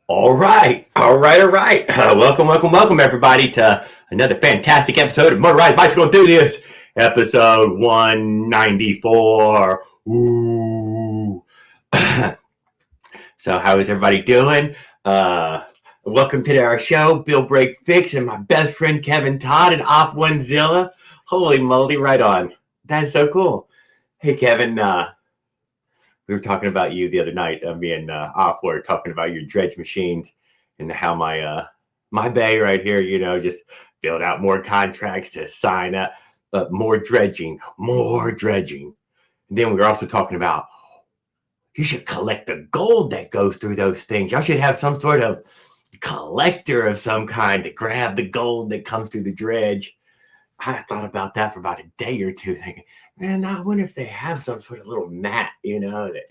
All right. Welcome, everybody, to another fantastic episode of Motorized Bicycle Enthusiast, episode 194. Ooh. So, how is everybody doing? Welcome to our show, Bill Break Fix, and my best friend Kevin Todd and Off One Zilla. Holy moly, right on. That's so cool. Hey, Kevin, we were talking about you the other night. Me and Off were talking about your dredge machines and how my bay right here, just filled out more contracts to sign up, more dredging. And then we were also talking about you should collect the gold that goes through those things. Y'all should have some sort of collector of some kind to grab the gold that comes through the dredge. I thought about that for about a day or two, thinking, man, I wonder if they have some sort of little mat, that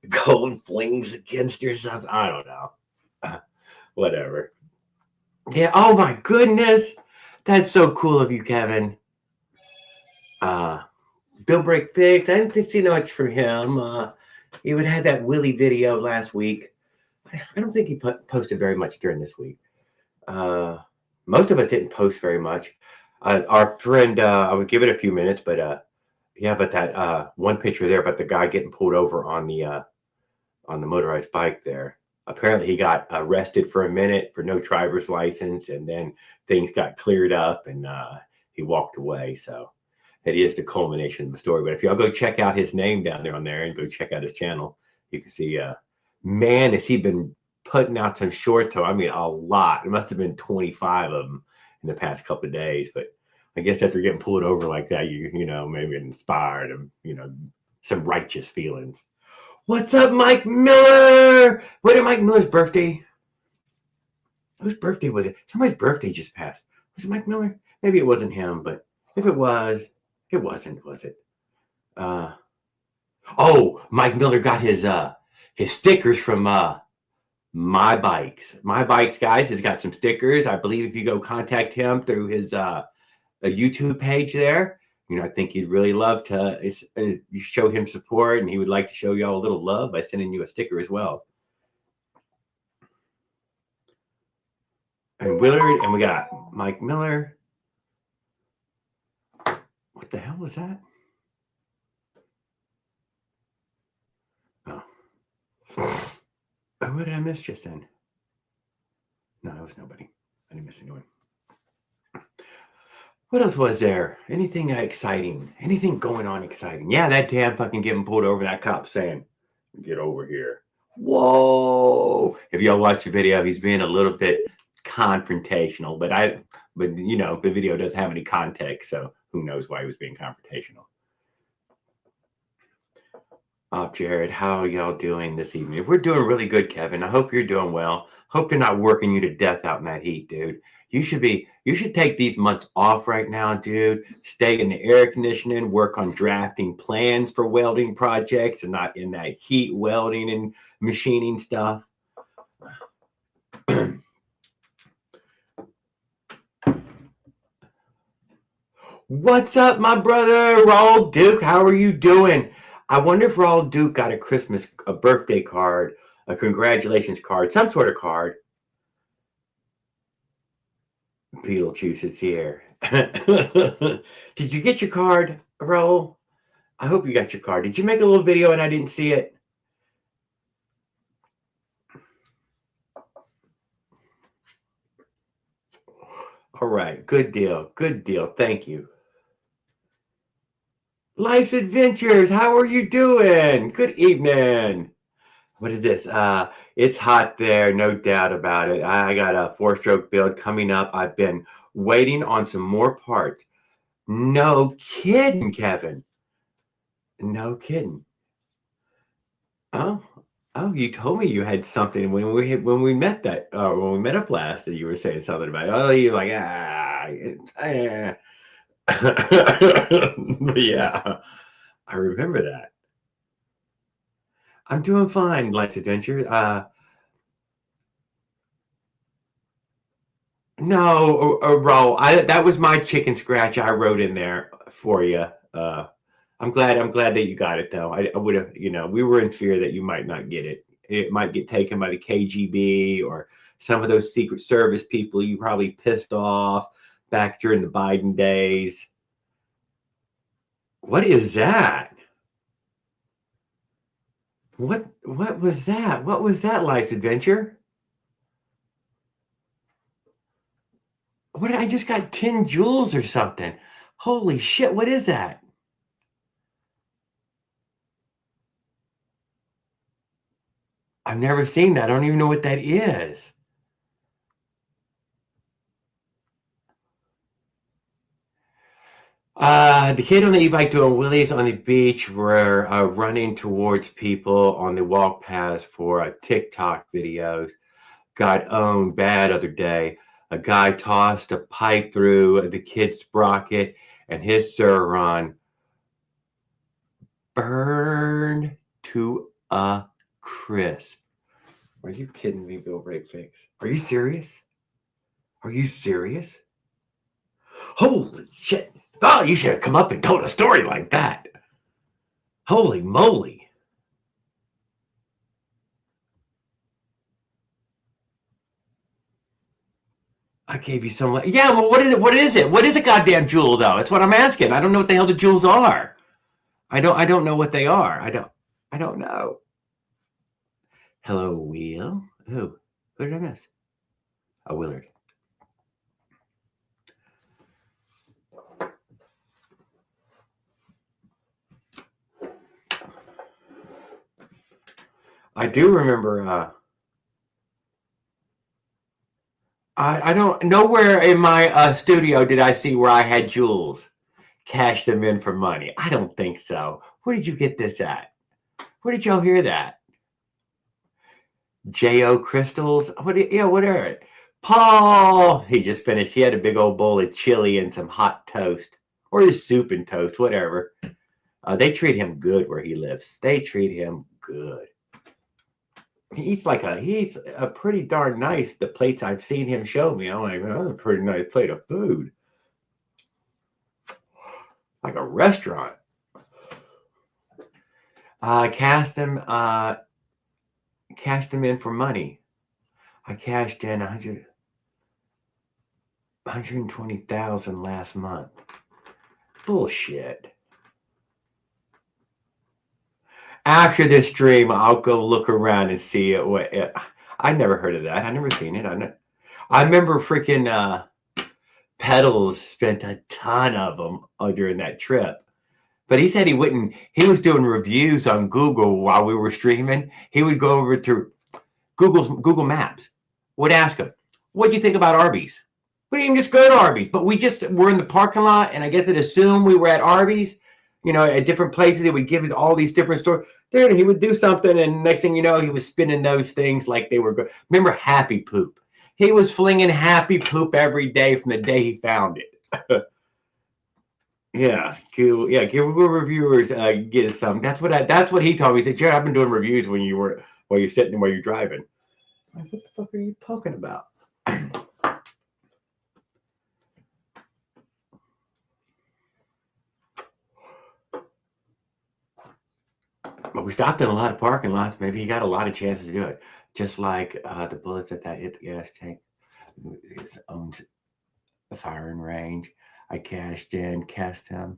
gold flings against or something. I don't know. Whatever. Yeah. Oh my goodness, that's so cool of you, Kevin. Bill Break Fix. I didn't see much from him. He would have that Willie video last week. I don't think he posted very much during this week. Most of us didn't post very much. Our friend, I would give it a few minutes, but that one picture there, but the guy getting pulled over on the motorized bike there. Apparently he got arrested for a minute for no driver's license, and then things got cleared up, and he walked away. So it is the culmination of the story. But if y'all go check out his name down there on there and go check out his channel, you can see, man, has he been putting out some shorts. I mean, a lot. It must have been 25 of them in the past couple of days. But I guess after getting pulled over like that, you maybe inspired him, some righteous feelings. What's up, Mike Miller? When is Mike Miller's birthday? Whose birthday was it? Somebody's birthday just passed. Was it Mike Miller? Maybe it wasn't him, but if it was, it wasn't, was it? Mike Miller got his stickers from My Bikes. My Bikes, guys, has got some stickers. I believe if you go contact him through his a YouTube page there, I think he'd really love to show him support, and he would like to show y'all a little love by sending you a sticker as well. And Willard, and we got Mike Miller. What the hell was that? Oh. Who did I miss just then? No, it was nobody. I didn't miss anyone. What else was there? Anything exciting? Anything going on exciting? Yeah, that damn fucking getting pulled over. That cop saying, "Get over here." Whoa! If y'all watch the video, he's being a little bit confrontational, but the video doesn't have any context, so who knows why he was being confrontational. Jared, how are y'all doing this evening? We're doing really good, Kevin. I hope you're doing well. Hope they're not working you to death out in that heat, dude. You should take these months off right now, dude. Stay in the air conditioning, work on drafting plans for welding projects and not in that heat welding and machining stuff. What's up, my brother, Raul Duke? How are you doing? I wonder if Raul Duke got a birthday card, a congratulations card, some sort of card. Beetlejuice is here. Did you get your card, Raul? I hope you got your card. Did you make a little video and I didn't see it? All right. Good deal. Good deal. Thank you. Life's Adventures. How are you doing? Good evening. What is this? It's hot there, no doubt about it. I got a 4-stroke build coming up. I've been waiting on some more parts. No kidding, Kevin. No kidding. Oh, you told me you had something when we met when we met up last, and you were saying something about it. Oh, you're like, yeah, I remember that. I'm doing fine, Life's Adventure. No, Ro, that was my chicken scratch I wrote in there for you. I'm glad that you got it though. I would have, we were in fear that you might not get it. it might get taken by the KGB or some of those Secret Service people you probably pissed off back during the Biden days. What is that? What was that? What was that life's adventure? What, I just got 10 joules or something. Holy shit, what is that? I've never seen that. I don't even know what that is. The kid on the e-bike doing wheelies on the beach were running towards people on the walk paths for TikTok videos. Got owned bad other day. A guy tossed a pipe through the kid's sprocket and his Surron burned to a crisp. Are you kidding me, Bill Breakfix? Are you serious? Are you serious? Holy shit. Oh, you should have come up and told a story like that. Holy moly. I gave you some. Yeah, well, what is it? What is it? What is a goddamn jewel, though? That's what I'm asking. I don't know what the hell the jewels are. I don't know what they are. I don't know. Hello, Wheel. Who did I miss? Oh, Willard. I do remember. I don't. Nowhere in my studio did I see where I had jewels. Cash them in for money. I don't think so. Where did you get this at? Where did y'all hear that? J.O. Crystals? Whatever. Paul, he just finished. He had a big old bowl of chili and some hot toast. Or his soup and toast, whatever. They treat him good where he lives. They treat him good. He's a pretty darn nice, the plates I've seen him show me. I'm like, that's a pretty nice plate of food. Like a restaurant. Cashed him in for money. I cashed in 120,000 last month. Bullshit. After this stream, I'll go look around and see it. I never heard of that. I never seen it. I remember freaking Pedals spent a ton of them during that trip. But he said he wouldn't. He was doing reviews on Google while we were streaming. He would go over to Google Maps. Would ask him, "What do you think about Arby's?" We didn't even just go to Arby's, but we just were in the parking lot, and I guess it assumed we were at Arby's. You know, at different places, he would give us all these different stores. Dude, he would do something, and next thing you know, he was spinning those things like they were good. Remember Happy Poop? He was flinging Happy Poop every day from the day he found it. Yeah, give reviewers get us some. That's what he told me. He said, "Jared, I've been doing reviews while you're sitting and while you're driving." I'm like, what the fuck are you talking about? But we stopped in a lot of parking lots. Maybe he got a lot of chances to do it. Just like the bullets that hit the gas tank. He owns a firing range. I cashed in, cast him.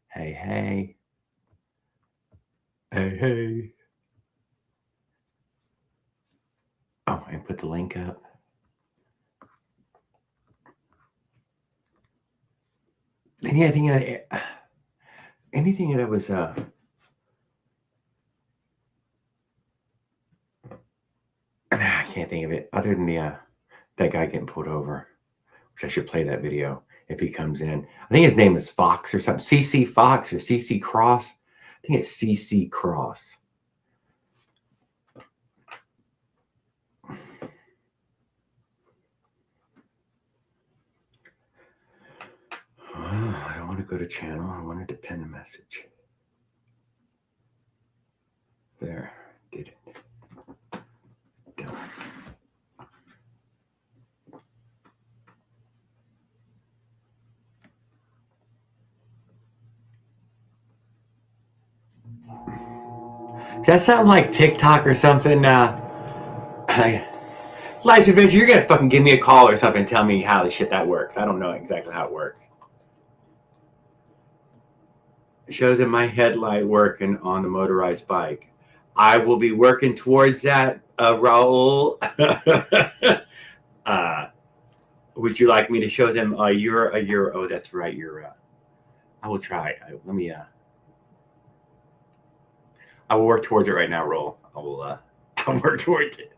Hey, hey. Hey, hey. Oh, and put the link up. Anything that was I can't think of it other than that guy getting pulled over, which I should play that video if he comes in. I think his name is Fox or something. CC Fox or CC Cross. I think it's CC Cross. Oh, I don't want to go to channel. I wanted to pin the message. There. Did it. Done. Does that sound like TikTok or something? Life's Adventure, you're gonna fucking give me a call or something and tell me how the shit that works. I don't know exactly how it works. It shows in my headlight working on the motorized bike. I will be working towards that, Raul. Would you like me to show them your? Oh, that's right. I will try. Let me. I will work towards it right now, Raul. I'll work towards it.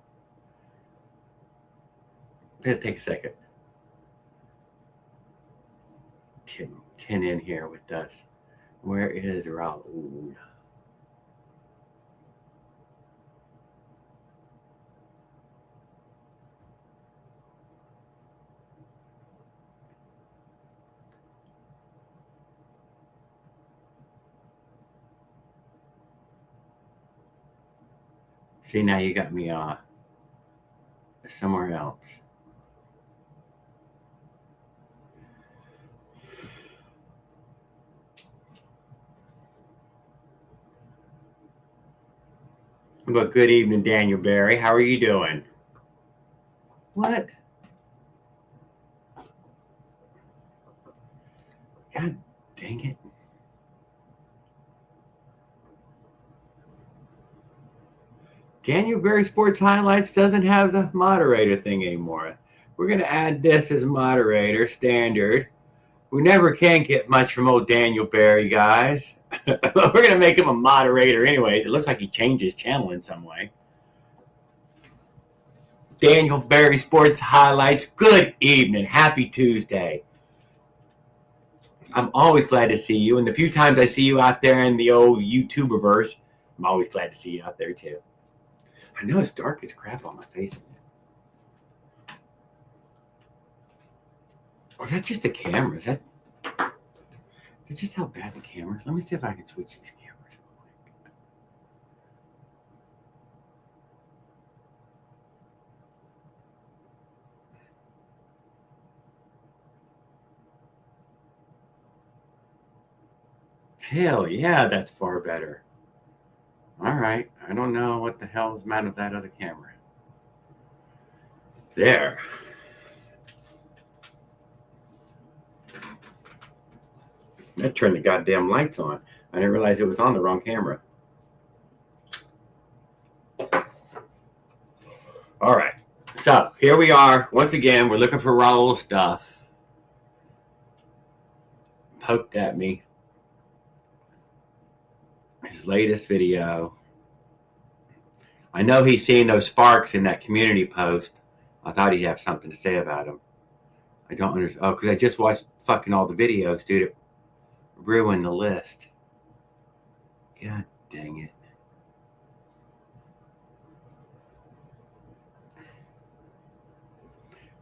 It'll take a second. 10 in here with us. Where is Raul? See, now you got me somewhere else. Well, good evening, Daniel Barry. How are you doing? What? God dang it. Daniel Barry Sports Highlights doesn't have the moderator thing anymore. We're going to add this as moderator, standard. We never can get much from old Daniel Barry, guys. We're going to make him a moderator anyways. It looks like he changed his channel in some way. Daniel Barry Sports Highlights. Good evening. Happy Tuesday. I'm always glad to see you. And the few times I see you out there in the old YouTuberverse, I'm always glad to see you out there too. I know it's dark as crap on my face. Or is that just the camera? Is that just how bad the camera is? Let me see if I can switch these cameras. Hell yeah, that's far better. All right. I don't know what the hell is mad with that other camera. There. That turned the goddamn lights on. I didn't realize it was on the wrong camera. All right. So here we are. Once again, we're looking for Raul's stuff. Poked at me. His latest video. I know he's seen those sparks in that community post. I thought he'd have something to say about them. I don't understand. Oh, because I just watched fucking all the videos, dude. It ruined the list. God dang it.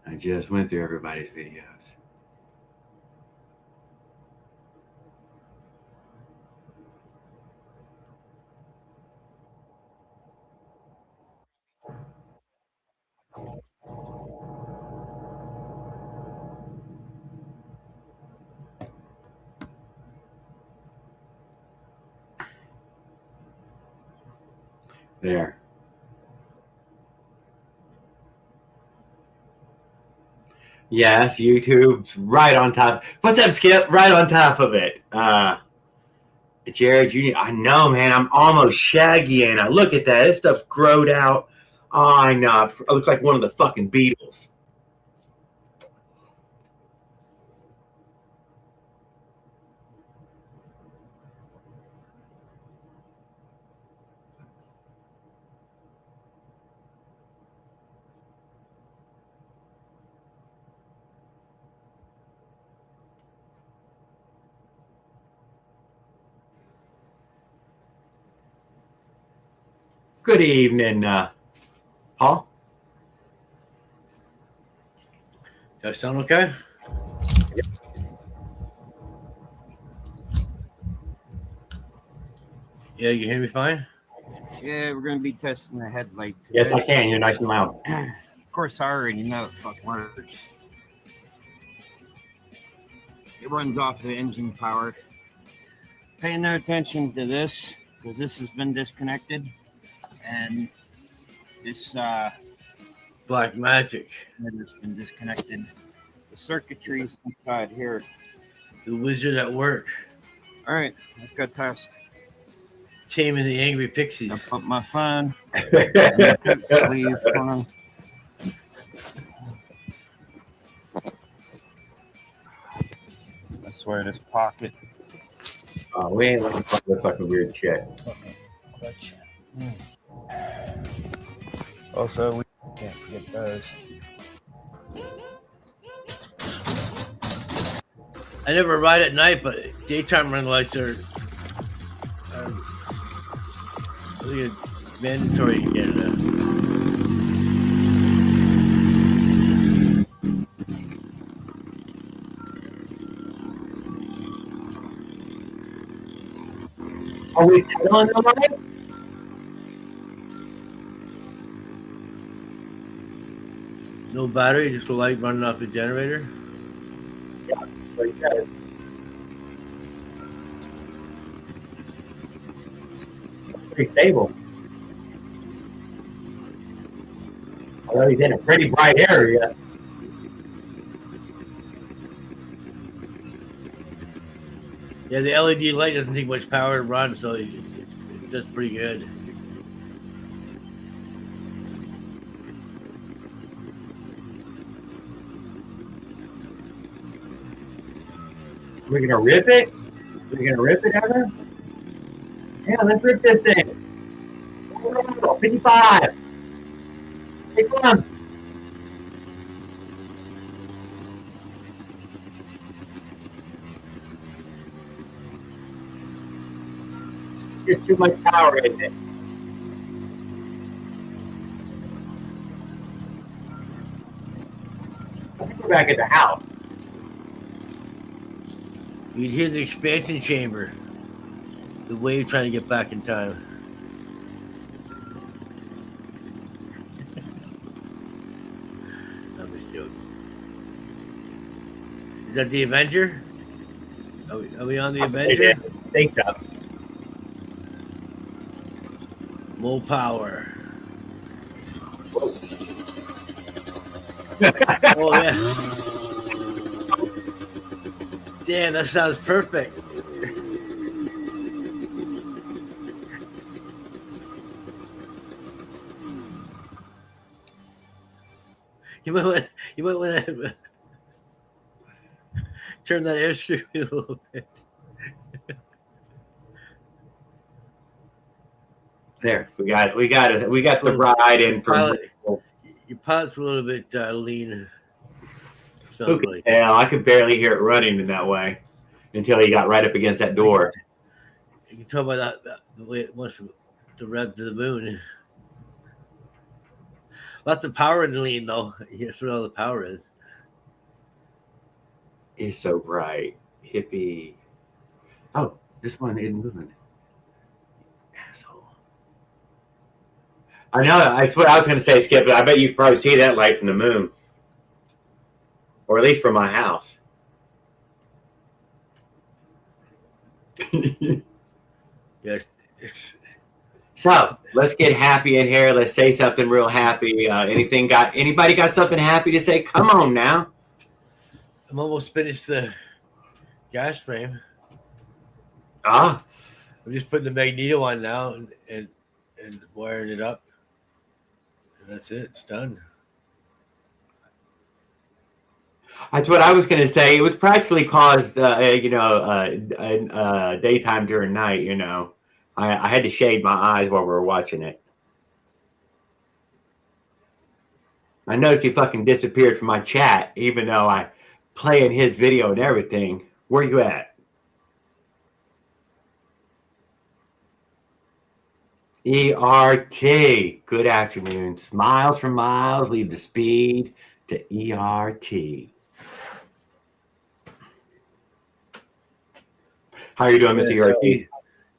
I just went through everybody's videos. There. Yes, YouTube's right on top. What's up, Skip? Right on top of it. Jared Jr. I know, man. I'm almost shaggy, and I look at that. This stuff's growed out. Oh, I know. I look like one of the fucking Beatles. Good evening, Paul. Does that sound okay? Yeah, you hear me fine? Yeah, we're going to be testing the headlight today. Yes, I can. You're nice and loud. Of course, I already know it fucking works. It runs off the engine power. Pay no attention to this because this has been disconnected, and this Black magic. has been disconnected. The circuitry's inside here. The wizard at work. All right, let's go test. Taming the angry I pixies. put my phone in the coat sleeve. Hold on. I swear this pocket. Oh, we ain't looking for this fucking weird shit. Clutch. Also, we can't forget those. I never ride at night, but daytime run lights are really mandatory in Canada. Are we still on the line? No battery, just a light running off the generator. Like that. Pretty stable. Although he's in a pretty bright area. Yeah, the LED light doesn't take much power to run, so it does pretty good. We're gonna rip it? We're gonna rip it, Evan? Yeah, let's rip this thing. 55. Take one. There's too much power in it. I think we're back at the house. You'd hear the expansion chamber. The wave trying to get back in time. I'm just joking. Is that the Avenger? Are we on the Avenger? I think so. More power. Oh, yeah. Damn, that sounds perfect. You might want to turn that airstream a little bit. There, we got the ride in from. Your pilot's a little bit lean. Who could tell? I could barely hear it running in that way until he got right up against that door. You can tell by that the way it wants to rev to the moon. Lots of power in the lean, though. That's where all the power is. It's so bright. Hippie. Oh, this one isn't moving. Asshole. I know. That's what I was going to say, Skip. But I bet you can probably see that light from the moon. Or at least from my house. Yeah. So let's get happy in here. Let's say something real happy. Anybody got something happy to say? Come on now. I'm almost finished the gas frame. Ah. I'm just putting the magneto on now and wiring it up. And that's it. It's done. That's what I was going to say. It was practically caused, daytime during night. You know, I had to shade my eyes while we were watching it. I noticed he fucking disappeared from my chat, even though I play in his video and everything. Where you at? ERT. Good afternoon. Miles from miles lead the speed to ERT. How are you doing, Mr. ERT?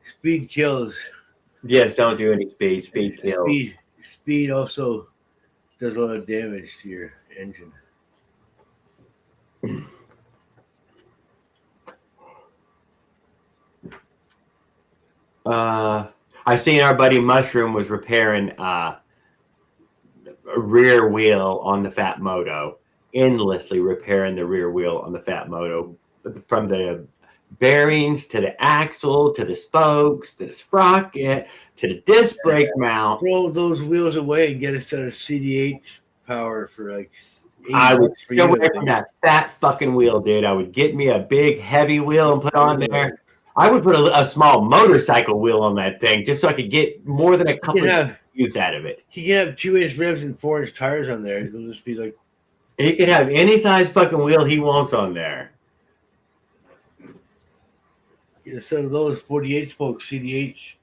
Speed kills. Yes, don't do any speed. Speed kills. Speed also does a lot of damage to your engine. I seen our buddy Mushroom was repairing a rear wheel on the Fat Moto, endlessly repairing the rear wheel on the Fat Moto, from the bearings to the axle to the spokes to the sprocket to the disc brake mount. Throw those wheels away and get a set of CD8 power for like I would $80 for stay you. away from that fat fucking wheel, dude. I would get me a big heavy wheel and put on there. I would put a small motorcycle wheel on that thing just so I could get more than a couple of use out of it. He can have 2-inch rims and 4-inch tires on there. It'll just be like. He can have any size fucking wheel he wants on there. Instead of those 48 spoke CD8s.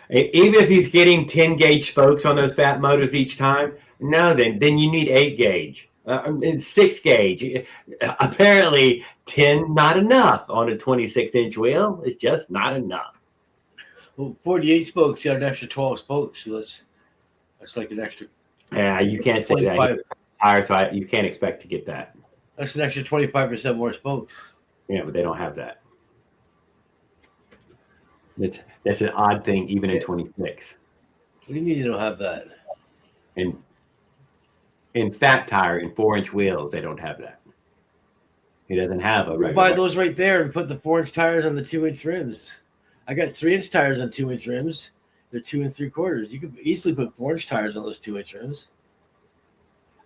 Even if he's getting 10 gauge spokes on those Fat Motors each time, no, then you need 8 gauge. And 6 gauge. Apparently 10 not enough on a 26-inch wheel. It's just not enough. Well, 48 spokes, you got an extra 12 spokes. So that's like an extra. Yeah, you can't say 25. That. So you can't expect to get that. That's an extra 25% more spokes. Yeah, but they don't have that. That's an odd thing, even in 26. What do you mean you don't have that? And in fat tire, in 4-inch wheels, they don't have that. He doesn't have a regular. Buy those right there and put the 4-inch tires on the 2-inch rims. I got 3-inch tires on 2-inch rims. They're 2 3/4. You could easily put 4-inch tires on those 2-inch rims.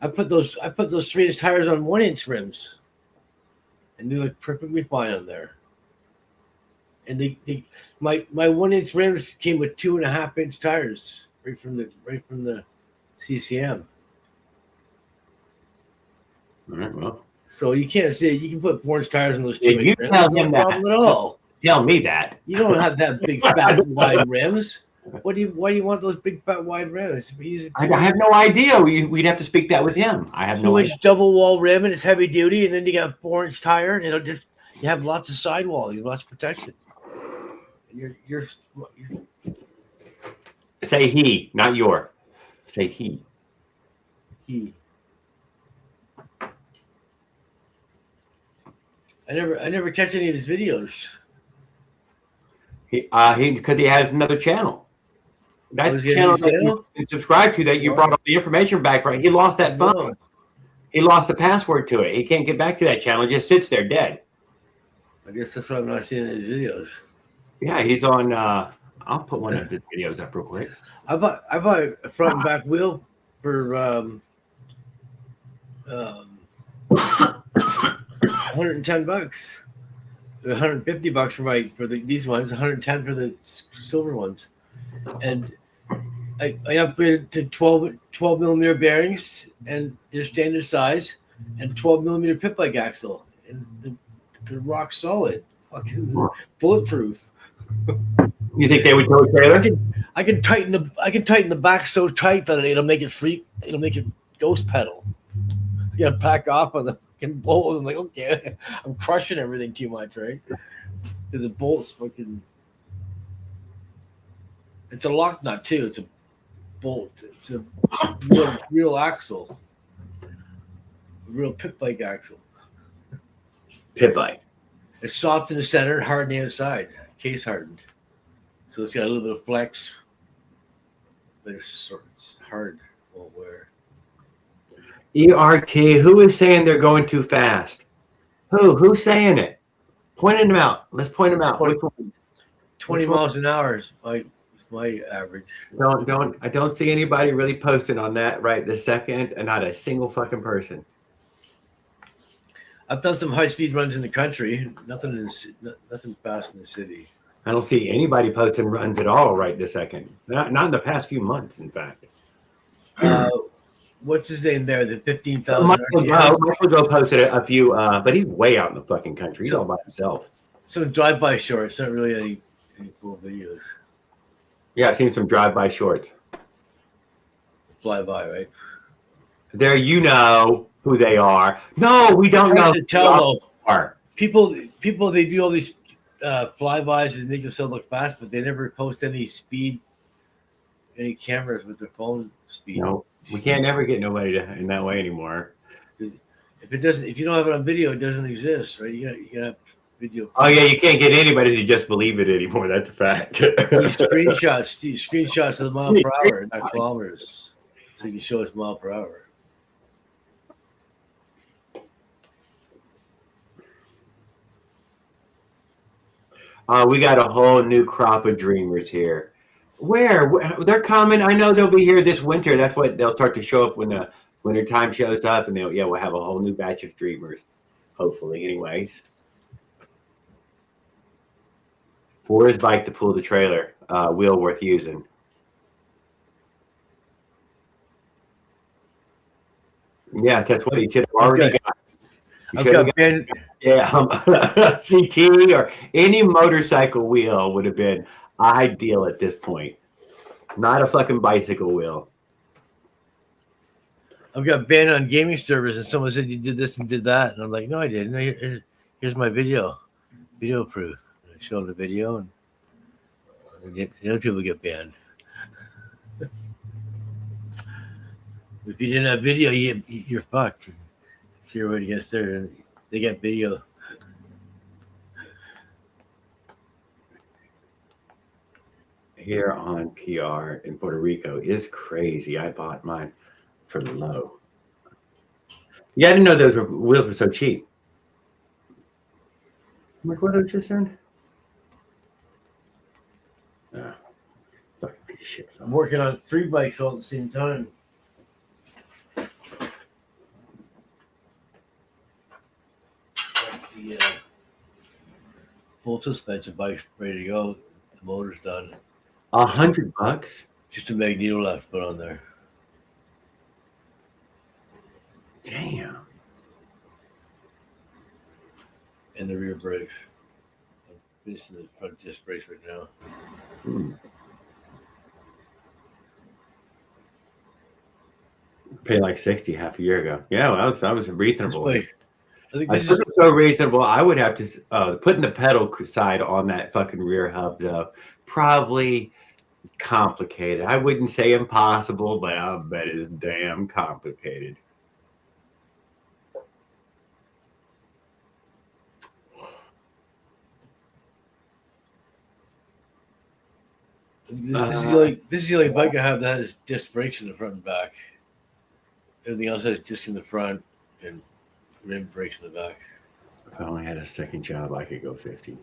I put those 3-inch tires on 1-inch rims, and they look perfectly fine on there. And my 1-inch rims came with 2.5-inch tires right from the CCM. All right, well. So you can't say you can put 4-inch tires on those 2-inch rims. Tell him no problem that. At all. Tell me that. You don't have that big fat wide rims. Why do you want those big fat wide rims? I have no idea. We'd have to speak that with him. I have no idea. 2-inch double wall rim and it's heavy duty, and then you got a 4-inch tire, and you have lots of sidewall, you have lots of protection. You're say he, not your. Say he. He. I never catch any of his videos. He because he has another channel. That channel that you subscribe to that you brought all the information back from. He lost that phone. He lost the password to it. He can't get back to that channel. It just sits there dead. I guess that's why I'm not seeing his videos. Yeah, he's on. I'll put one of his videos up real quick. I bought a front and back wheel for $110. $150 for these ones. $110 for the silver ones, and I upgraded to 12 millimeter bearings, and they're standard size, and 12 millimeter pit bike axle, and they're rock solid, fucking bulletproof. You think they would go trailer? I can tighten the back so tight that it'll make it ghost pedal. You gotta back off on the fucking bolt. I'm like, okay, I'm crushing everything too much, right? Because the bolt's fucking. It's a lock nut too. It's a bolt. It's a real axle. A real pit bike axle. Pit bike. It's soft in the center, hard on the outside, case hardened. So it's got a little bit of flex. But it's hard. Won't wear. ERT, who is saying they're going too fast? Who's saying it? Pointing them out. Let's point them out. 20 miles an hour is my average. I don't see anybody really posting on that right this second, and not a single fucking person. I've done some high-speed runs in the country. Nothing fast in the city. I don't see anybody posting runs at all right this second. Not in the past few months, in fact. What's his name there? The 15,000. Michael Joe posted a few, but he's way out in the fucking country. He's all by himself. Some drive-by shorts, not really any cool videos. Yeah, I've seen some drive-by shorts. Fly by, right? There, you know who they are. No, we don't know. To tell though, people, they do all these flybys and make themselves look fast, but they never post any speed, any cameras with their phone speed. No, we can't ever get nobody in that way anymore. If you don't have it on video, it doesn't exist, right? You gotta video. Oh yeah, you can't get anybody to just believe it anymore. That's a fact. These screenshots of the mile per hour, not kilometers, so you can show us mile per hour. We got a whole new crop of dreamers here. Where they're coming? I know they'll be here this winter. That's what they'll start to show up when the winter time shows up, and we'll have a whole new batch of dreamers. Hopefully, anyways. For his bike to pull the trailer, wheel worth using. Yeah, that's what he should have already got. I've got Ben. Yeah, CT or any motorcycle wheel would have been ideal at this point. Not a fucking bicycle wheel. I've got Ben on gaming servers, and someone said you did this and did that, and I'm like, no, I didn't. Here's my video proof. And I show the video, and the other people get banned. If you didn't have video, you're fucked. See everybody gets there, and they get video. Here on PR in Puerto Rico is crazy. I bought mine for low. Yeah, I didn't know those wheels were so cheap. I'm like, what did I just earn? Fucking piece of shit. I'm working on 3 bikes all at the same time. The full suspension bike's ready to go. The motor's done. $100? Just a magneto left put on there. Damn. And the rear brakes. I'm finishing the front disc brakes right now. Paid like 60 half a year ago. Yeah, well, that was reasonable. I think this is so reasonable. I would have to putting the pedal side on that fucking rear hub though. Probably complicated. I wouldn't say impossible, but I'll bet it's damn complicated. This is the only bike I have that has disc brakes in the front and back. Everything else has disc in the front and rim brakes in the back. If I only had a second job, I could go 50.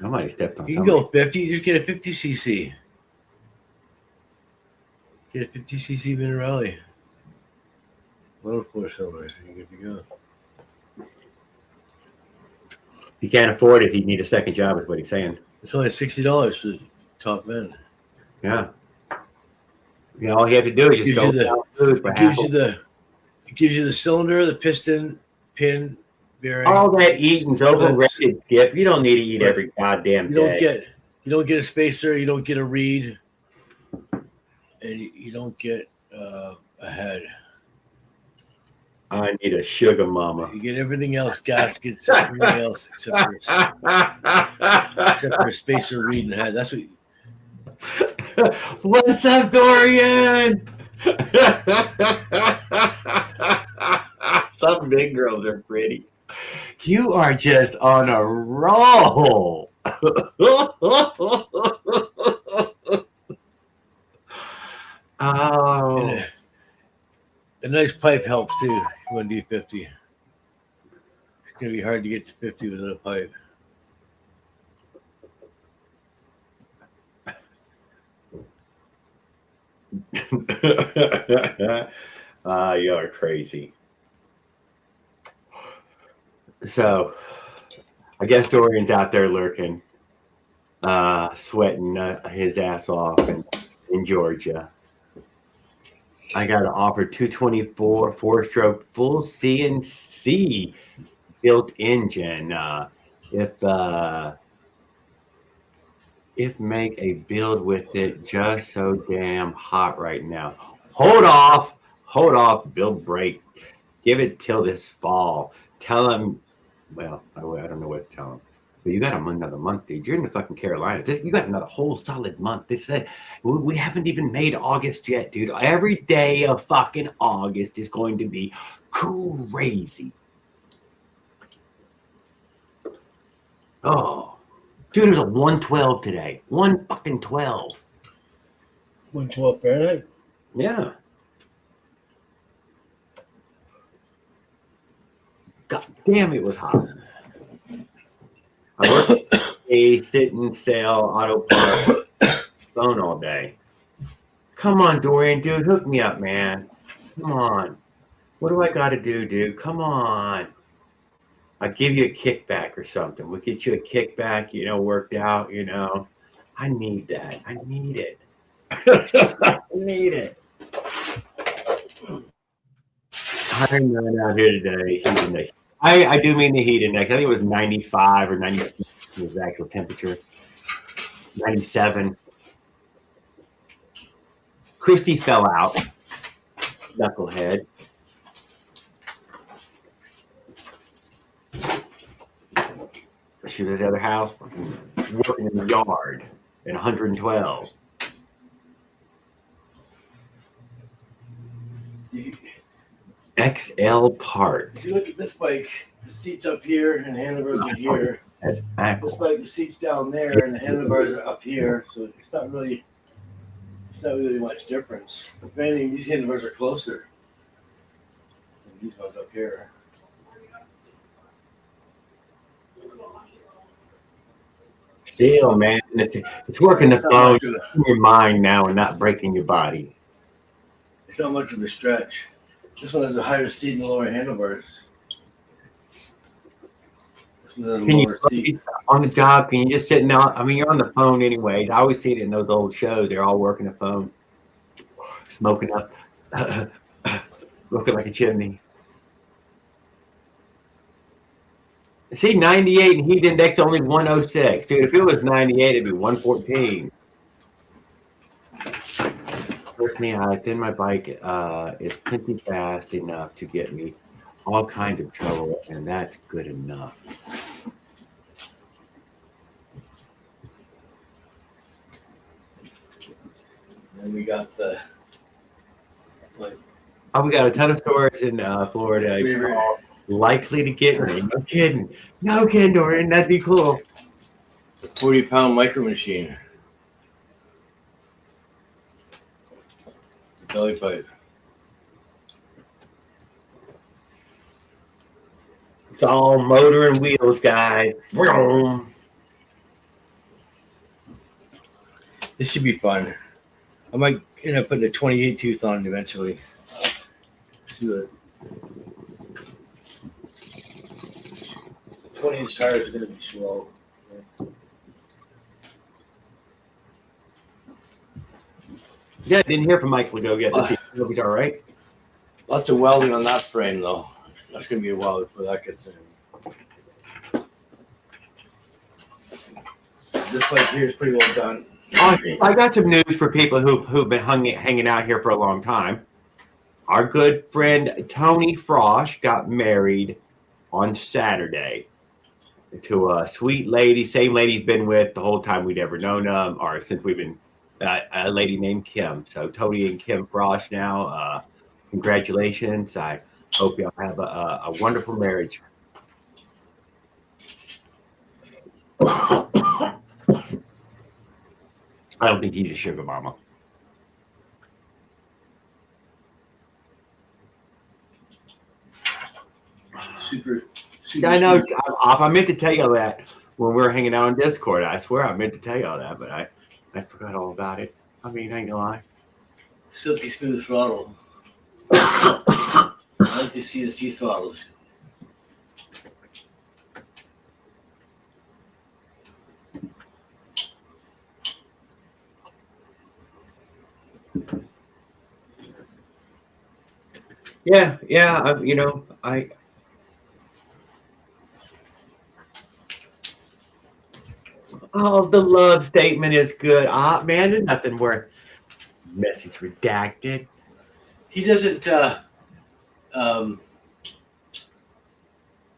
Somebody stepped on. You can go 50. Just get a 50cc. Get a 50cc Minarelli. Motor 4 cylinders. You're good to go. He can't afford it. He'd need a second job, is what he's saying. It's only $60 for the top end. Yeah. You know, all you have to do is just go down food for half. It gives you the cylinder, the piston, pin, bearing. All that eating's overrated, Skip. You don't need to eat every goddamn day. You don't get a spacer. You don't get a reed, and you don't get a head. I need a sugar mama. You get everything else, gaskets, everything else except for a spacer, reed, and head. That's what. What's up, Dorian? Some big girls are pretty. You are just on a roll. Oh. A nice pipe helps too. You want to do 50. It's going to be hard to get to 50 without a pipe. You're crazy. So, I guess Dorian's out there lurking, sweating his ass off in Georgia. I got an offer 224 4-stroke full CNC built engine. If make a build with it just so damn hot right now. Hold off, build break. Give it till this fall. Tell him, well, I don't know what to tell him. But you got another month, dude. You're in the fucking Carolinas. You got another whole solid month. We haven't even made August yet, dude. Every day of fucking August is going to be crazy. Oh, dude, it was a 112 today. 112. 112 Fahrenheit? Yeah. God damn, it was hot. I worked sit and sell auto parts phone all day. Come on, Dorian, dude, hook me up, man. Come on. What do I got to do, dude? Come on. I'll give you a kickback or something. We'll get you a kickback, worked out, I need that. I need it. I need it. 109 out here today. Heat index. I do mean the heat index. I think it was 95 or 96 was the actual temperature. 97. Christy fell out. Knucklehead. She was at the other house working in the yard at 112. XL parts. If you look at this bike, the seat's up here and the handlebars are here. This bike, the seat's down there and the handlebars are up here, so it's not really much difference. If anything, these handlebars are closer than these ones up here. Still, man, it's working the phone in your mind now and not breaking your body. It's not much of a stretch. This one has a higher seat and lower handlebars. This one has a lower seat. On the job, can you just sit out? I mean, you're on the phone anyways. I always see it in those old shows. They're all working the phone, smoking up, looking like a chimney. See, 98 and heat index only 106. Dude, if it was 98, it'd be 114. Personally, I think my bike is plenty fast enough to get me all kinds of trouble, and that's good enough. And we got the we got a ton of stores in Florida. Likely to get me. No kidding, Dorian. That'd be cool. 40-pound micro machine. Belly pipe. It's all motor and wheels, guys. This should be fun. I might end up putting a 28 tooth on eventually. Do it. 20-inch tires are going to be slow. Yeah, I didn't hear from Michael to go get this. Hope he's all right. Lots of welding on that frame, though. That's going to be a while before that gets in. This bike here is pretty well done. I got some news for people who've been hanging out here for a long time. Our good friend Tony Frosch got married on Saturday to a sweet lady, same lady he's been with the whole time we'd ever known him, or since we've been a lady named Kim. So Tony and Kim Frosch now, congratulations. I hope y'all have a wonderful marriage. I don't think he's a sugar mama. Super I know. I meant to tell you that when we were hanging out on Discord. I swear I meant to tell you all that, but I forgot all about it. I mean, I ain't gonna lie. Silky smooth throttle. I like to see the C throttles. Yeah. Oh, the love statement is good. Man, there's nothing worth. Message redacted. He doesn't.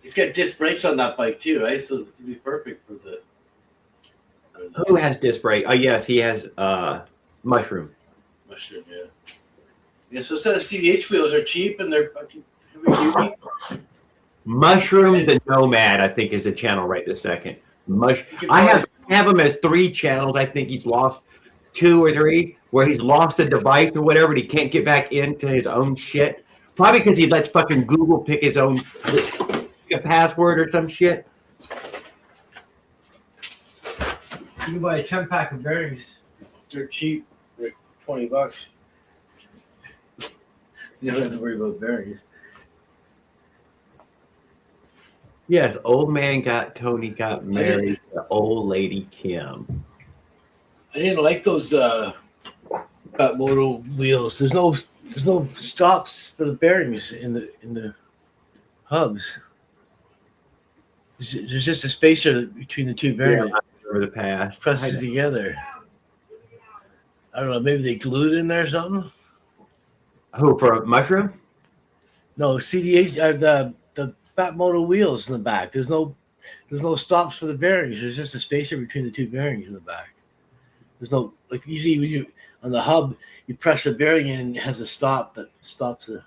He's got disc brakes on that bike too, right? So it'd be perfect for the. Who has disc brake? Oh yes, he has mushroom. Mushroom, yeah. Yeah, so instead of CDH wheels are cheap and they're fucking heavy duty. Mushroom the Nomad, I think, is the channel right this second. I have him as 3 channels. I think he's lost 2 or 3 where he's lost a device or whatever and he can't get back into his own shit. Probably because he lets fucking Google pick his own password or some shit. You can buy a 10-pack of bearings. They're cheap, like $20. You don't have to worry about bearings. Yes, old man got Tony got married to old lady Kim. I didn't like those Moto wheels. There's no stops for the bearings in the hubs. There's just a spacer between the 2 bearings. Yeah, over the past. Presses together. I don't know. Maybe they glued it in there or something. Who, for a mushroom? No, CDH. The Fat Moto wheels in the back. There's no stops for the bearings. There's just a spacer between the 2 bearings in the back. There's no, like, usually when you on the hub, you press the bearing in and it has a stop that stops the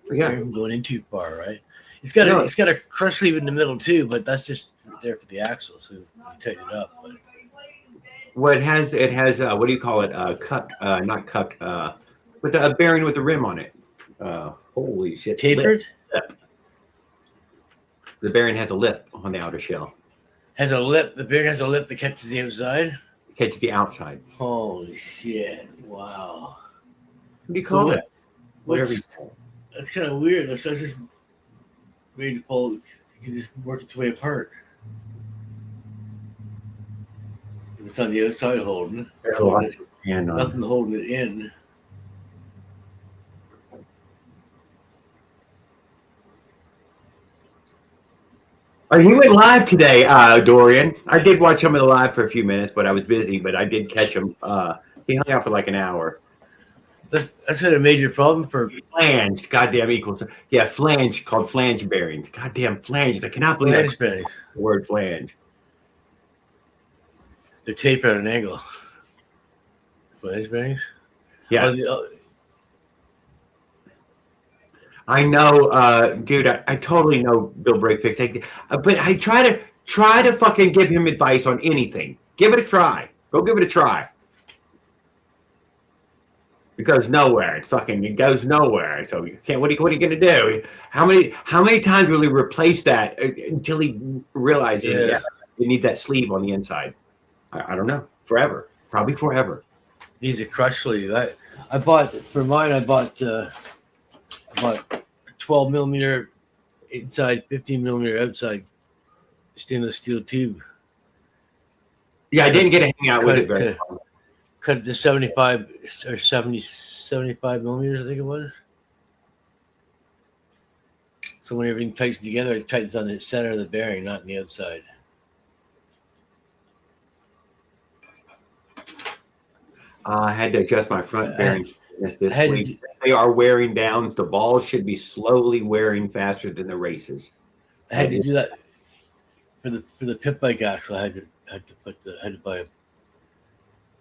bearing from going in too far, right? It's got a crush sleeve in the middle too, but that's just there for the axle, so you tighten it up. But well, it has what do you call it? Cuck, not cuck, with a bearing with the rim on it. Holy shit! Tapered. The bearing has a lip on the outer shell. Has a lip. The bearing has a lip that catches the outside. Catches the outside. Holy shit! Wow. What do you call it? Whatever. That's kind of weird. That's just made to pull. You can just work its way apart. If it's on the outside holding. Nothing holding it in. You went live today, Dorian. I did watch some of the live for a few minutes, but I was busy. But I did catch him. He hung out for like an hour. That's been a major problem for flange. Goddamn equals. Yeah, flange called flange bearings. Goddamn flange. I cannot believe the word flange. They're taped at an angle. Flange bearings. Yeah. I know, dude. I totally know Bill Breakfix, but I try to fucking give him advice on anything. Give it a try. Go give it a try. It goes nowhere. It goes nowhere. So you can't. What are you gonna do? How many times will he replace that until he realizes it needs that sleeve on the inside? I don't know. Forever. Probably forever. Needs a crush sleeve. I bought for mine. I bought 12 millimeter inside, 15 millimeter outside stainless steel tube. Yeah, I didn't get to hang out with it very long. Cut it to 75 or 75 millimeters, I think it was. So when everything tightens together, it tightens on the center of the bearing, not on the outside. I had to adjust my front bearing this week. They are wearing down. The balls should be slowly wearing faster than the races. I had to do that for the pit bike axle. I had to buy a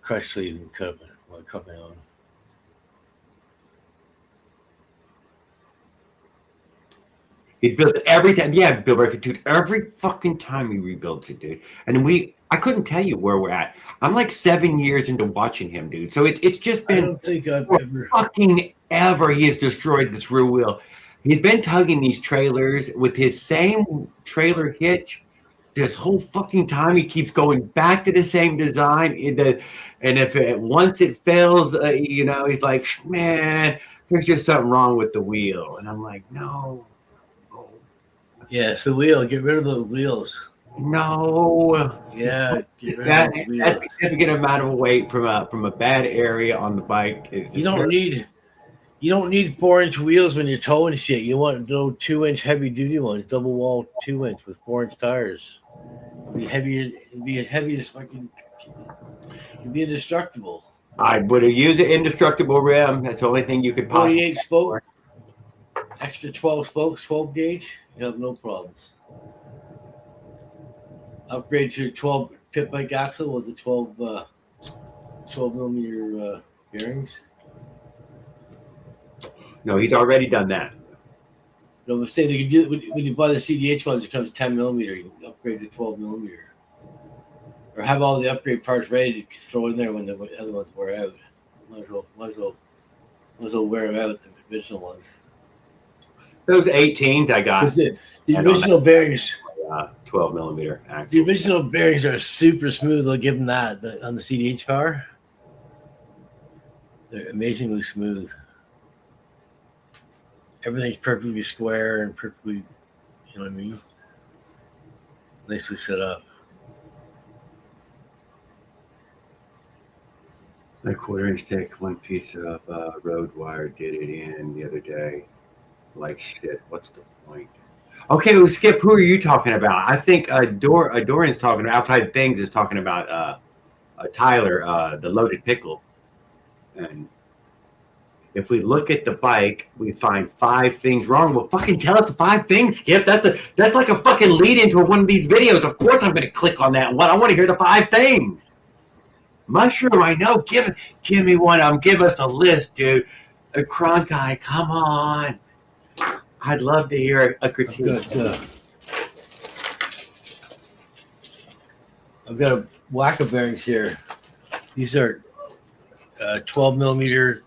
crush sleeve and cut my own. He built it every time. Yeah, Bill Burke, dude. Every fucking time he rebuilds it, dude. And I couldn't tell you where we're at. I'm like 7 years into watching him, dude. So it's just been. I don't think I've ever he has destroyed this rear wheel. He's been tugging these trailers with his same trailer hitch this whole fucking time. He keeps going back to the same design. And if once it fails, he's like, man, there's just something wrong with the wheel. And I'm like, no. Yeah, it's the wheel. Get rid of the wheels. No. Yeah, get rid of those wheels. That's a significant amount of weight from a bad area on the bike. You don't need 4-inch wheels when you're towing shit. You want those 2-inch heavy duty ones, double wall 2-inch with 4-inch tires. Be as heavy as fucking. It'd be indestructible. I would have used an indestructible rim. That's the only thing you could possibly. 48 spoke. extra 12 spokes, 12 gauge, you have no problems. Upgrade to 12 pit bike axle with the 12 millimeter bearings. No, he's already done that. No, but say they can do when you buy the CDH ones, it comes 10 millimeter. You can upgrade to 12 millimeter, or have all the upgrade parts ready to throw in there when the other ones wear out. Might as well wear them out, the original ones. Those 18s I got. Because the original bearings, 12 millimeter axle. the original bearings are super smooth. They'll give them that on the CDH car. They're amazingly smooth. Everything's perfectly square and perfectly, you know what I mean? Nicely set up. My 1/4 stick, one piece of road wire did it in the other day. Like shit, what's the point? Okay, well, Skip, who are you talking about? I think Dorian's talking Outside Things is talking about Tyler, the loaded pickle. And if we look at the bike, we find 5 things wrong. Well, fucking tell us the 5 things, Skip. That's like a fucking lead into one of these videos. Of course I'm gonna click on that one. I want to hear the 5 things. Mushroom, I know. Give me one. Give us a list, dude. A Kron guy, come on. I'd love to hear a critique. I've got a whack of bearings here. These are 12 millimeter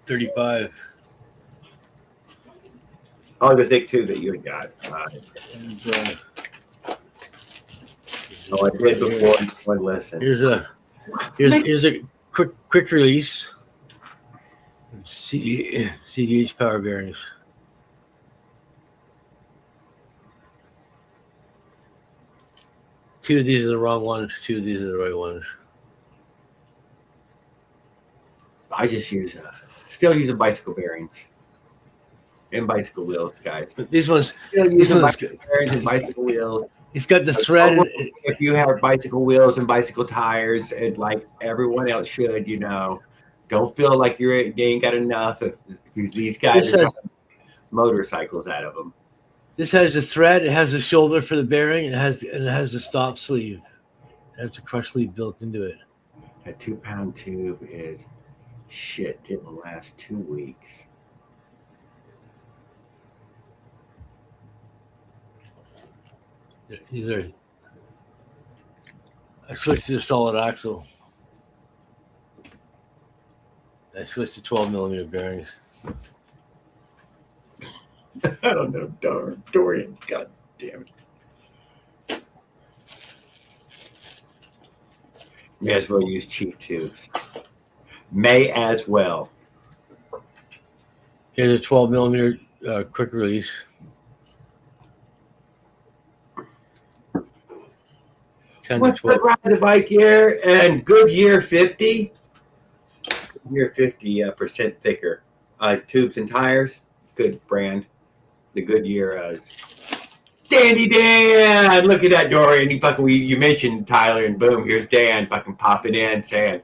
35. Oh, the thick tube that you got. And, I did before. One lesson. Here's a quick release. CDH power bearings. Two of these are the wrong ones. Two of these are the right ones. I just still use bicycle bearings and bicycle wheels, guys. But these ones, bicycle bearings and bicycle wheels. It's got the thread. If you have bicycle wheels and bicycle tires, and like everyone else should, don't feel like you ain't got enough. If these guys are motorcycles out of them. This has the thread. It has the shoulder for the bearing. And it has the stop sleeve. It has the crush sleeve built into it. That 2-pound tube is shit. Didn't last 2 weeks. These are. I switched to the solid axle. I switched to 12 millimeter bearings. I don't know, Dorian. God damn it. May as well use cheap tubes. May as well. Here's a 12 millimeter quick release. What's the ride the bike here? And Goodyear 50. Goodyear 50% thicker. Tubes and tires. Good brand. The Goodyear Dandy Dan. Look at that, Dorian. You mentioned Tyler, and boom, here's Dan fucking popping in saying,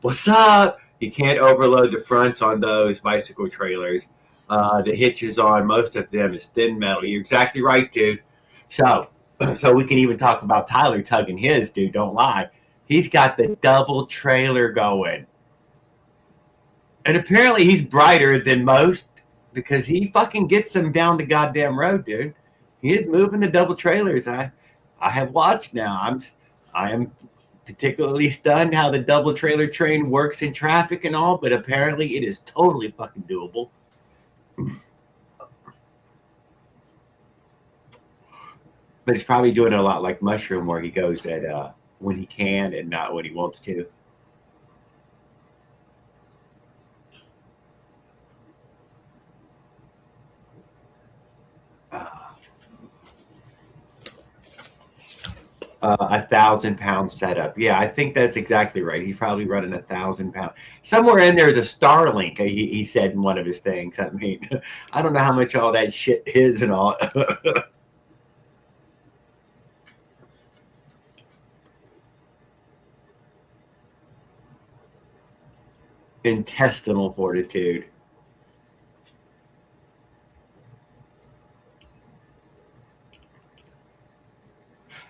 "What's up?" You can't overload the fronts on those bicycle trailers. The hitches on most of them is thin metal. You're exactly right, dude. So we can even talk about Tyler tugging his, dude. Don't lie. He's got the double trailer going. And apparently he's brighter than most because he fucking gets them down the goddamn road, dude. He is moving the double trailers. I have watched now. I am particularly stunned how the double trailer train works in traffic and all, but apparently it is totally fucking doable. But he's probably doing it a lot like Mushroom, where he goes at when he can and not when he wants to. 1,000-pound setup. Yeah, I think that's exactly right. He's probably running 1,000 pounds. Somewhere in there is a Starlink, he said in one of his things. I mean, I don't know how much all that shit is and all. Intestinal fortitude.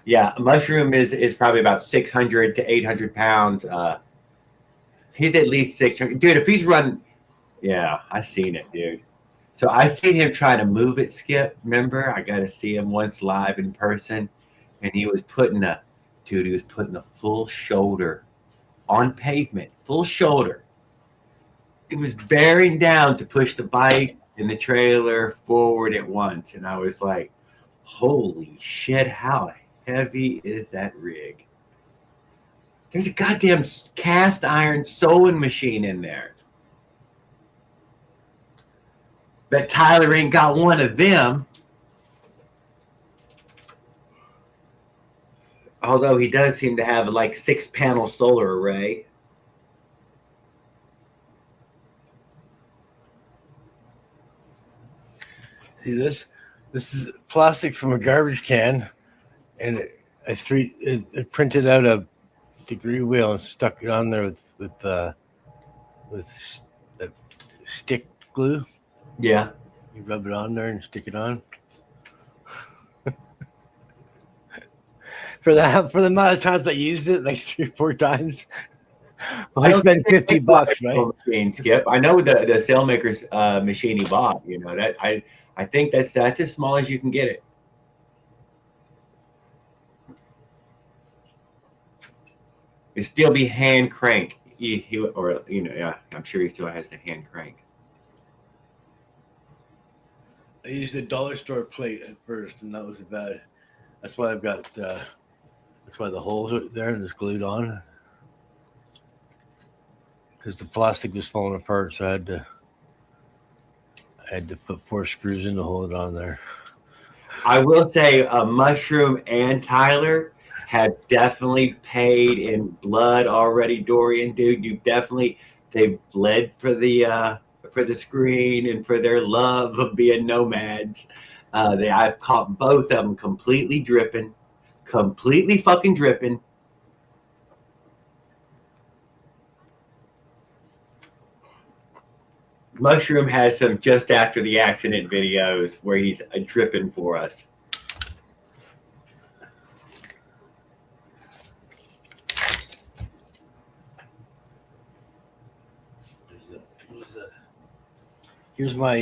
Yeah, mushroom is probably about 600 to 800 pounds. He's at least 600. Dude, if he's running, yeah, I seen it, dude. So I seen him try to move it, Skip. Remember, I got to see him once live in person, and he was putting a full shoulder on pavement, full shoulder. It was bearing down to push the bike and the trailer forward at once, and I was like, "Holy shit! How heavy is that rig?" There's a goddamn cast iron sewing machine in there. Bet Tyler ain't got one of them. Although he does seem to have like 6-panel solar array. See this? This is plastic from a garbage can, and it printed out a degree wheel and stuck it on there with stick glue. Yeah. You rub it on there and stick it on. For the amount of times I used it, like 3 or 4 times, I spent $50, right? Machine, Skip. I know the sailmaker's machine he bought. You know that I think that's as small as you can get it. It still be hand crank. Yeah, I'm sure he still has the hand crank. I used a dollar store plate at first, and that was about it. That's why I've got. That's why the holes are there and it's glued on. Because the plastic was falling apart, so I had to put 4 screws in to hold it on there. I will say, Mushroom and Tyler have definitely paid in blood already. Dorian, dude, they bled for the screen and for their love of being nomads. I've caught both of them completely fucking dripping. Mushroom has some just after the accident videos where he's dripping for us. Here's my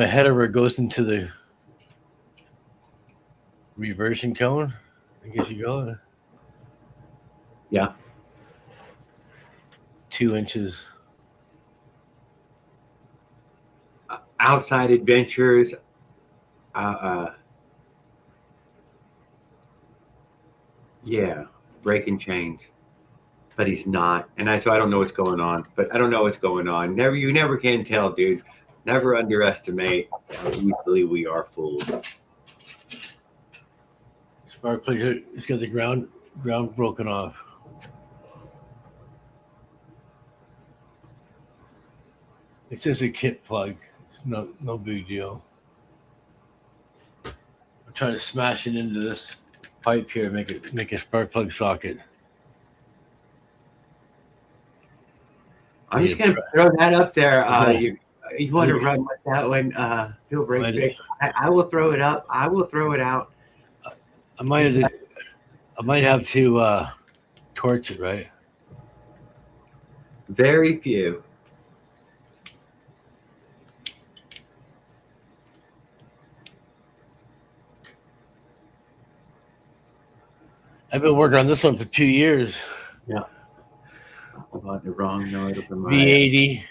header where it goes into the reversion cone. I guess you go. Yeah. 2 inches. Outside adventures. Yeah, breaking chains. But he's not, so I don't know what's going on. But I don't know what's going on. You never can tell, dude. Never underestimate how easily we are fooled. Spark plug. It's got the ground broken off. It's just a kit plug. It's no big deal. I'm trying to smash it into this pipe here, make a spark plug socket. I'm just gonna throw that up there. You want to run with that one? Feel very big. I will throw it up. I will throw it out. I might have to torch it, right? Very few. I've been working on this one for 2 years. Yeah. I'm on the wrong note of the V80.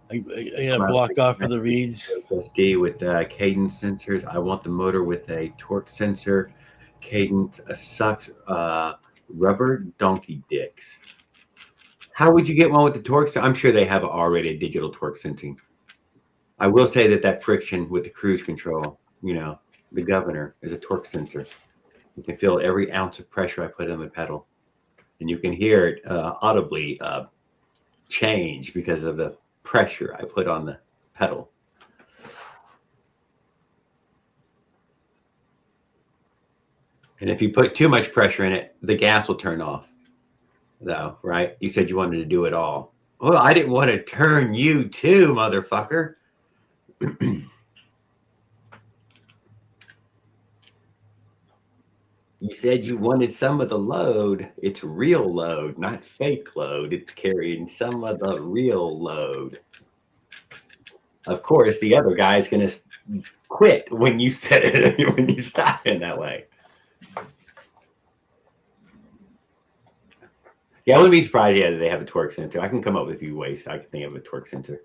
I got to block off for the reeds. SD with cadence sensors. I want the motor with a torque sensor. Cadence sucks rubber donkey dicks. How would you get one with the torque? I'm sure they have already a digital torque sensing. I will say that friction with the cruise control, the governor is a torque sensor. You can feel every ounce of pressure I put on the pedal. And you can hear it audibly change because of the pressure I put on the pedal. And if you put too much pressure in it, the gas will turn off, though, right? You said you wanted to do it all. Well, I didn't want to turn you too, motherfucker. You said you wanted some of the load. It's real load, not fake load. It's carrying some of the real load. Of course, the other guy's going to quit when you said it, when you stop in that way. Yeah, I wouldn't be surprised. Yeah, that they have a torque sensor. I can come up with a few ways I can think of a torque sensor.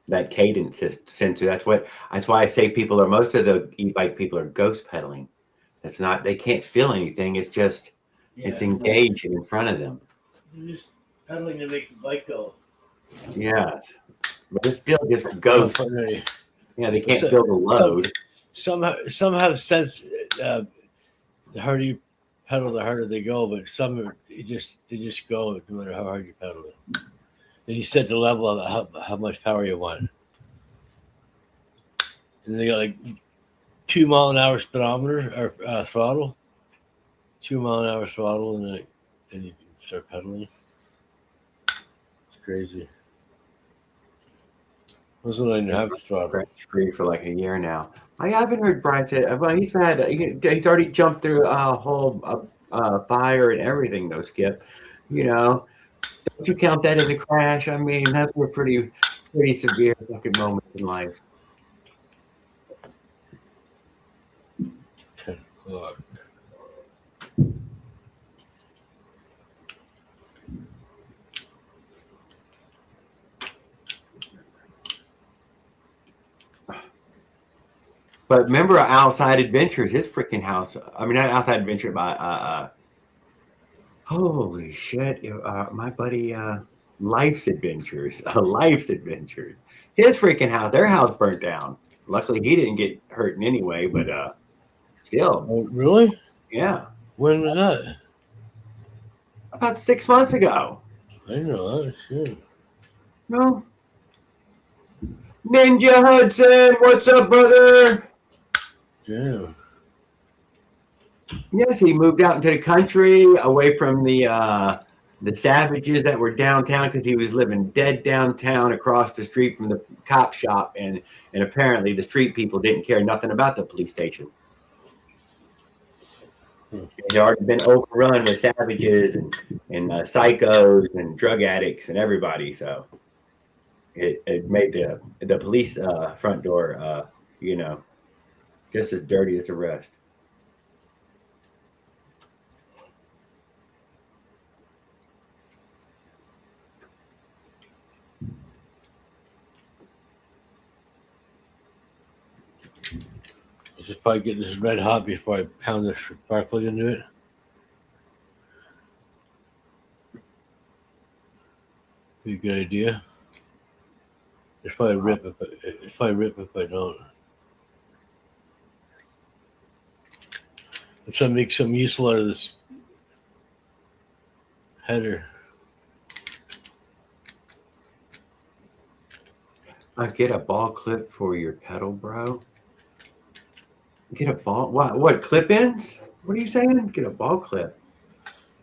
That cadence sensor. That's why I say most of the e-bike people are ghost pedaling. That's not. They can't feel anything. It's just it's engaged in front of them. You're just pedaling to make the bike go. Yes, but it's still just ghost. Yeah, they can't feel the load. Some have sense. The harder you pedal, the harder they go. But some they just go no matter how hard you pedal it. Then you set the level of how much power you want. And they got like 2 mile an hour speedometer or throttle. 2 mile an hour throttle, and then you can start pedaling. It's crazy. Wasn't I have the throttle? Free for like a year now. I haven't heard Brian say. Well, he's already jumped through a whole fire and everything, though, Skip. You know, don't you count that as a crash? I mean, that's a pretty severe fucking moment in life. 10 o'clock. But remember, Outside Adventures, his freaking house. I mean, not Outside Adventure, but holy shit, my buddy, Life's Adventures, Life's Adventures. His freaking house, their house burnt down. Luckily, he didn't get hurt in any way, but still. Oh, really? Yeah. When was that? About 6 months ago. I didn't know that. Shit. No. Ninja Hudson, what's up, brother? Yeah. Yes, he moved out into the country, away from the savages that were downtown, because he was living dead downtown across the street from the cop shop, and apparently the street people didn't care nothing about the police station. He'd already been overrun with savages and psychos and drug addicts and everybody, so it made the police front door, just as dirty as the rest. I should probably get this red hot before I pound this spark plug into it. Be a good idea. It's probably rip if I don't. I'm trying to make some useful out of this header. Get a ball clip for your pedal, bro. Get a ball. What clip-ins? What are you saying? Get a ball clip.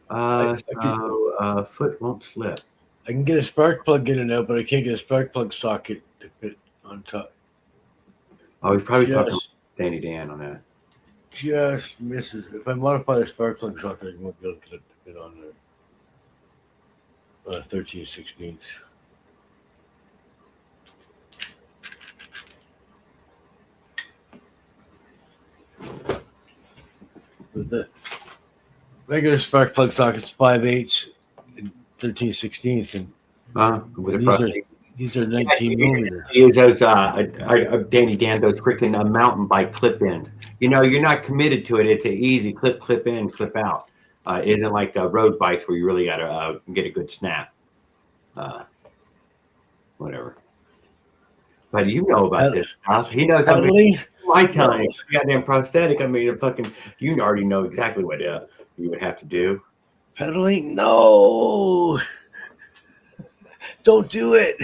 Foot won't slip. I can get a spark plug in and out, but I can't get a spark plug socket to fit on top. Oh, he's probably talking to Danny Dan on that. Just misses. If I modify the spark plug socket, I won't be able to get it to fit on there. 13/16. But the regular spark plug socket's 5/8 and 13/16, and these are 19 millimeter. Use those Danny Dan, those freaking mountain bike clip-ins. You're not committed to it. It's an easy clip in, clip out. It isn't like the road bikes where you really got to get a good snap. Whatever. But you know about this stuff. He knows. I tell him, goddamn prosthetic. I mean, you already know exactly what you would have to do. Pedaling? No. Don't do it.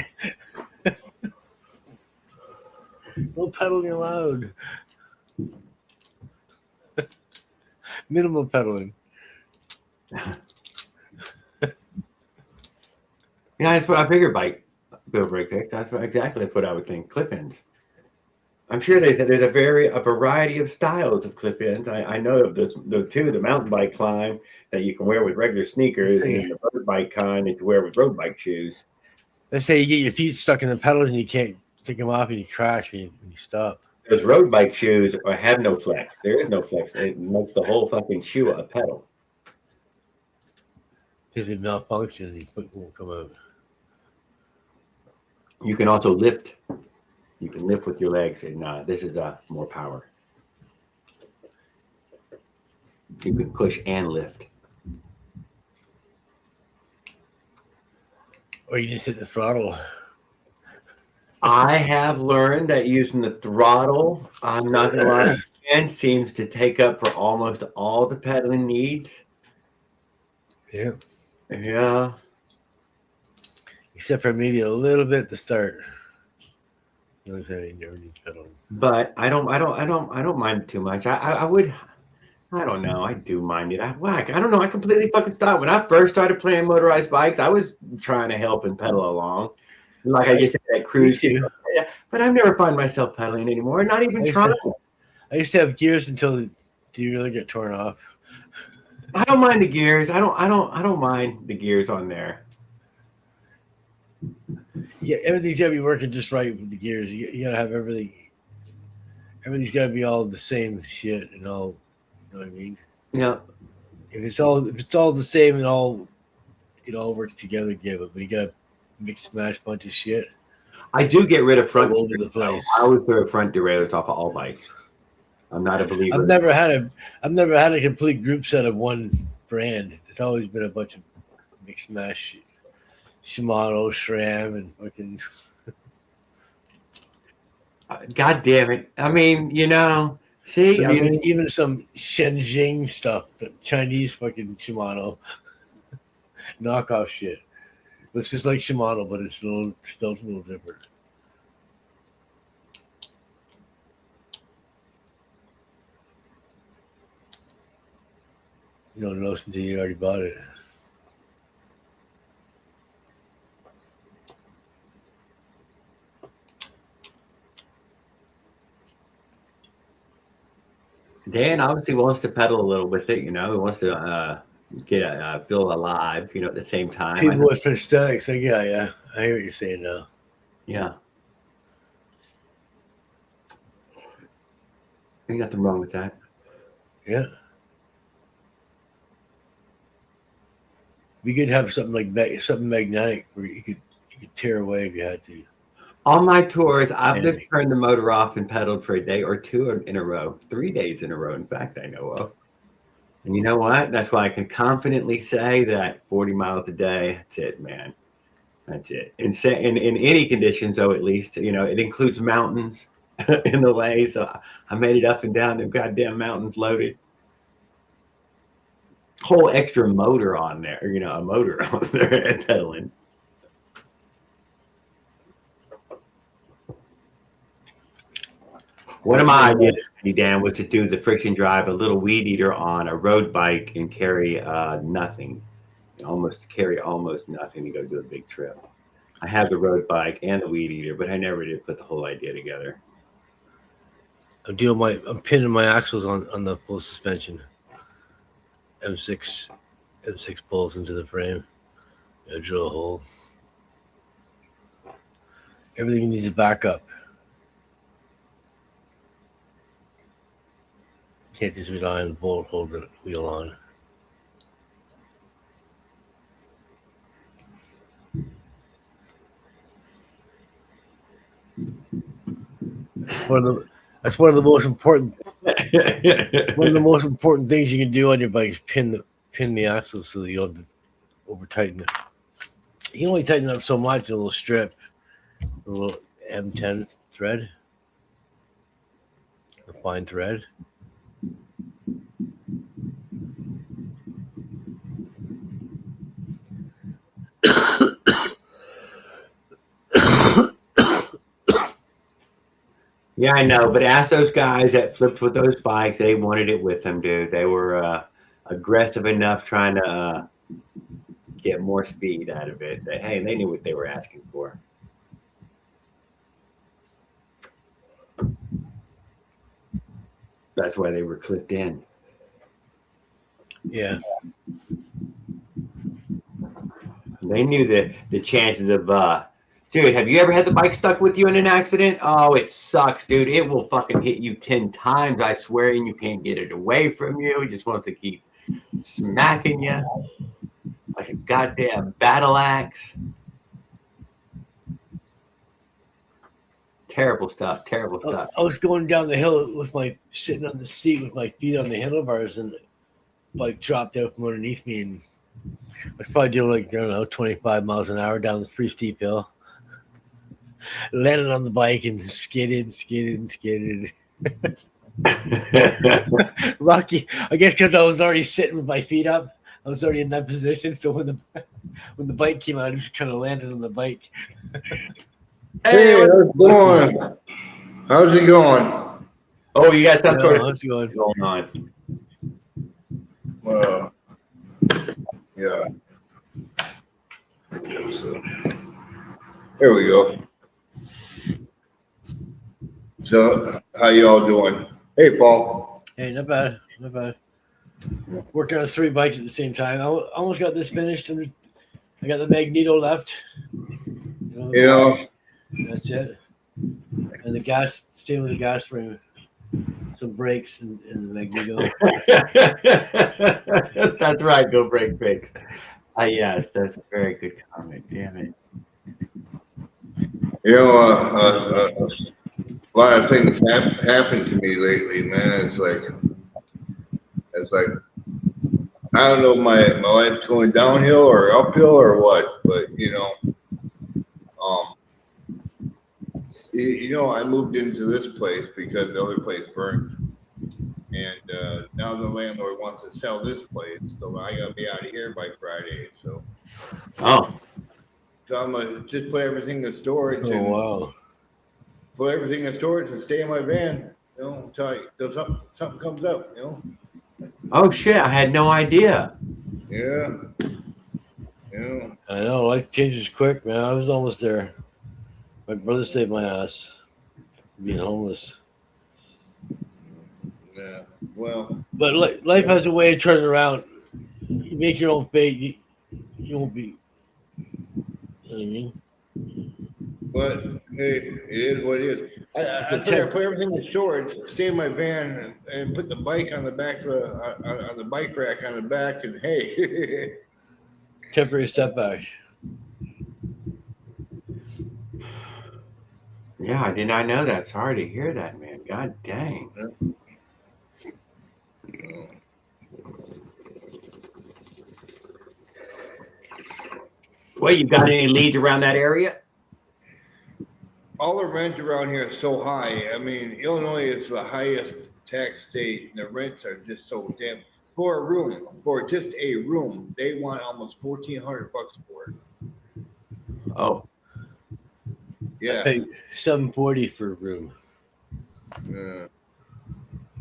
No pedaling allowed. Minimal pedaling. That's what I figured. Bike Bill Brick. That's what I would think. Clip-ins. I'm sure there's a variety of styles of clip-ins. I know of the mountain bike climb that you can wear with regular sneakers, and then the road bike kind that you wear with road bike shoes. Let's say you get your feet stuck in the pedals and you can't take them off and you crash and you stop. Those road bike shoes have no flex. There is no flex. It makes the whole fucking shoe a pedal. Because it malfunctions, your foot won't come out. You can also lift. You can lift with your legs, and this is more power. You can push and lift. Or you just hit the throttle. I have learned that using the throttle, I'm not gonna lie, and seems to take up for almost all the pedaling needs. Yeah. Yeah. Except for maybe a little bit to start. You know, you never need pedaling. But I don't mind it too much. I don't know. I do mind it. I don't know. I completely fucking stopped. When I first started playing motorized bikes, I was trying to help and pedal along. Like I just said, that cruise. But I've never find myself pedaling anymore. Not even trying. I used to have gears until you really get torn off. I don't mind the gears. I don't mind the gears on there. Yeah, everything's gotta be working just right with the gears. You gotta have everything. Everything's gotta be all the same shit and all. You know what I mean? Yeah. If it's all the same and it all works together, give it. But you gotta mix smash bunch of shit. I do get rid of front. All over the place. I always throw front derailleurs off of all bikes. I'm not a believer. I've never had a complete group set of one brand. It's always been a bunch of mixed mash, Shimano, SRAM, and fucking. God damn it! I mean, see, so even some Shenzhen stuff, the Chinese fucking Shimano knockoff shit. Looks just like Shimano, but it's spelled a little different. You don't know until you already bought it. Dan obviously wants to pedal a little with it. He wants to feel alive. At the same time. People with prosthetics, yeah, I hear what you're saying now. Yeah. Ain't nothing wrong with that. Yeah. We could have something like something magnetic where you could tear away if you had to. On my tours, I've just turned the motor off and pedaled for a day or two in a row, 3 days in a row. In fact, I know of. And you know what? That's why I can confidently say that 40 miles a day, that's it, man. That's it. In any conditions, though, at least, it includes mountains in the way. So I made it up and down the goddamn mountains loaded. Whole extra motor on there, a motor on there at pedaling. One of my ideas, Dan, was to do the friction drive, a little weed eater on a road bike and carry nothing. Carry almost nothing to go do a big trip. I have the road bike and the weed eater, but I never did put the whole idea together. I'm pinning my axles on the full suspension. M6 pulls into the frame. I drill a hole. Everything needs a backup. Can't just rely on the bolt hold the wheel on. That's one of the most important. One of the most important things you can do on your bike is pin the axle so that you don't over tighten it. You can only tighten it up so much in a little strip, a little M10 thread, a fine thread. Yeah, I know, but ask those guys that flipped with those bikes. They wanted it with them, dude. They were aggressive enough trying to get more speed out of it. They knew what they were asking for. That's why they were clipped in. Yeah. They knew the chances of dude, have you ever had the bike stuck with you in an accident? Oh, it sucks, dude. It will fucking hit you 10 times, I swear, and you can't get it away from you. It just wants to keep smacking you like a goddamn battle axe. Terrible stuff. Terrible stuff. I was going down the hill with sitting on the seat with my feet on the handlebars, and the bike dropped out from underneath me, and I was probably doing like, I don't know, 25 miles an hour down this pretty steep hill. Landed on the bike and skidded. Lucky, I guess, because I was already sitting with my feet up. I was already in that position. So when the bike came out, I just kind of landed on the bike. Hey, how's it going? How's it going? Oh, you got some sort of how's it going on. Yeah. So, there we go. So, how y'all doing? Hey, Paul. Hey, not bad. Working on 3 bikes at the same time. I almost got this finished, and I got the magneto left. That's it. And the gas, same with the gas frame. Some brakes and the magneto. That's right. Go brake fix. Yes, that's a very good comment. Damn it. A lot of things happened to me lately, man. It's like I don't know if my life's going downhill or uphill or what, but I moved into this place because the other place burned, and now the landlord wants to sell this place, so I gotta be out of here by Friday. So I'm gonna just put everything in storage. Put everything in storage and stay in my van, until something comes up, Oh shit! I had no idea. Yeah. I know, life changes quick, man. I was almost there. My brother saved my ass being homeless. Yeah. Well. But life has a way of turning around. You make your own fate. You won't be. You know what I mean? But hey, it is what it is. I put everything in storage, stay in my van, and put the bike on the back on the bike rack on the back, and hey. Temporary setback. Yeah, I did not know that. Sorry to hear that, man. God dang. Well, you got any leads around that area? All the rent around here is so high. I mean, Illinois is the highest tax state, and the rents are just so damn. For a room, for just a room, they want almost $1,400 for it. Oh. Yeah. I pay $740 for a room. Yeah.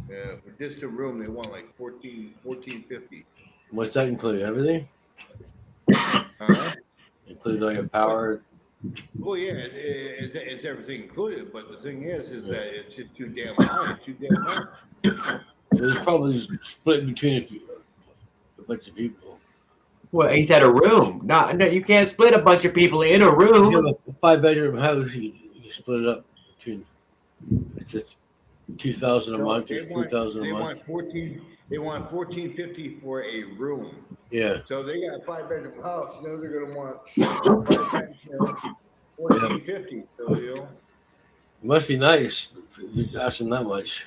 For just a room, they want like $1,450. What's that include? Everything? Include like a power. Well, yeah, it's everything included, but the thing is that it's just too damn high. It's too damn much. It's probably split between a bunch of people. Well, he's at a room. No, you can't split a bunch of people in a room. You have a 5-bedroom house. You split it up between. It's just $2,000 a month or $3,000 a month. They want $1,450 for a room. Yeah. So they got a 5-bedroom house. They're gonna want $1,450. So it must be nice. You're asking that much.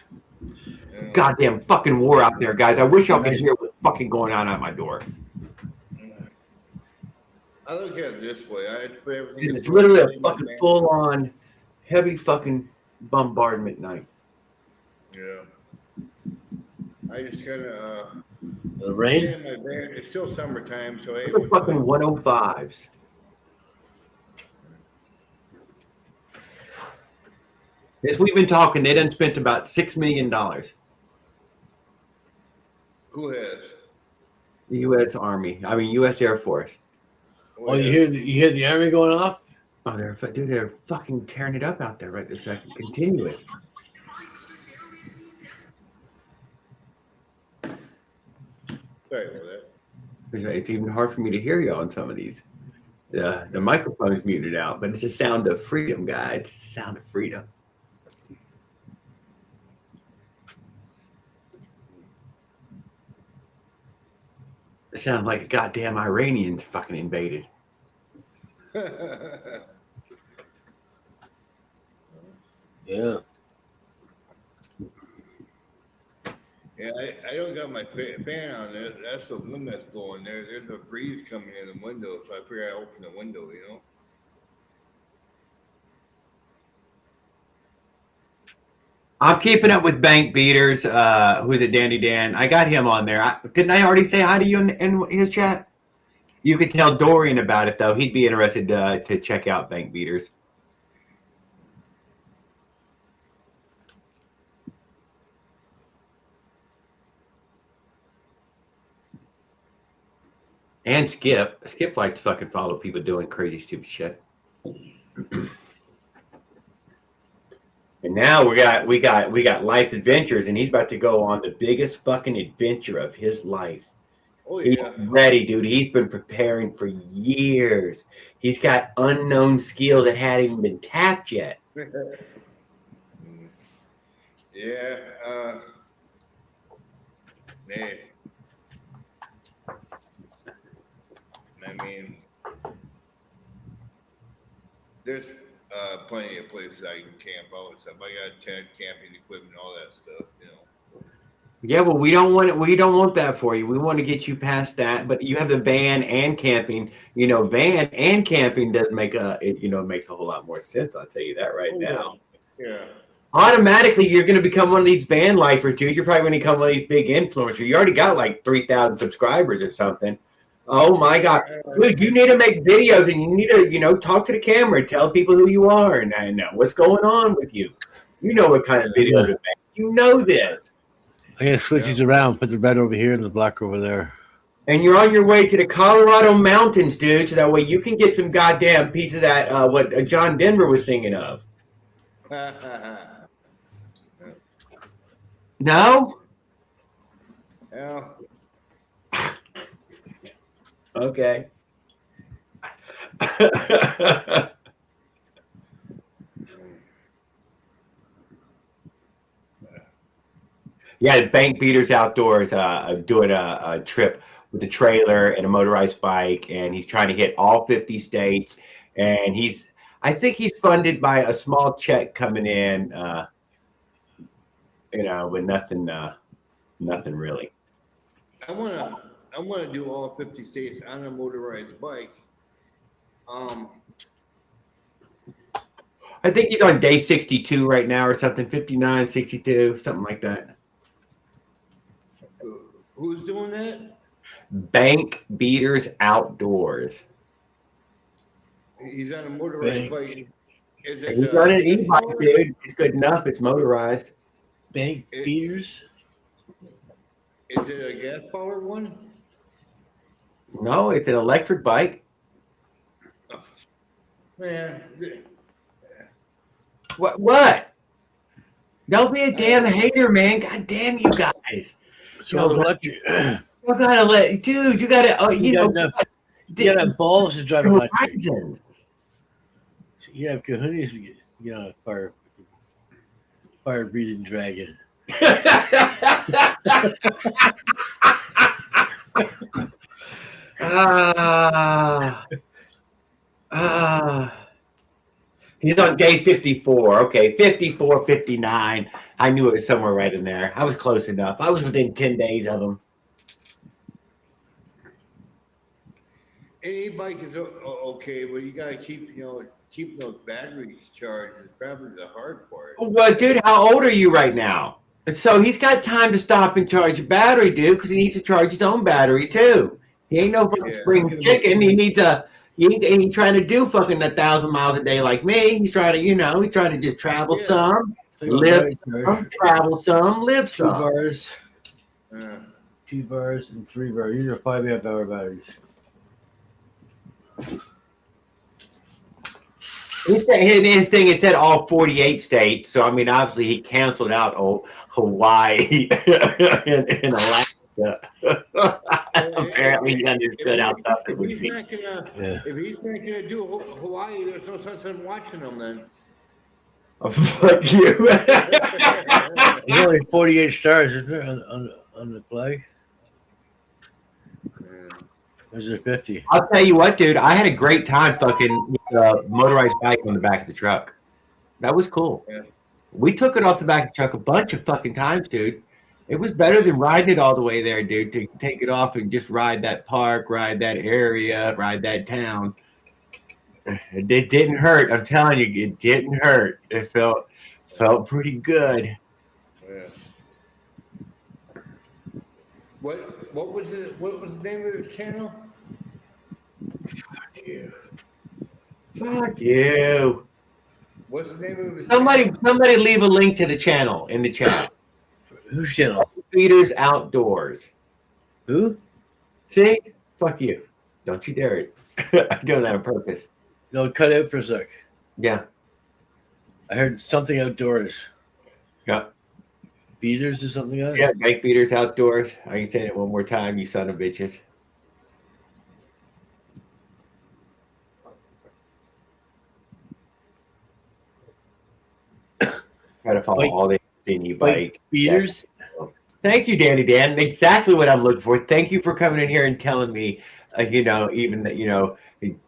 Goddamn fucking war out there, guys. I wish y'all could hear what's fucking going on at my door. I look at it this way. I put everything. It's literally a fucking full-on, heavy fucking bombardment night. Yeah. I just kind of. The rain? It's still summertime, so hey. It's fucking 105s. As we've been talking, they done spent about $6 million. Who has? The U.S. Army. I mean, U.S. Air Force. Oh, you hear the Army going off? Oh, they're fucking tearing it up out there right this second. Continuous. Sorry about that. It's even hard for me to hear you on some of these. The microphone is muted out, but it's a sound of freedom, guys. It's a sound of freedom. It sounds like a goddamn Iranians fucking invaded. Yeah. Yeah, I don't got my fan on there. That's the wind that's blowing there. There's a breeze coming in the window, so I figure I open the window, you know. I'm keeping up with Bank Beaters, who's a Dandy Dan. I got him on there. Didn't I already say hi to you in his chat? You could tell Dorian about it, though. He'd be interested to check out Bank Beaters. And Skip. Skip likes to fucking follow people doing crazy, stupid shit. And now we got life's adventures, and he's about to go on the biggest fucking adventure of his life. Oh yeah. He's ready, dude. He's been preparing for years. He's got unknown skills that hadn't even been tapped yet. Yeah. Man. I mean, there's plenty of places I can camp out and stuff. I got tent, camping equipment, all that stuff, you know. Yeah, well, we don't want it. We don't want that for you. We want to get you past that. But you have the van and camping. You know, van and camping does make it makes a whole lot more sense. I'll tell you that right now. Yeah. Automatically, you're going to become one of these van lifers, dude. You're probably going to become one of these big influencers. You already got like 3,000 subscribers or something. Oh my God, dude! You need to make videos, and you need to, talk to the camera, and tell people who you are, and what's going on with you. You know what kind of videos to make. You know this. I'm gonna switch these around. Put the red over here and the black over there. And you're on your way to the Colorado mountains, dude. So that way you can get some goddamn piece of that what John Denver was singing of. No. Yeah. Okay. Yeah, Bank Beaters Outdoors doing a trip with a trailer and a motorized bike, and he's trying to hit all 50 states. And I think he's funded by a small check coming in, with nothing really. I want to do all 50 states on a motorized bike. I think he's on day 62 right now or something, 59, 62, something like that. Who's doing that? Bank Beaters Outdoors. He's on a motorized bike. He's on an e-bike, dude. It's good enough. It's motorized. Bank Beaters? Is it a gas-powered one? No, it's an electric bike. Man. What? Don't be a damn hater, man. God damn you guys. So electric. You gotta let, dude. You gotta. You gotta have balls to drive electric. You have cojones to get on a fire breathing dragon. He's on day 54. Okay, 54, 59. I knew it was somewhere right in there. I was close enough. I was within 10 days of him. Any bike is okay, but you gotta keep those batteries charged. Is probably the hard part. Well, dude, how old are you right now? And so he's got time to stop and charge a battery, dude, because he needs to charge his own battery too. He ain't no spring chicken. He needs he ain't trying to do fucking 1,000 miles a day like me. He's trying to, he's trying to just travel some, live some, travel some, live some. 2 bars. 2 bars and 3 bars. These are 5 amp hour batteries. His thing, it said all 48 states. So, I mean, obviously he canceled out Hawaii and Alaska. Apparently, he understood how tough it If would he's be. not gonna, Yeah. if he's not gonna do Hawaii, there's no sense in watching him then. Fuck you. There's only 48 stars, isn't there, on the flag? There's a 50. I'll tell you what, dude. I had a great time fucking with a motorized bike on the back of the truck. That was cool. Yeah. We took it off the back of the truck a bunch of fucking times, dude. It was better than riding it all the way there, dude, to take it off and just ride that park, ride that area, ride that town. It didn't hurt. I'm telling you, it didn't hurt. It felt pretty good. Yeah. What was the name of the channel? Fuck you. Fuck you. What's the name of the Somebody leave a link to the channel in the chat. Whose channel? Peter's Outdoors. Who? See? Fuck you. Don't you dare it. I'm doing that on purpose. No, cut out for a sec. Yeah. I heard something outdoors. Yeah. Beaters or something like that? Yeah, Bank Beaters Outdoors. I can say it one more time, you son of bitches. Try to follow all the e-bike. Beaters? Yes. Thank you, Danny Dan. Exactly what I'm looking for. Thank you for coming in here and telling me, even that,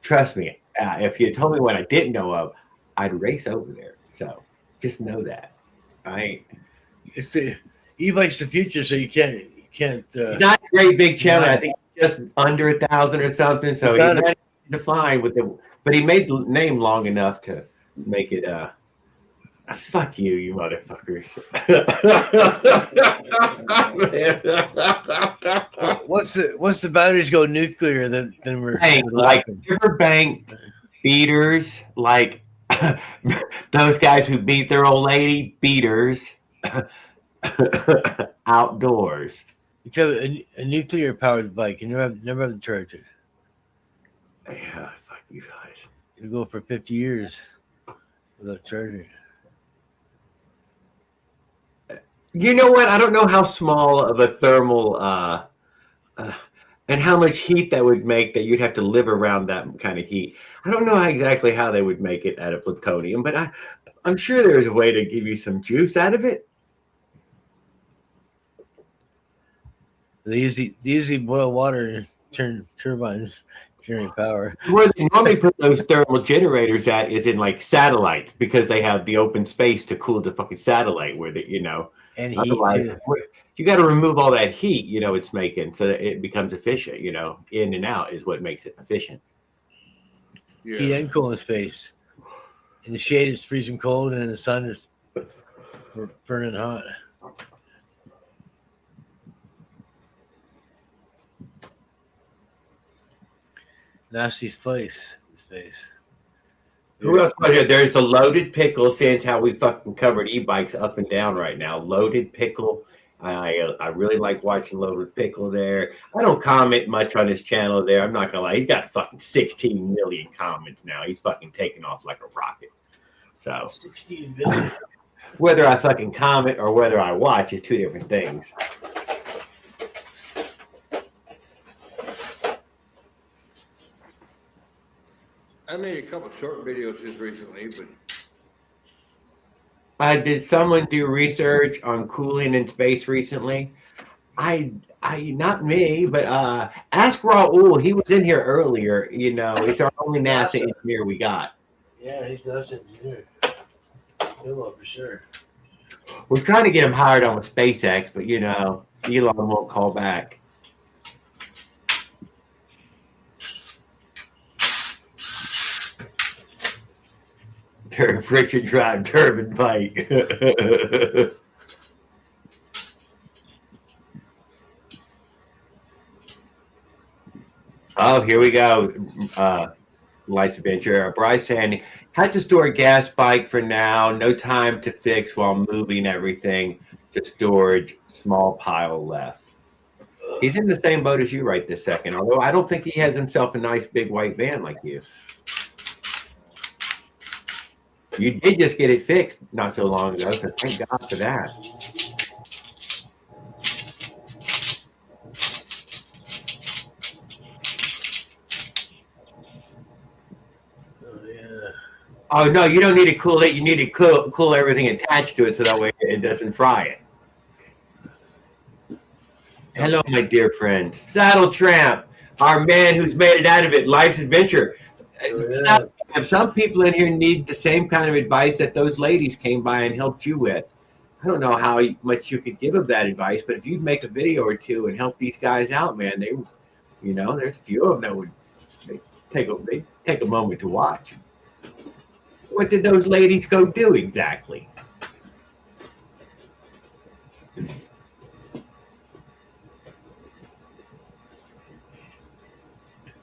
trust me, if you told me what I didn't know of, I'd race over there. So just know that. It's the e-bike's the future, so you can't. He's not a great big channel. I think just under 1,000 or something. So he's not defined with it, but he made the name long enough to make it. Fuck you, you motherfuckers. Once the batteries go nuclear, then we're like Riverbank Beaters, like those guys who beat their old lady, Beaters Outdoors. You have a nuclear powered bike and never have to charge it. Yeah, fuck you guys. You go for 50 years without charging it. You know what? I don't know how small of a thermal and how much heat that would make that you'd have to live around that kind of heat. I don't know exactly how they would make it out of plutonium, but I'm sure there's a way to give you some juice out of it. They usually boil water and turn turbines, generating power. Where they normally put those thermal generators at is in like satellites because they have the open space to cool the fucking satellite where And heat otherwise too. you got to remove all that heat, it's making so that it becomes efficient, in and out is what makes it efficient. Yeah. Heat and cool in space. In the shade, it's freezing cold, and in the sun, it's burning hot. Nasty's place in space. Who else was there? There's a Loaded Pickle, since how we fucking covered e-bikes up and down right now. Loaded Pickle. I really like watching Loaded Pickle there. I don't comment much on his channel there. I'm not gonna lie. He's got fucking 16 million comments now. He's fucking taking off like a rocket. So 16 million. Whether I fucking comment or whether I watch is two different things. I made a couple short videos just recently, but Did someone do research on cooling in space recently? I not me, but ask Raul. He was in here earlier. It's our only NASA engineer we got. Yeah, he's NASA engineer. For sure. We're trying to get him hired on with SpaceX, but Elon won't call back. Friction drive turbine bike. Oh, here we go. Lights Adventure. Bryce saying, had to store a gas bike for now. No time to fix while moving everything to storage. Small pile left. He's in the same boat as you right this second, although I don't think he has himself a nice big white van like you. You did just get it fixed not so long ago, so thank God for that. Oh no, you don't need to cool it. You need to cool everything attached to it so that way it doesn't fry it. Hello, my dear friend, Saddle Tramp, our man who's made it out of it. Life's adventure. Yeah. Some people in here need the same kind of advice that those ladies came by and helped you with. I don't know how much you could give them that advice, but if you'd make a video or two and help these guys out, man, they, there's a few of them that would take a moment to watch. What did those ladies go do exactly?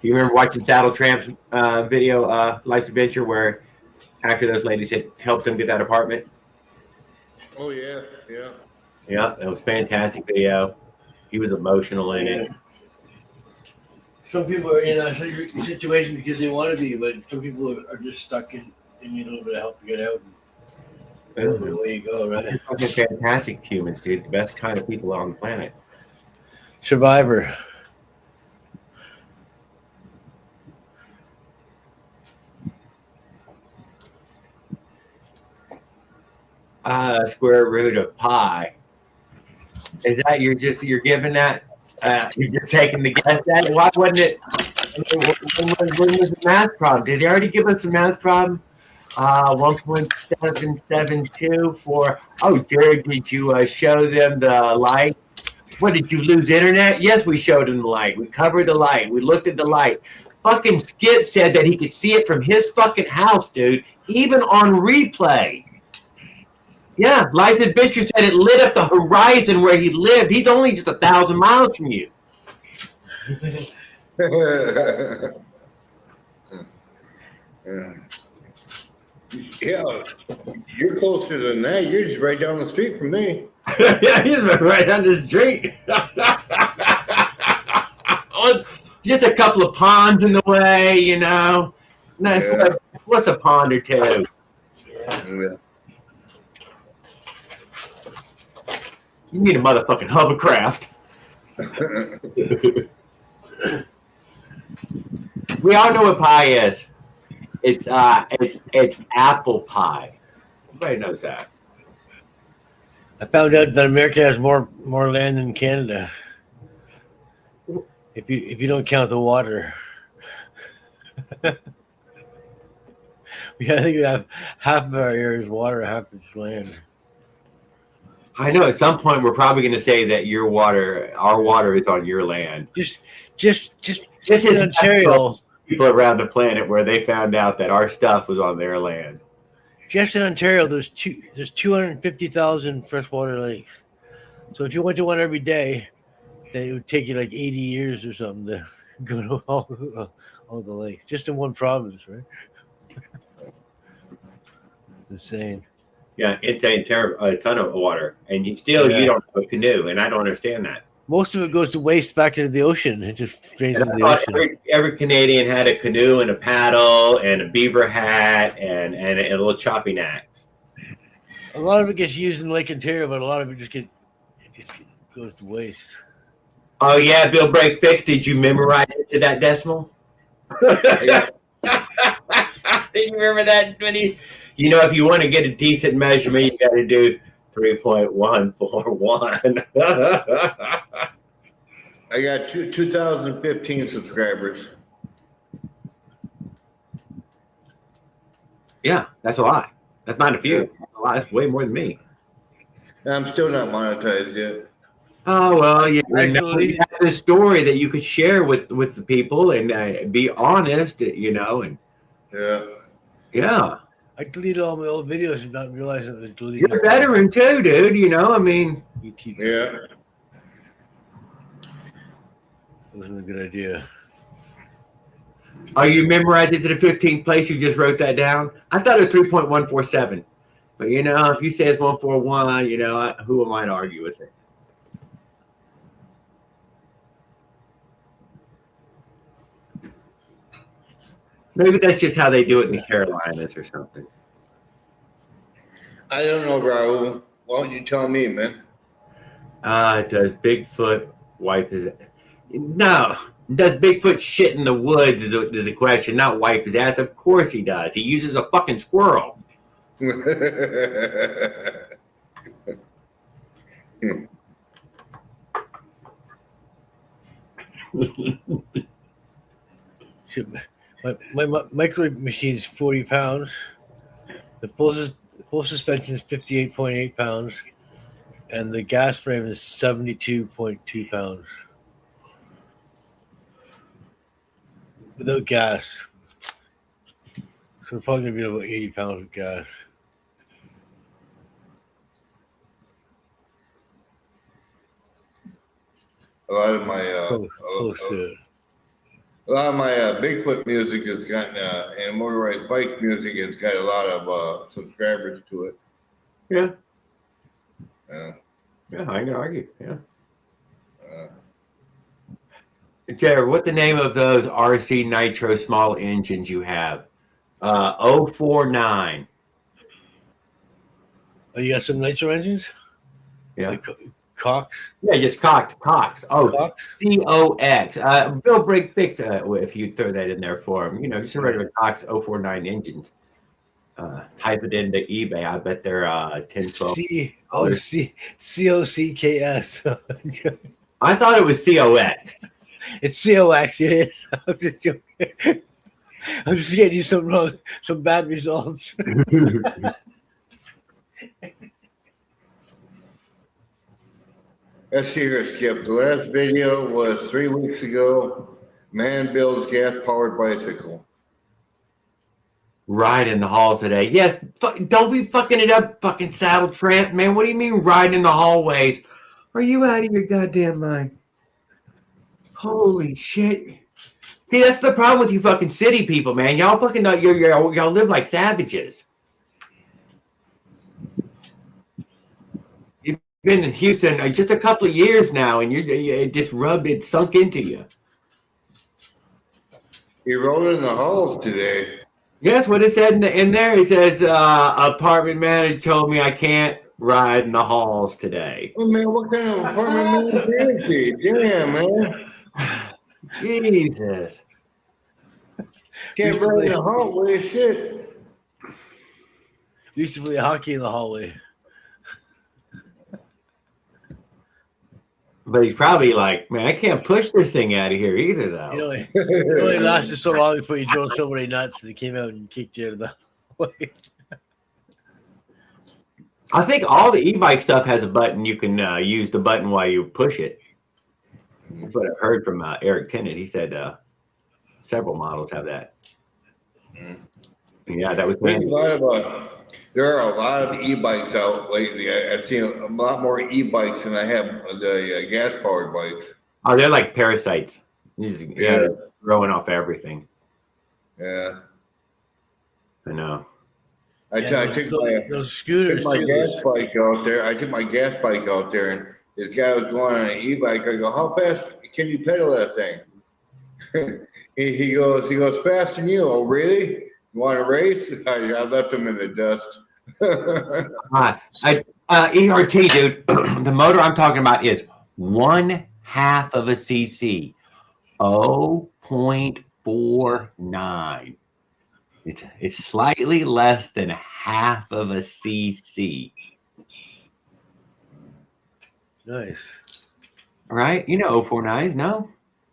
Do you remember watching Saddle Tramp's video, Life's Adventure, where after those ladies had helped him get that apartment? Oh yeah, yeah. Yeah, it was a fantastic video. He was emotional in it. Some people are in a situation because they want to be, but some people are just stuck in. They need a little bit of help to get out. And away you go, right? Fucking fantastic humans, dude. The best kind of people on the planet. Survivor. Square root of pi. Is that you're giving that? You're just taking the guess at it? Why wasn't it? When was the math problem? Did he already give us a math problem? 1.772 for. Oh, Jared, did you show them the light? What, did you lose internet? Yes, we showed him the light. We covered the light. We looked at the light. Fucking Skip said that he could see it from his fucking house, dude, even on replay. Yeah, Life's Adventure said it lit up the horizon where he lived. He's only just 1,000 miles from you. Yeah, you're closer than that. You're just right down the street from me. Yeah, he's right down the street. Just a couple of ponds in the way, Yeah. What's a pond or two? Yeah. You need a motherfucking hovercraft. We all know what pie is. It's apple pie. Everybody knows that. I found out that America has more land than Canada. If you don't count the water. I think we have half of our area is water, half is land. I know at some point we're probably going to say that our water is on your land. Just in Ontario. People around the planet where they found out that our stuff was on their land. Just in Ontario, there's 250,000 freshwater lakes. So if you went to one every day, then it would take you like 80 years or something to go to all the lakes, just in one province, right? It's insane. Yeah, it's a ton of water, and you don't have a canoe, and I don't understand that. Most of it goes to waste back into the ocean. It just drains into the ocean. Every Canadian had a canoe and a paddle and a beaver hat and a little chopping axe. A lot of it gets used in Lake Ontario, but a lot of it just goes to waste. Oh yeah, Bill Break Fix. Did you memorize it to that decimal? Did you remember that when if you want to get a decent measurement, you got to do 3.141. I got 2015 subscribers. Yeah, that's a lot. That's not a few. That's a lot. That's way more than me. I'm still not monetized yet. Oh well, you have this story that you could share with the people and be honest, and yeah. I deleted all my old videos and not realizing it was deleted. You're a veteran too, dude. Yeah. It wasn't a good idea. Oh, you memorized it to the 15th place? You just wrote that down? I thought it was 3.147. But, if you say it's 141, who am I to argue with it? Maybe that's just how they do it in the Carolinas or something. I don't know, Raul. Why don't you tell me, man? Does Bigfoot wipe his... No. Does Bigfoot shit in the woods is a question, not wipe his ass. Of course he does. He uses a fucking squirrel. My micro machine is 40 pounds. The full suspension is 58.8 pounds. And the gas frame is 72.2 pounds. Without gas. So we're probably going to be about 80 pounds of gas. A lot of my close to it. A lot of my Bigfoot music has gotten and motorized bike music has got a lot of subscribers to it. Yeah. Yeah, I can argue. Yeah. Jared, what the name of those RC Nitro small engines you have? 049. Oh, you got some nitro engines? Yeah. Like Cox? Yeah, just Cox. Oh, Cox? COX. Bill Break Fix, if you throw that in there for him. Just a regular Cox 049 engines. Type it into eBay. I bet they're 10, 12. COCKS. I thought it was COX. It's COX, it is. I'm just joking. I'm just getting you some bad results. Let's see here, Skip. The last video was 3 weeks ago. Man builds gas-powered bicycle. Ride in the hall today. Yes, don't be fucking it up, fucking saddle tramp, man. What do you mean ride in the hallways? Are you out of your goddamn mind? Holy shit. See, that's the problem with you fucking city people, man. Y'all fucking y'all live like savages. You've been in Houston just a couple of years now, and it just sunk into you. He rode in the halls today. Yes, what it said in there. It says apartment manager told me I can't ride in the halls today. Oh man, what kind of apartment manager is he? Damn, man. Jesus. Can't ride in the hallway, shit. Used to play hockey in the hallway. But he's probably like, man, I can't push this thing out of here either, though. It only lasted so long before you drove somebody nuts and they came out and kicked you out of the way. I think all the e-bike stuff has a button. You can use the button while you push it. That's what I heard from Eric Tennant. He said several models have that. Yeah, that was there are a lot of e-bikes out lately. I've seen a lot more e-bikes than I have the gas-powered bikes. Oh, they're like parasites. Yeah, growing off everything. Yeah. I know. I took those scooters. my gas bike out there. I took my gas bike out there, and this guy was going on an e-bike. I go, how fast can you pedal that thing? he goes, faster than you. Oh, really? You want to race? I left him in the dust. ERT, dude. The motor I'm talking about is 1/2 of a cc, 0.49. It's slightly less than 1/2 of a cc. Nice. Right? 049s, no?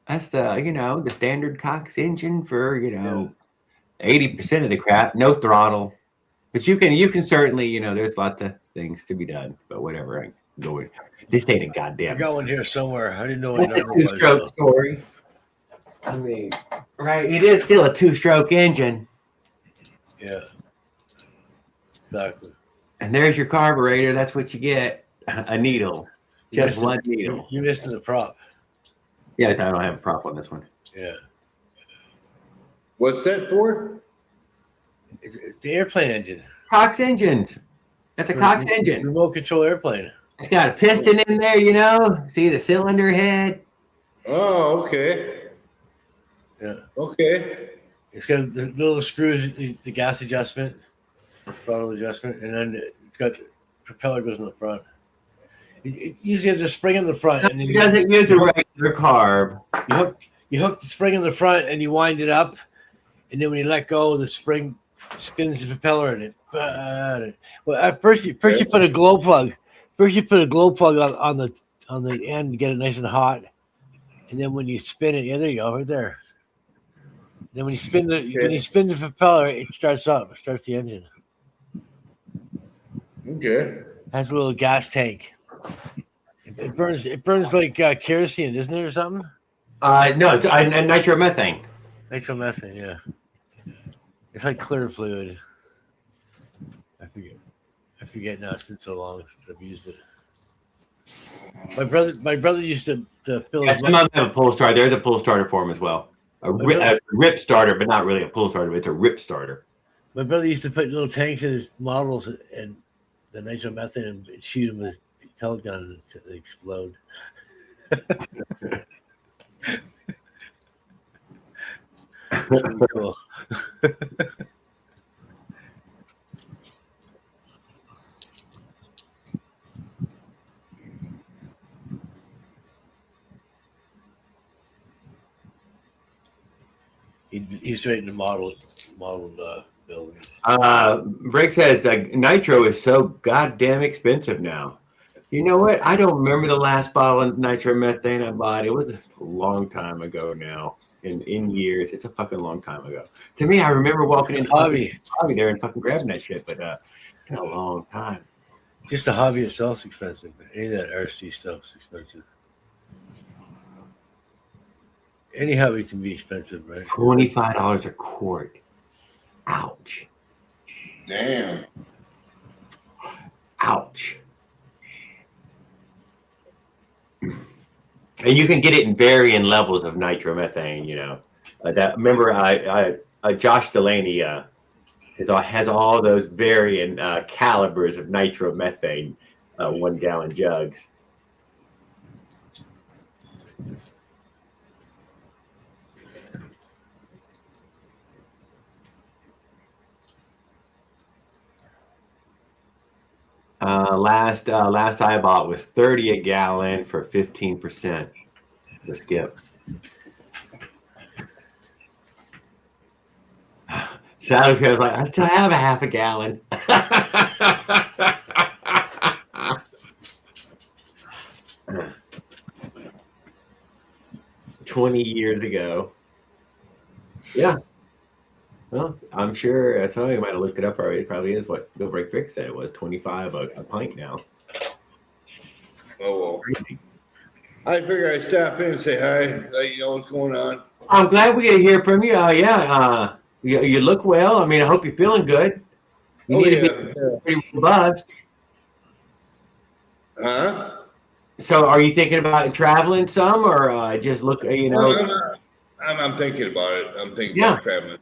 That's the standard Cox engine for 80% of the crap, no throttle. But you can certainly, there's lots of things to be done. But whatever, I go with this ain't a goddamn. I got one here somewhere. I didn't know what number it was. Two-stroke story. I mean, right? It is still a 2-stroke engine. Yeah. Exactly. And there's your carburetor. That's what you get. A needle. Just one needle. You're missing the prop. Yeah, I don't have a prop on this one. Yeah. What's that for? It's the airplane engine. Cox engines. That's a Cox engine. Remote control airplane. It's got a piston in there, See the cylinder head? Oh, okay. Yeah. Okay. It's got the little screws, the gas adjustment, throttle adjustment, and then it's got the propeller goes in the front. It usually has a spring in the front, and then It doesn't use a regular carb. You hook the spring in the front, and you wind it up, and then when you let go, the spring spins the propeller in it. Well, at first you put a glow plug. First you put a glow plug on the end to get it nice and hot, and then when you spin it, there you go, right there. Then when you spin the propeller, it starts up. It starts the engine. Okay. Has a little gas tank. It burns like kerosene, isn't it, or something? No, it's nitromethane. Nitromethane, yeah. It's like clear fluid. I forget now. It's been so long since I've used it. My brother used to fill his. Some of them have a pull starter. There's a pull starter for them as well. A rip starter, but not really a pull starter. It's a rip starter. My brother used to put little tanks in his models and the nitromethane and shoot them with pellet gun until they explode. Pretty cool. He's right in the model building. Brick says nitro is so goddamn expensive now. You know what? I don't remember the last bottle of nitromethane I bought. It was a long time ago now. In years, it's a fucking long time ago. To me, I remember walking into hobby there and fucking grabbing that shit, but it's been a long time. Just the hobby itself's expensive. Any of that RC stuff's expensive. Any hobby can be expensive, right? $25 a quart. Ouch. Damn. Ouch. And you can get it in varying levels of nitromethane, you know. Remember, Josh Delaney has all those varying calibers of nitromethane 1 gallon jugs. Last I bought was 30 a gallon for 15%. The skip. Sally was like, I still have a half a gallon. 20 years ago. Yeah. Well, I'm sure some of you might have looked it up already. It probably is what Bill Break Vic said it was, 25 a pint now. Oh, well. Crazy. I figure I'd stop in and say hi, let you know what's going on. I'm glad we get to hear from you. You look well. I mean, I hope you're feeling good. You need to be pretty robust. Huh? So are you thinking about traveling some or just look, you know? I'm thinking about it. I'm thinking about traveling.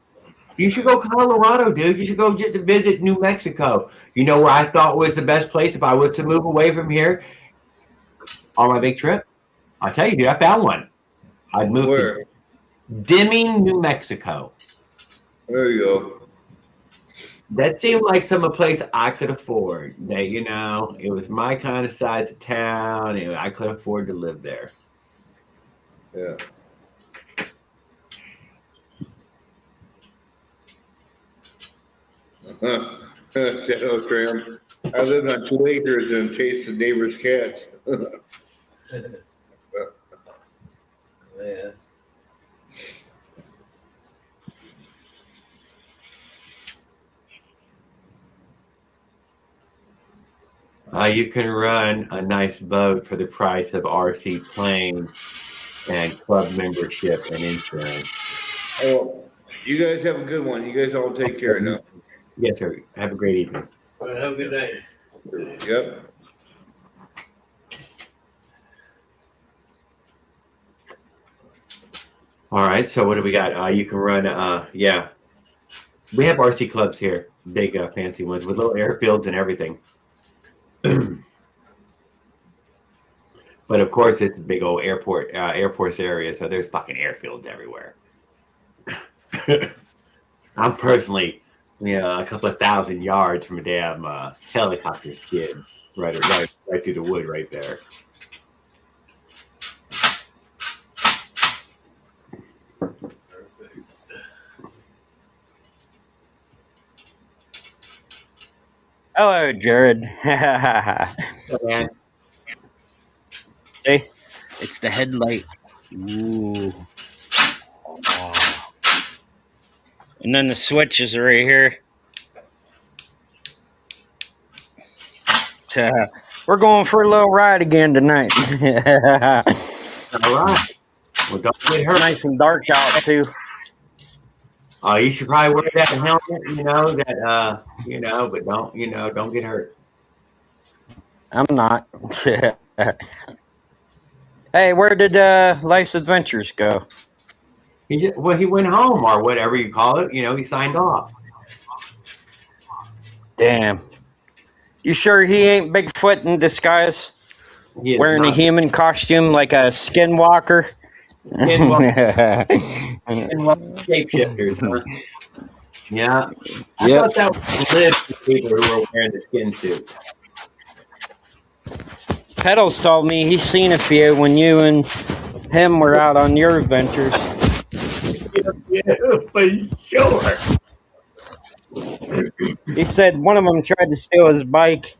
You should go Colorado, dude. You should go just to visit New Mexico. You know where I thought was the best place if I was to move away from here on my big trip? I'll tell you, dude, I found one. I'd move to Deming, New Mexico. There you go. That seemed like some place I could afford. That, you know, it was my kind of size of town, and I could afford to live there. Yeah. Shadow Tram. I lived on 2 acres and chased the neighbor's cats. Yeah. You can run a nice boat for the price of RC plane and club membership and insurance. Oh, you guys have a good one. You guys all take care now. Yes, sir. Have a great evening. All right, have a good night. Yep. All right. So what do we got? You can run. Yeah. We have RC clubs here, big fancy ones with little airfields and everything. But of course, it's a big old airport, Air Force area, so there's fucking airfields everywhere. I'm personally a couple of thousand yards from a damn helicopter skid right through the wood right there. Hello, Jared. Man. See, it's the headlight. Ooh. Oh. And then the switches are right here. We're going for a little ride again tonight. All right. Well, don't get hurt. It's nice and dark out too. You should probably wear that helmet. But don't get hurt. I'm not. Hey, where did Life's Adventures go? He went home or whatever you call it. He signed off. Damn. You sure he ain't Bigfoot in disguise? Wearing a human costume like a skinwalker? Shapeshifters, huh? Yeah. I thought that was the list of people who were wearing the skin suit. Pedals told me he's seen a few when you and him were out on your adventures. Yeah, for sure. He said one of them tried to steal his bike.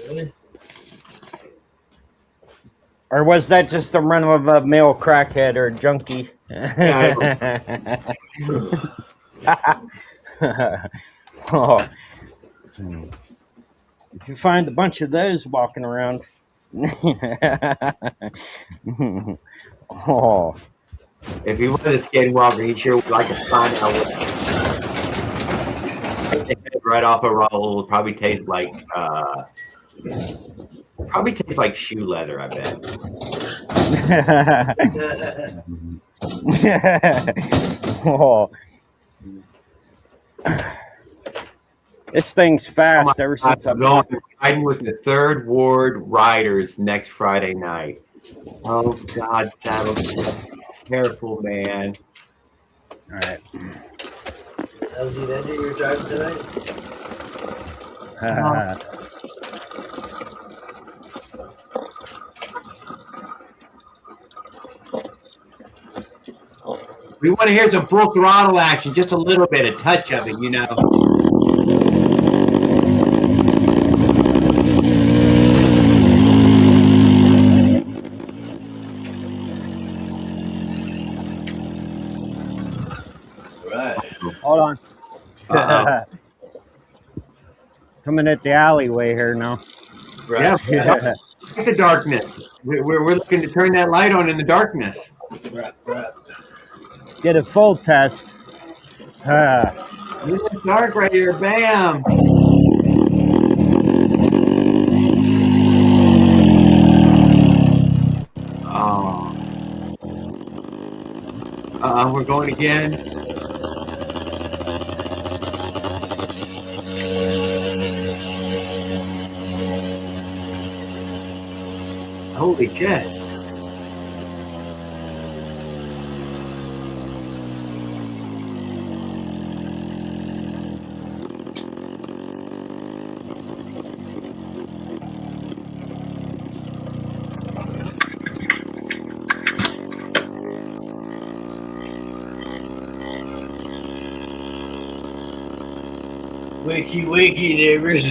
Really? Or was that just a run-of-the-mill crackhead or junkie? Oh. If you find a bunch of those walking around. Oh. If he was a skinwalker, he sure would like to find out what. Right off a roll, probably tastes like shoe leather, I bet. Oh. This thing's fast ever since I'm going riding with the 3rd Ward Riders next Friday night. Oh God, that'll be careful, man. All right. That was the adventure you were driving tonight? We want to hear some full throttle action, just a little bit, a touch of it, Right. Hold on. Coming at the alleyway here now. Right. Yeah. Look at the darkness. We're looking to turn that light on in the darkness. Right. Get a full test. It's dark right here. Bam. Oh. We're going again. Holy shit. Wakey, neighbors.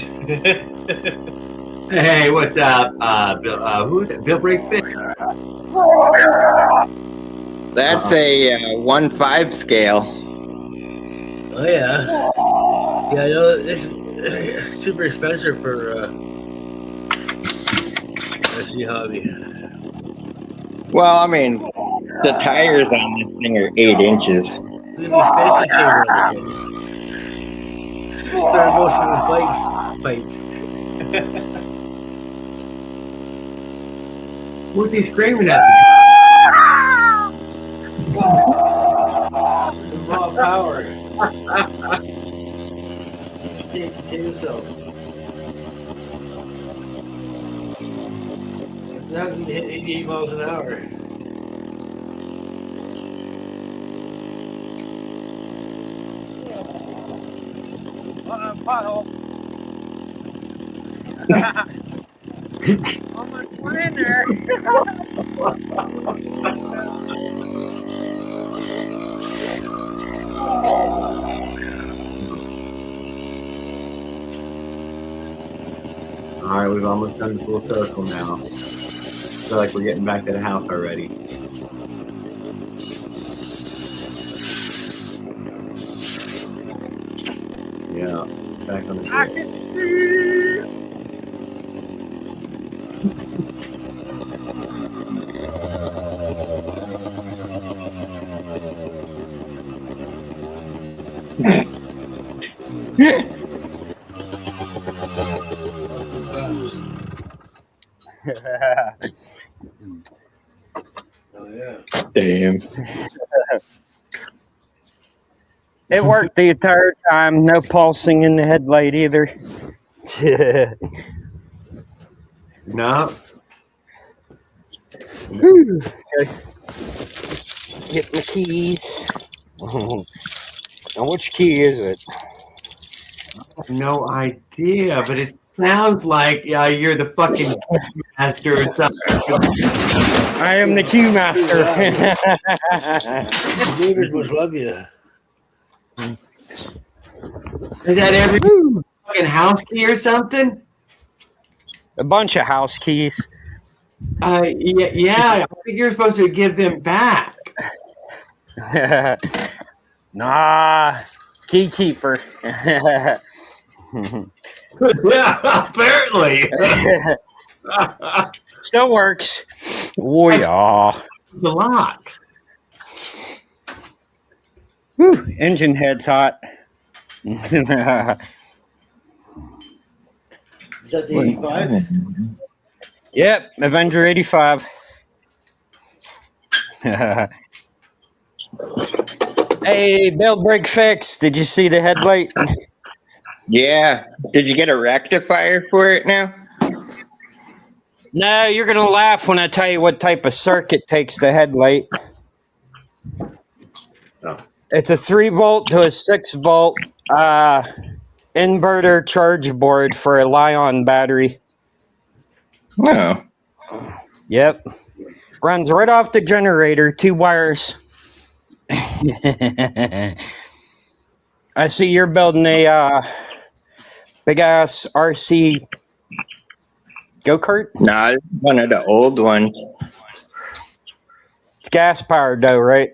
Hey, what's up, Bill? Who's Bill Breakfish? That's a 1/5 scale. Oh yeah. Yeah, I know it's super expensive for SG hobby. Well, I mean, the tires on this thing are 8 inches. Look at the expensive chamber on the They're most of the fights. What's he screaming at? Raw power. Take himself. It's not even hit 88 miles an hour. Pothole. Almost went in there. All right, we've almost done the full circle now. Feel like we're getting back to the house already. Yeah, back on the I grid. can see. Oh yeah. Damn. It worked the entire time. No pulsing in the headlight either. No. Okay. Get my keys. Now, which key is it? No idea, but it sounds like you're the fucking master or something. I am the key master. Neighbors must love you. Is that every fucking house key or something? A bunch of house keys. Yeah. I think you're supposed to give them back. Nah, key keeper. Yeah, apparently. Still works. Oh yeah. The lock. Whew, engine head's hot. Is that the 85? Yep, Avenger 85. Hey, build break fix. Did you see the headlight? Yeah. Did you get a rectifier for it now? No, you're gonna laugh when I tell you what type of circuit takes the headlight. Oh. It's a 3-volt to a 6-volt inverter charge board for a Li-ion battery. Oh. Yep. Runs right off the generator, 2 wires. I see you're building a big ass RC go-kart. Nah, this is one of the old ones. It's gas powered though, right?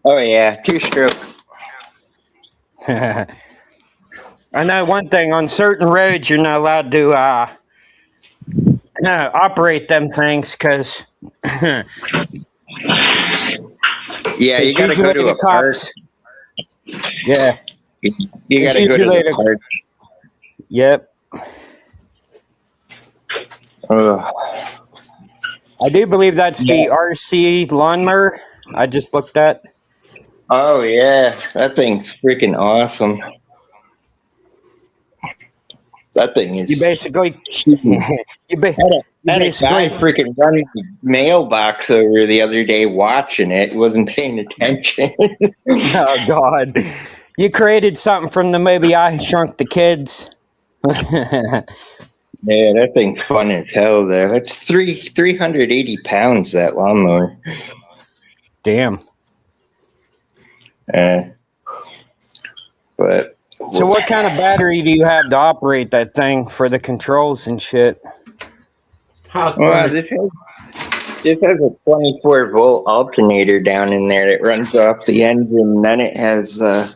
Oh yeah, 2-stroke. I know one thing, on certain roads you're not allowed to operate them things because Yeah, you gotta go to a park. Yeah. You gotta go to the park. Yep. Ugh. I do believe that's the RC lawnmower I just looked at. Oh yeah, that thing's freaking awesome. That thing is. You basically, had a guy freaking running the mailbox over the other day watching it. Wasn't paying attention. Oh God, you created something from the movie I Shrunk the Kids. Yeah, that thing's fun as hell though. It's 380 pounds, that lawnmower. Damn. But so what kind of battery do you have to operate that thing for the controls and shit? Well, this has a 24-volt alternator down in there that runs off the engine, and then it has a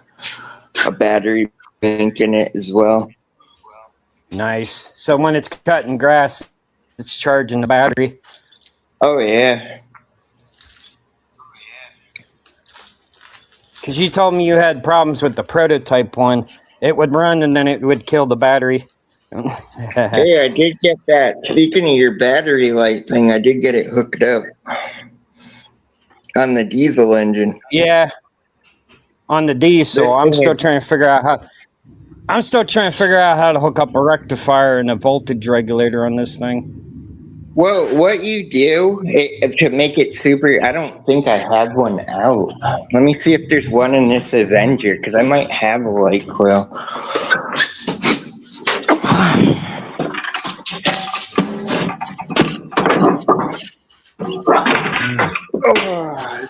battery bank in it as well. Nice. So when it's cutting grass, it's charging the battery. Oh yeah. Because you told me you had problems with the prototype one. It would run and then it would kill the battery. Hey, I did get that. Speaking of your battery light thing, I did get it hooked up on the diesel engine. Yeah, on the diesel. I'm still trying to figure out how to hook up a rectifier and a voltage regulator on this thing. Well, what you do to make it super, I don't think I have one out. Let me see if there's one in this Avenger, because I might have a light coil.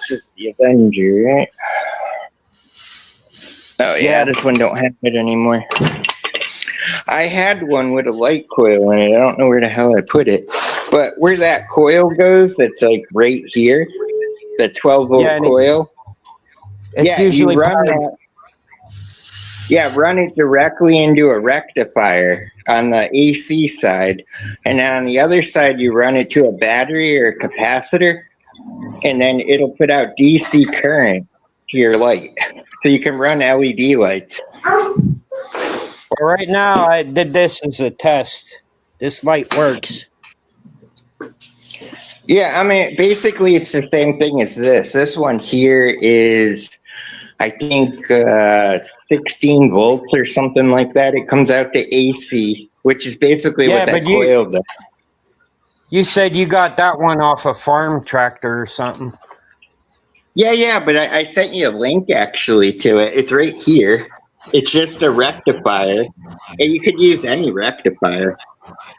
this is the Avenger, right? Oh yeah, this one don't have it anymore. I had one with a light coil in it. I don't know where the hell I put it. But where that coil goes, that's like right here, the 12-volt coil. It's usually you run that. Yeah, run it directly into a rectifier on the AC side. And then on the other side, you run it to a battery or a capacitor. And then it'll put out DC current to your light. So you can run LED lights. Well, right now, I did this as a test. This light works. Yeah, I mean, basically it's the same thing as this. This one here is, I think, 16 volts or something like that. It comes out to AC, which is basically what that coil does. You said you got that one off a farm tractor or something. Yeah, but I sent you a link actually to it. It's right here. It's just a rectifier. And you could use any rectifier.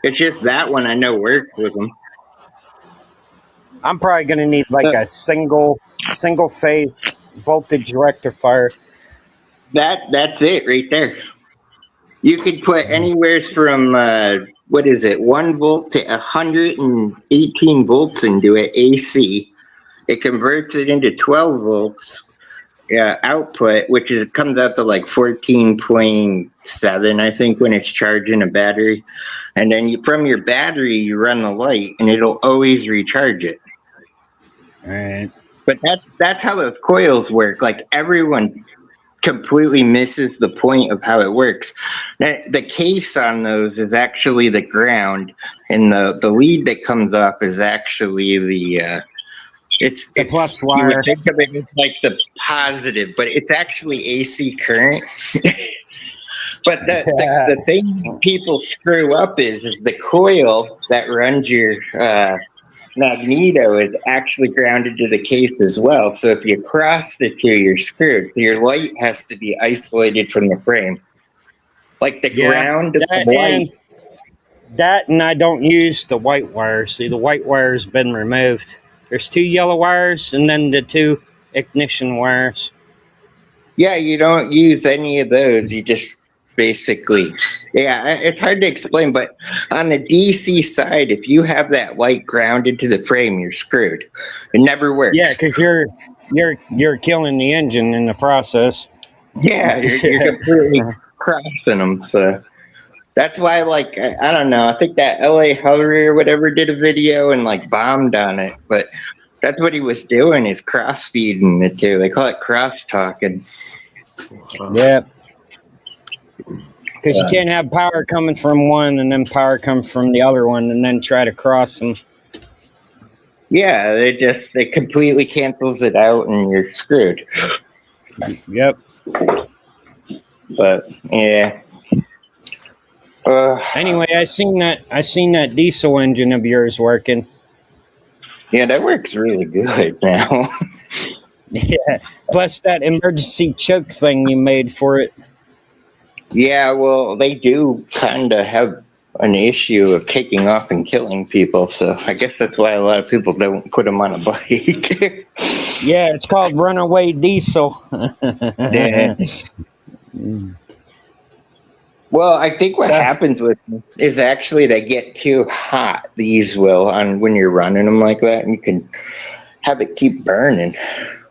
It's just that one I know works with them. I'm probably going to need like a single phase voltage rectifier. That's it right there. You could put anywhere from 1 volt to 118 volts into it AC. It converts it into 12 volts output, which comes out to like 14.7, I think, when it's charging a battery. And then from your battery, you run the light, and it'll always recharge it. All right. But that's how those coils work. Like, everyone completely misses the point of how it works. The case on those is actually the ground, and the lead that comes up is actually the plus wire. You would think of it as like the positive, but it's actually AC current. But the thing people screw up is the coil that runs your magneto is actually grounded to the case as well. So if you cross the two, you're screwed. So your light has to be isolated from the frame. Like the ground of the light. And I don't use the white wire. See, the white wire has been removed. There's 2 yellow wires and then the 2 ignition wires. Yeah, you don't use any of those. You just basically, it's hard to explain, but on the DC side, if you have that light grounded to the frame, you're screwed. It never works. Yeah, because you're killing the engine in the process. Yeah, you're completely crossing them. So that's why, like, I don't know. I think that LA Hurry or whatever did a video and like bombed on it, but that's what he was doing, is cross-feeding the two. They call it cross-talking. Yeah. Because you can't have power coming from one and then power coming from the other one and then try to cross them. Yeah, it completely cancels it out and you're screwed. Yep. But yeah. Anyway, I seen that diesel engine of yours working. Yeah, that works really good now. Yeah. Plus that emergency choke thing you made for it. Yeah, well, they do kind of have an issue of taking off and killing people, so I guess that's why a lot of people don't put them on a bike. Yeah, it's called runaway diesel. Yeah. Well, I think what happens with them is actually they get too hot, these will, when you're running them like that, and you can have it keep burning.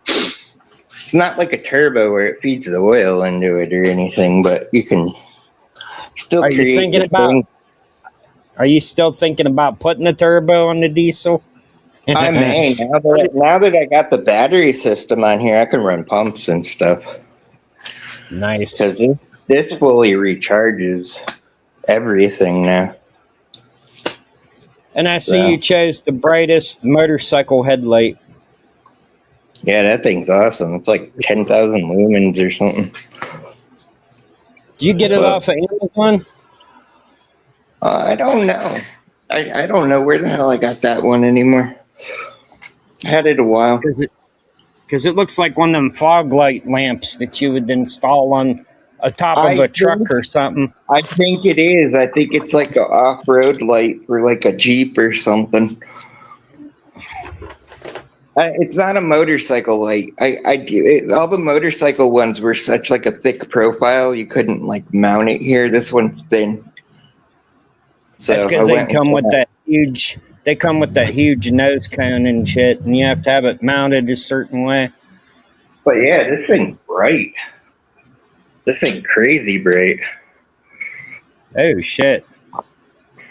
It's not like a turbo where it feeds the oil into it or anything, but you can still Are you still thinking about putting the turbo on the diesel? I may. Now that I got the battery system on here, I can run pumps and stuff. Nice. Because this fully recharges everything now. And I see you chose the brightest motorcycle headlight. Yeah, that thing's awesome. It's like 10,000 lumens or something. Did you get it off of Amazon? I don't know. I don't know where the hell I got that one anymore. I had it a while. Because it looks like one of them fog light lamps that you would install on a top of a truck or something. I think it is. I think it's like an off-road light for like a Jeep or something. It's not a motorcycle light. I do it, all the motorcycle ones were such like a thick profile you couldn't like mount it here. This one's thin. So That's because they come with that huge. They come with that huge nose cone and shit, and you have to have it mounted a certain way. But yeah, this thing's bright. This thing crazy bright. Oh shit!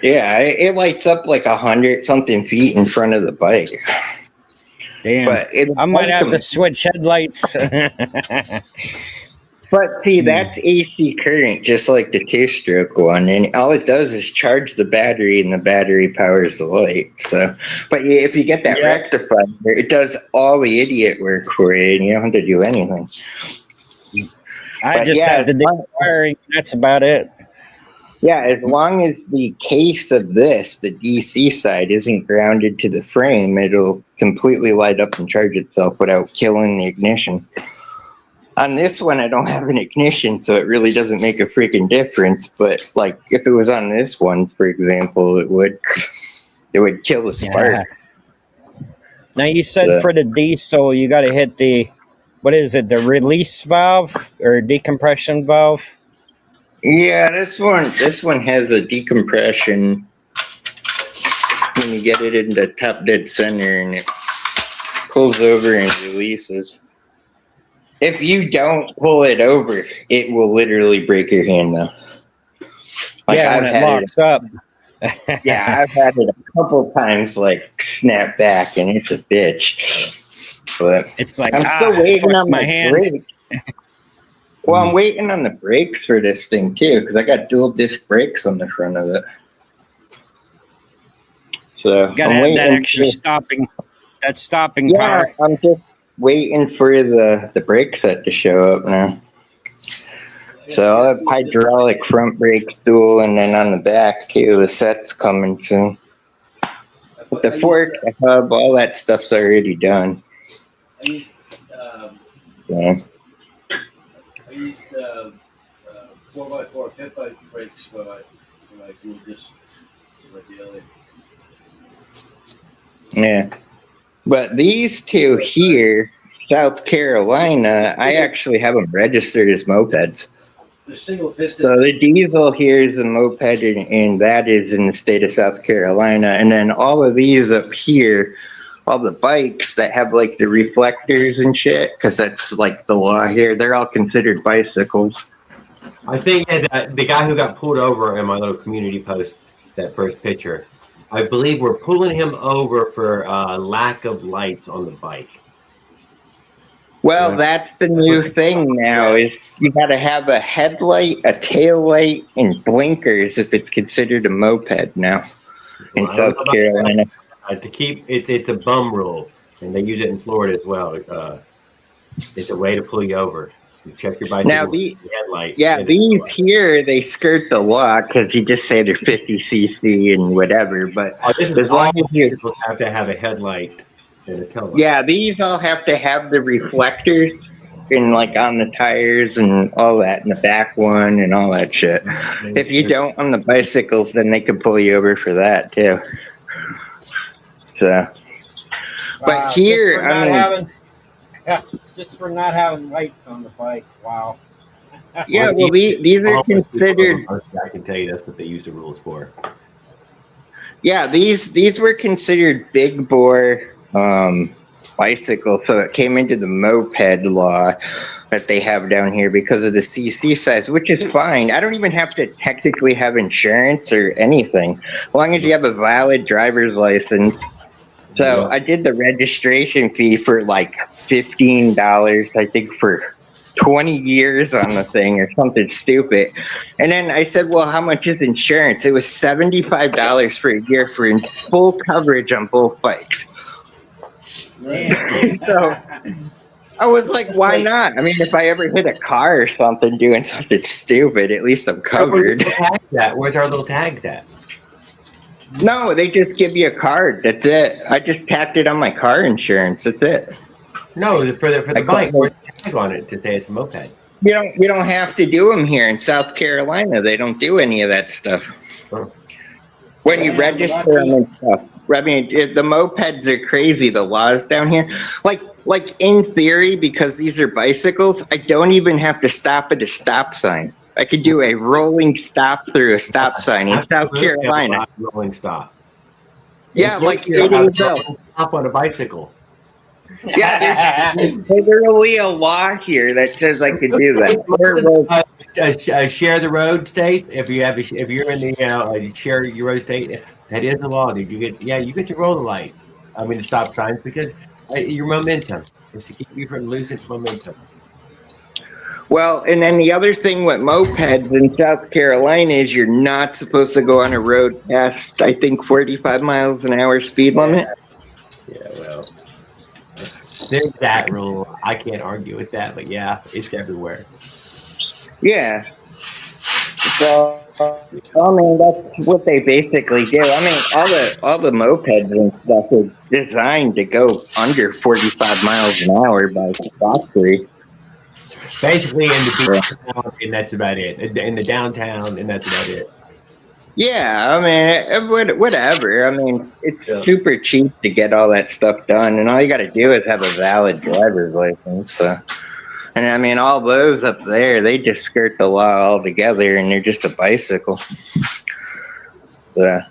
Yeah, it lights up like 100-something feet in front of the bike. Damn, but I might have to switch headlights. But see, that's AC current, just like the two-stroke one, and all it does is charge the battery, and the battery powers the light. So, but yeah, if you get that rectifier, it does all the idiot work for you, and you don't have to do anything. I just have to do wiring. That's about it. Yeah, as long as the case of this, the DC side, isn't grounded to the frame, it'll completely light up and charge itself without killing the ignition. On this one, I don't have an ignition, so it really doesn't make a freaking difference. But like, if it was on this one, for example, it would kill the spark. Yeah. Now you said for the diesel, you got to hit the, what is it, the release valve or decompression valve? Yeah, this one has a decompression when you get it in the top dead center, and it pulls over and releases. If you don't pull it over, it will literally break your hand, though. Like, yeah, when it locks up. Yeah, I've had it a couple times, like, snap back, and it's a bitch. But it's like, I'm still waiting on my hand. brake. Well, I'm waiting on the brakes for this thing, too, because I got dual disc brakes on the front of it. So gotta have that extra stopping power. I'm just waiting for the brake set to show up now. So I'll have hydraulic front brakes dual, and then on the back too, the set's coming soon. With the fork, the hub, all that stuff's already done. I use 4x4 pit bike brakes when I do this daily. Yeah. But these two here, South Carolina, I actually have them registered as mopeds. The single piston. So the diesel here is a moped, and that is in the state of South Carolina. And then all of these up here, all the bikes that have like the reflectors and shit, because that's like the law here, they're all considered bicycles. I think the guy who got pulled over in my little community post, that first picture, I believe we're pulling him over for lack of lights on the bike. Well, that's the new thing now, is you got to have a headlight, a tail light, and blinkers if it's considered a moped now in South Carolina. To keep it's a bum rule, and they use it in Florida as well. It's a way to pull you over. You check your bicycle now, headlight. Yeah, these here, they skirt the law because you just say they're 50 cc and whatever. But as long as you have to have a headlight and a tail light. Yeah, these all have to have the reflectors and like on the tires and all that, in the back one and all that shit. If you don't on the bicycles, then they can pull you over for that too. So, but here, just for not having lights on the bike. Wow. Yeah, well, these are considered. I can tell you that's what they use the rules for. Yeah, these were considered big bore bicycles, so it came into the moped law that they have down here because of the CC size, which is fine. I don't even have to technically have insurance or anything, as long as you have a valid driver's license. So I did the registration fee for like $15, I think, for 20 years on the thing or something stupid. And then I said, well, how much is insurance? It was $75 for a year for full coverage on both bikes. So I was like, why not? I mean, if I ever hit a car or something doing something stupid, at least I'm covered. Where's our little tags at? No, they just give you a card. That's it. I just tacked it on my car insurance. That's it. No, for the bike, where's the tag on it to say it's a moped? You don't have to do them here in South Carolina. They don't do any of that stuff. When you register them and stuff. I mean, the mopeds are crazy. The laws down here, like in theory, because these are bicycles, I don't even have to stop at a stop sign. I could do a rolling stop through a stop sign in South Carolina. Rolling stop. Yeah, like you're it is a stop on a bicycle. Yeah, there's literally a law here that says I could do that. Share the road state. If you're in the share your road state, that is the law. Dude. You get to roll the lights. I mean the stop signs because your momentum is to keep you from losing momentum. Well, and then the other thing with mopeds in South Carolina is you're not supposed to go on a road past, I think, 45 miles an hour speed limit. Yeah, well, there's that rule. I can't argue with that, but yeah, it's everywhere. Yeah. So, I mean, that's what they basically do. I mean, all the mopeds and stuff are designed to go under 45 miles an hour by factory. Basically, in the town, and that's about it. In the downtown, and that's about it. Yeah, I mean, whatever. I mean, it's super cheap to get all that stuff done, and all you got to do is have a valid driver's license. So. And I mean, all those up there, they just skirt the law altogether, and they're just a bicycle. So.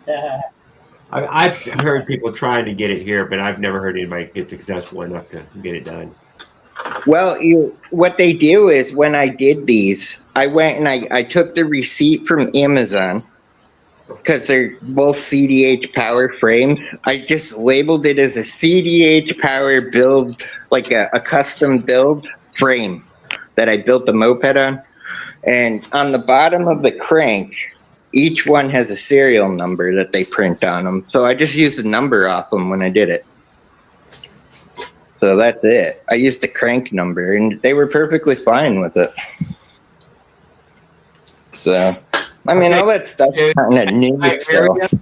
I've heard people trying to get it here, but I've never heard anybody get successful enough to get it done. Well, what they do is when I did these, I went and I took the receipt from Amazon because they're both CDH power frames. I just labeled it as a CDH power build, like a custom build frame that I built the moped on. And on the bottom of the crank, each one has a serial number that they print on them. So I just used the number off them when I did it. So that's it. I used the crank number, and they were perfectly fine with it. So, I mean, all that stuff is kind of new stuff.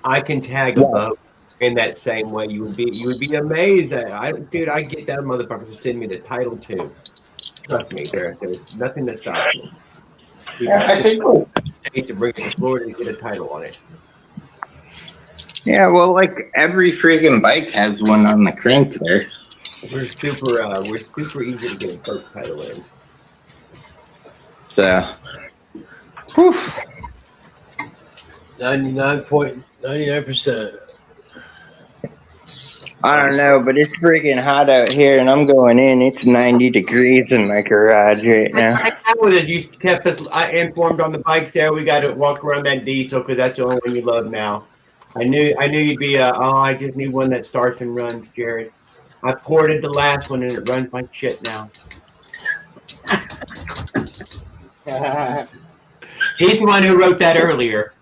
I can tag a boat in that same way. You would be amazed. I get that motherfucker to send me the title too. Trust me, there's nothing that stops me. I think to bring it to Florida to get a title on it. Yeah, well, like every friggin' bike has one on the crank there. We're super easy to get a boat title in. So, 99.99%. I don't know, but it's freaking hot out here, and I'm going in. It's 90 degrees in my garage right now. You kept us informed on the bikes there. We got to walk around that diesel because that's the only one you love now. I knew you'd be I just need one that starts and runs, Jared. I ported the last one and it runs like shit now. He's the one who wrote that earlier.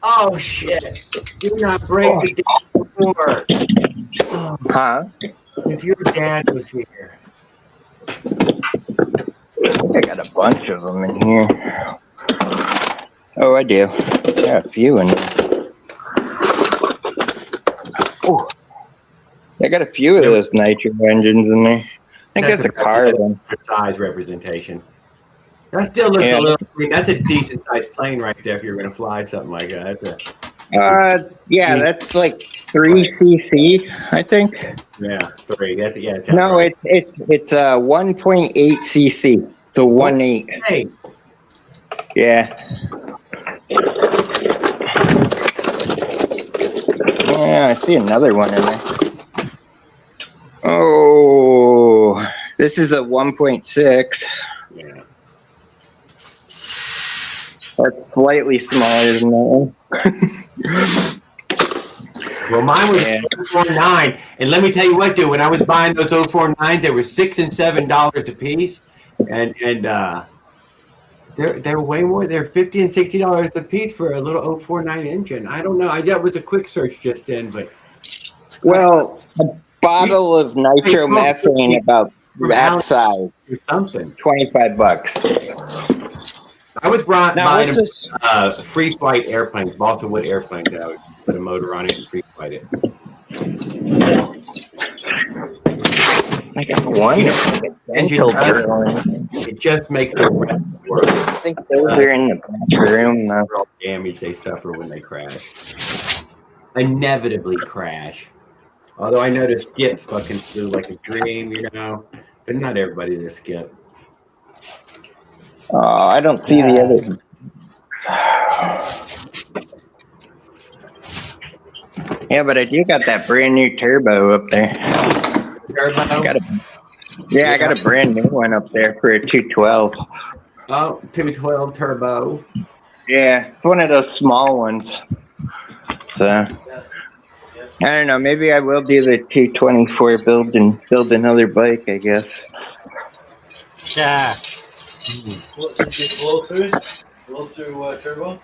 Oh shit! Do not break the door. Huh? If your dad was here. I got a bunch of them in here. Oh, I do. I got a few in there. Oh, I got a few of those nitro engines in there. I think that's a car one. Size representation. That still looks a little. I mean, that's a decent sized plane right there. If you're going to fly something like that. Yeah, that's like 3 cc, I think. Yeah, 3. That's no, right. it's 1.8 cc. So 1.8. Hey. Yeah. Yeah, I see another one in there. Oh, this is a 1.6. Yeah. That's slightly smaller than that one. Well, mine was 049, and let me tell you what, dude. When I was buying those 049s, they were $6 and $7 a piece, and they're way more. They're $50 and $60 a piece for a little 049 engine. I don't know. That was a quick search just then, but well, a bottle of nitromethane about that size or something, $25. I was buying free flight airplanes, balsa wood airplanes. I would put a motor on it and free flight it. I got one. Engine it just makes the rest work. I think those are in the bathroom. All damage they suffer when they crash. Inevitably crash. Although I noticed Skip's fucking flew like a dream, you know, but not everybody's a Skip. Oh, I don't see the other. Yeah, but I do got that brand new turbo up there. Turbo? I got a brand new one up there for a 212. Oh, 212 turbo. Yeah, it's one of those small ones. So I don't know. Maybe I will do the 224 build another bike, I guess. Yeah. Blow through turbo?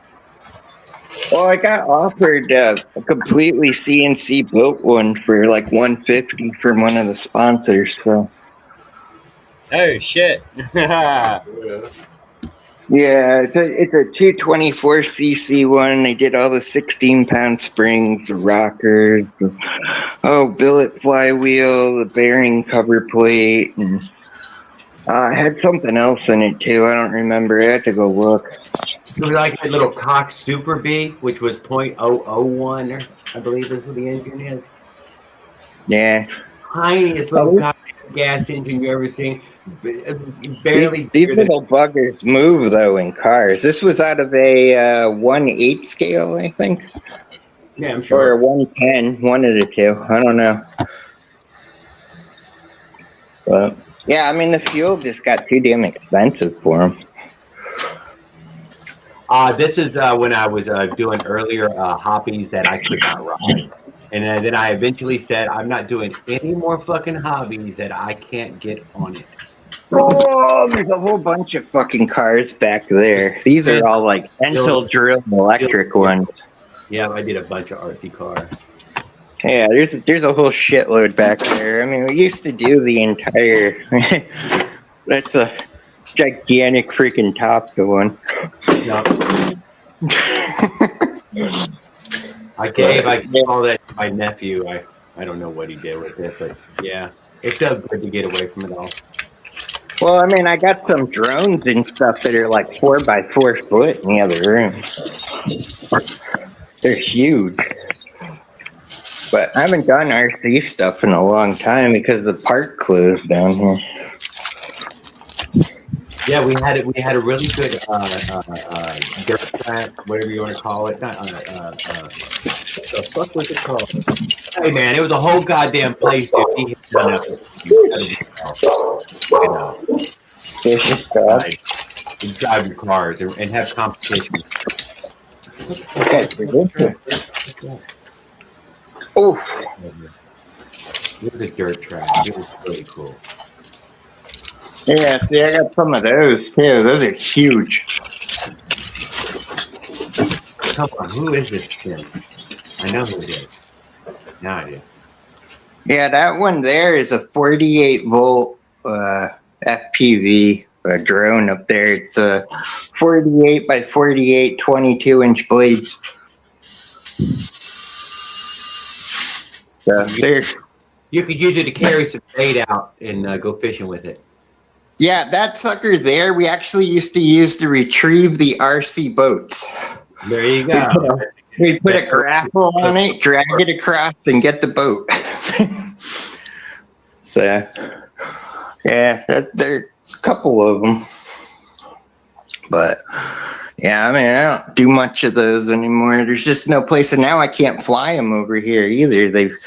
Well, I got offered a completely CNC built one for like $150 from one of the sponsors. So Oh shit. yeah, it's a 224cc one. They did all the 16-pound springs, the rockers, billet flywheel, the bearing cover plate, and I had something else in it too. I don't remember. I had to go look. It was like a little Cox Super B, which was .001, I believe is what the engine is. Yeah. Tiniest little gas engine you ever seen. Barely. These little buggers move though in cars. This was out of a 1/8 scale, I think. Yeah, I'm sure. Or a 110, one of the two. I don't know. But yeah, I mean the fuel just got too damn expensive for them. This is when I was doing earlier hobbies that I could not ride. And then I eventually said, I'm not doing any more fucking hobbies that I can't get on it. Oh, there's a whole bunch of fucking cars back there. These are all like pencil drill electric ones. Yeah, I did a bunch of RC cars. Yeah, there's a whole shitload back there. I mean, we used to do the entire. That's a gigantic freaking top going. No. I gave all that to my nephew. I don't know what he did with it, but yeah, it felt good to get away from it all. Well, I mean, I got some drones and stuff that are like 4x4 foot in the other room. They're huge. But I haven't done RC stuff in a long time because the park closed down here. Yeah, we had a really good dirt track, whatever you want to call it. Not what the fuck was it called? Hey man, it was a whole goddamn place, dude. He had done it. You drive your cars and have competition. Oh, it was a dirt track. It was really cool. Yeah, see, I got some of those too. Those are huge. Come on, who is this thing? I know who it is. No idea. Yeah, that one there is a 48 volt FPV drone up there. It's a 48 by 48 22-inch blades. So you could use it to carry some bait out and go fishing with it. Yeah, that sucker there, we actually used to use to retrieve the RC boats. There you go. We put a grapple on it, drag it across, and get the boat. So, yeah, there's a couple of them. But, yeah, I mean, I don't do much of those anymore. There's just no place, and now I can't fly them over here either. They've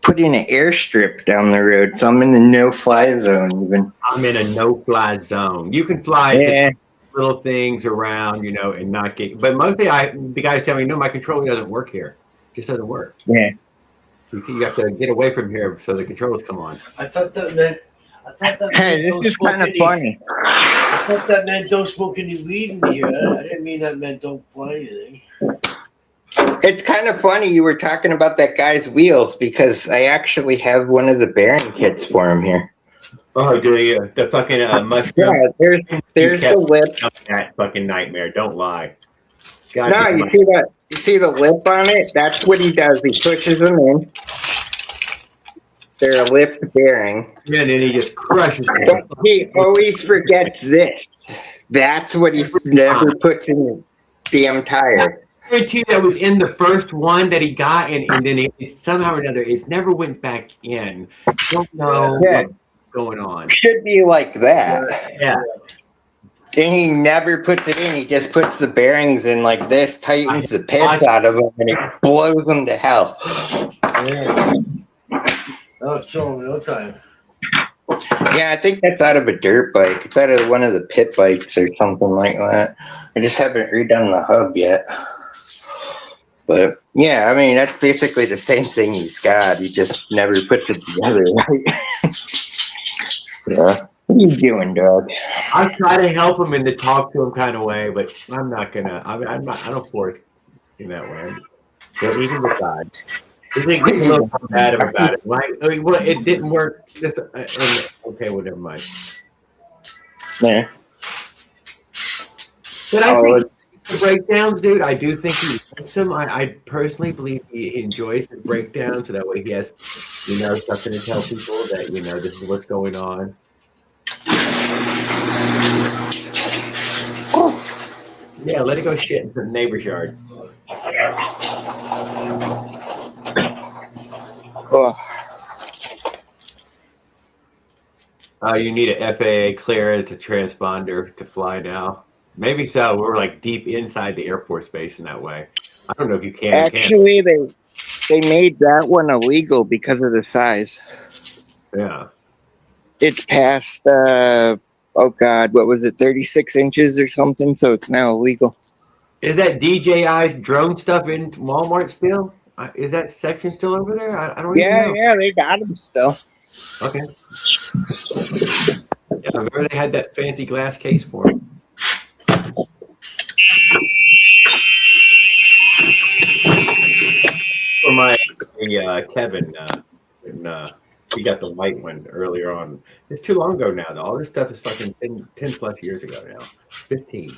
put in an airstrip down the road, so I'm in the no-fly zone even. I'm in a no-fly zone. You can fly little things around, you know, and not get. But mostly, the guys tell me, no, my controller doesn't work here. It just doesn't work. Yeah. You have to get away from here so the controllers come on. I thought that meant. Hey, this is kind of funny. I thought that meant don't smoke any weed in here. I didn't mean that meant don't fly anything. It's kind of funny you were talking about that guy's wheels because I actually have one of the bearing kits for him here. Oh, do you? The fucking mushroom. Yeah, there's the lip. That fucking nightmare. Don't lie. God, no, you see that? You see the lip on it? That's what he does. He pushes them in. They're a lift bearing. Yeah, and then he just crushes it. But he always forgets this. That's what he never puts in the damn tire. I guarantee you that was in the first one that he got, and then it somehow or another, it never went back in. Don't know what's going on. Should be like that. Yeah. And he never puts it in. He just puts the bearings in like this, tightens the piss out of them, and it blows them to hell. Yeah. Oh, it's showing no time. Yeah, I think that's out of a dirt bike. It's out of one of the pit bikes or something like that. I just haven't redone the hub yet. But yeah, I mean, that's basically the same thing he's got. He just never puts it together, right? Yeah. What are you doing, dog? I try to help him and to talk to him kind of way, but I'm not gonna. I don't force in that way. So he can decide. He gets a little combative about it. Right? I mean, well, it didn't work. Okay, well, never mind. Yeah. But I think the breakdowns, dude. I do think he likes them. I personally believe he enjoys his breakdowns, so that way he has, something to tell people that this is what's going on. Yeah, let it go shit in the neighbor's yard. You need an FAA clearance to transponder to fly now. Maybe so. We're like deep inside the Air Force Base in that way. I don't know if you can. Actually, they made that one illegal because of the size. Yeah. It's past, oh God, what was it, 36 inches or something? So it's now illegal. Is that DJI drone stuff in Walmart still? Is that section still over there? I don't even know. Yeah, they got them still. Okay. Yeah, I remember they had that fancy glass case for them. For my Kevin, he got the white one earlier on. It's too long ago now, though. All this stuff is fucking 10 plus years ago now. 15.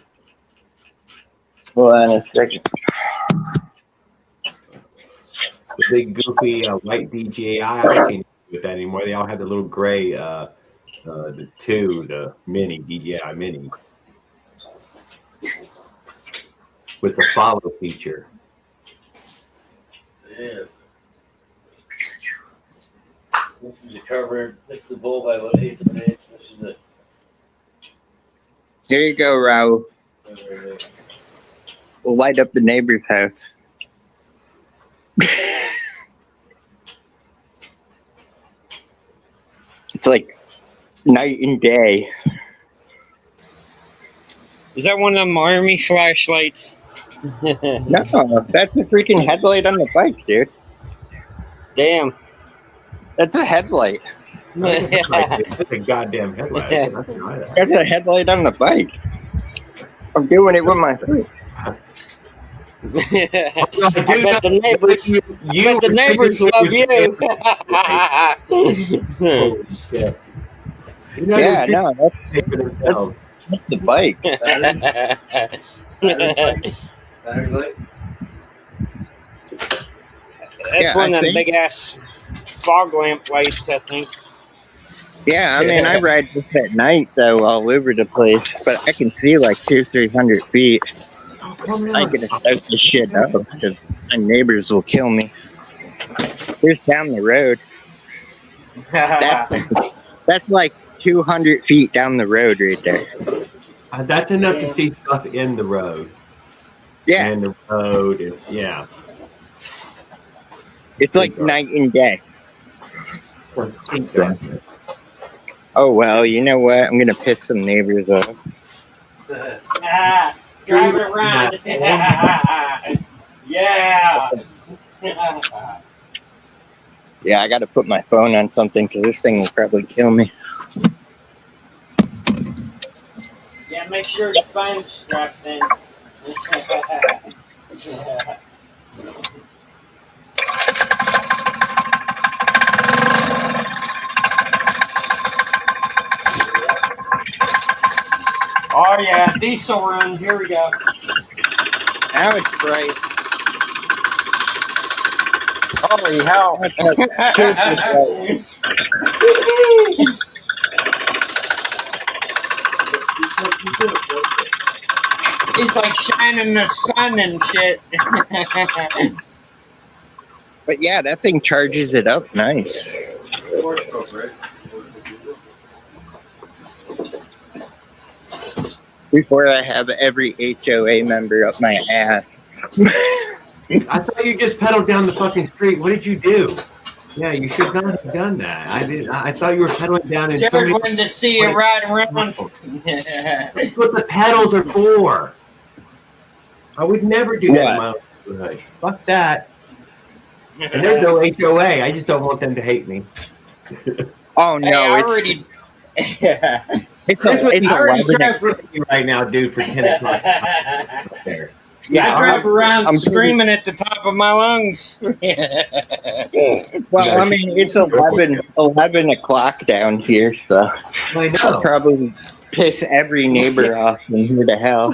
Hold on a second. The big goofy white DJI, I haven't seen with that anymore. They all have the little gray, the mini, DJI mini. With the follow feature. Yeah. This is the cover. This is the bull by about 1/8 of an inch. This is the. Here you go, Raul. We'll light up the neighbor's house. It's like night and day. Is that one of them army flashlights? No, that's a freaking headlight on the bike, dude. Damn. That's a headlight. That's a goddamn headlight. That's a headlight on the bike. I'm doing it with my foot. I bet the neighbors love you. Oh, shit. Yeah, no, that's the bike. Battery light? That's one of them big ass fog lamp lights, I think. Yeah, I mean, I ride this at night, though, all over the place, but I can see like 200-300 feet. I'm gonna start this shit up because my neighbors will kill me. Here's down the road. That's like 200 feet down the road right there. That's enough to see stuff in the road. Yeah. And the road is, yeah. It's like night and day. Oh, well, you know what? I'm going to piss some neighbors off. Drive it around. Yeah. Yeah, I got to put my phone on something because this thing will probably kill me. Yeah, make sure the phone's strapped in. Oh yeah, diesel run. Here we go. Now it's bright. Holy hell. He's like shining the sun and shit. But yeah, that thing charges it up nice. Before I have every HOA member up my ass. I thought you just pedaled down the fucking street. What did you do? Yeah, you should not have done that. I thought you were pedaling down in Jared wanted to see you ride around. That's what the pedals are for. I would never do that in my own neighborhood. Fuck that. And there's no HOA. I just don't want them to hate me. Oh no, hey, it's right now, dude, for 10 o'clock there. Yeah, I drive around screaming at the top of my lungs. Well, I mean, it's 11 o'clock down here, so I know. I'll probably piss every neighbor off and here to hell.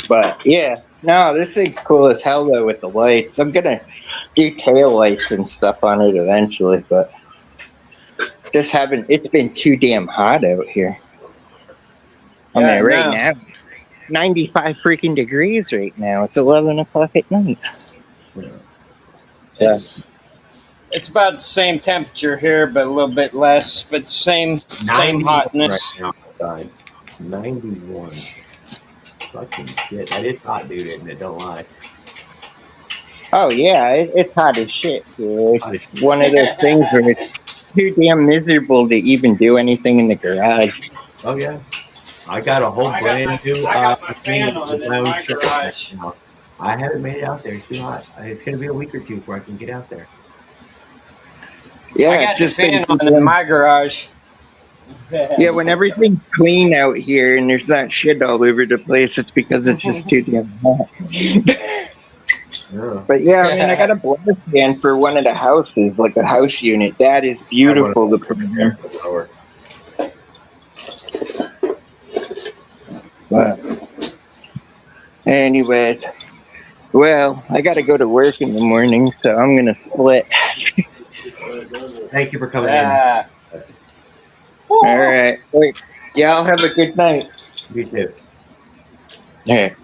But yeah, no, this thing's cool as hell though with the lights. I'm gonna do tail lights and stuff on it eventually, but it's been too damn hot out here. I mean, right now, 95 freaking degrees right now. It's 11 o'clock at night. It's about the same temperature here, but a little bit less, but same hotness. Right now, 91. Fucking shit. That is hot, dude, isn't it? Don't lie. Oh, yeah, it's hot as shit. Dude. It's one of those things where it's too damn miserable to even do anything in the garage. Oh, yeah. I got a whole brand new fan on in my garage. I haven't made it out there. It's too hot. It's going to be a week or two before I can get out there. Yeah, I got just the fan on in my garage. Yeah, when everything's clean out here and there's not shit all over the place, it's because it's just too damn hot. Yeah. But yeah, I mean, I got a blower fan for one of the houses, like a house unit. That is beautiful to put in there. But anyways, well, I got to go to work in the morning, so I'm going to split. Thank you for coming in. All right. Wait. Y'all have a good night. You too. Yeah.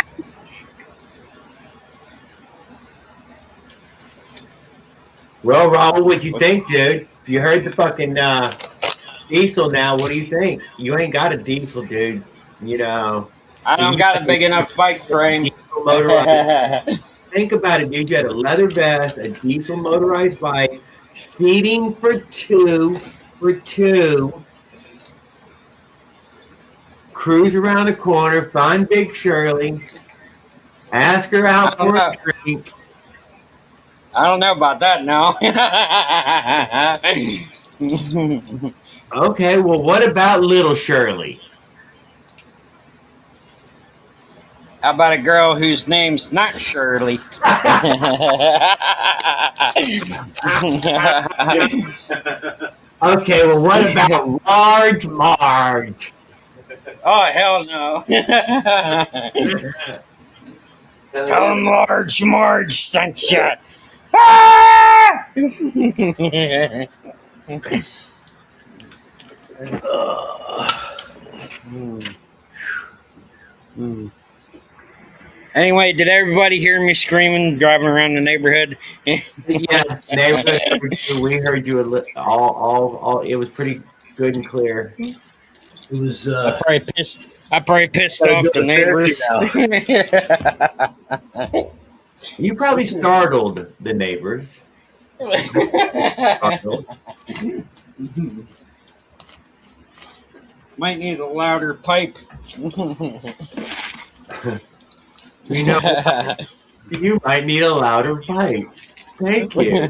Well, Raul, what'd you think, dude? You heard the fucking diesel now. What do you think? You ain't got a diesel, dude. You know. I don't got a big enough bike frame. Think about it, dude. You had a leather vest, a diesel motorized bike, seating for two. Cruise around the corner, find Big Shirley, ask her out for a drink. I don't know about that now. Okay, well, what about little Shirley? How about a girl whose name's not Shirley? Okay, well, what about Large Marge? Oh, hell no. Tell him Large Marge sent you. Ah! Anyway, did everybody hear me screaming, driving around the neighborhood? Yeah, neighborhood. We heard you all. It was pretty good and clear. It was. I probably pissed off the neighbors. You probably startled the neighbors. Might need a louder pipe. You know, you might need a louder pipe. Thank you.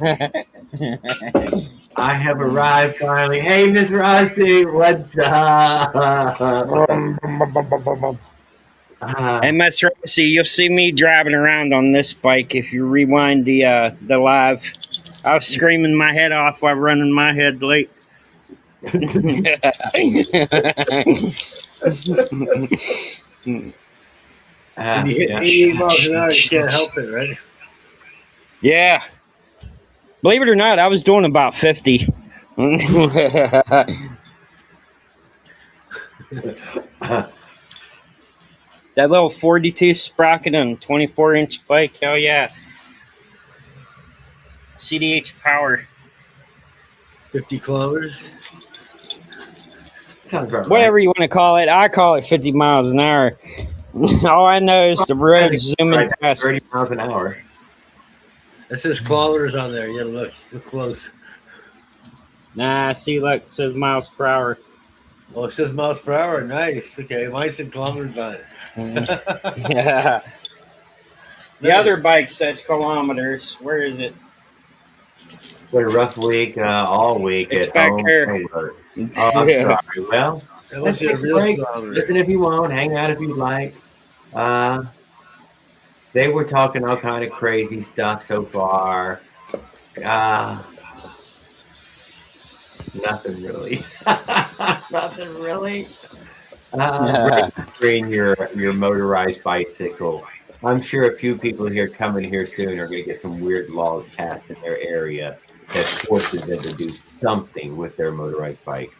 I have arrived finally. Hey, Miss Rossi, what's up? Hey, Miss Rossi, you'll see me driving around on this bike if you rewind the live. I was screaming my head off while running my headlight. When you hit 88 miles an hour, you can't help it, right? Yeah. Believe it or not, I was doing about 50. That little 42 sprocket and 24-inch bike, hell yeah. CDH power. 50 kilometers. Sounds about Whatever right. you want to call it. I call it 50 miles an hour. All I know is the road's zooming Right, past. 30 miles an hour. It says kilometers on there. You gotta look close. Nah, see, look, it says miles per hour. Oh, it says miles per hour. Nice. Okay, mine said kilometers on it. Yeah. The other bike says kilometers. Where is it? What a rough week, all week It's at back home. here. Oh, I'm sorry. Well, That let's must be a take a real break. kilometer. Listen if you want. Hang out if you'd like. They were talking all kind of crazy stuff so far. Nothing really. Nothing really. Registering your motorized bicycle. I'm sure a few people here coming here soon are going to get some weird laws passed in their area that forces them to do something with their motorized bike.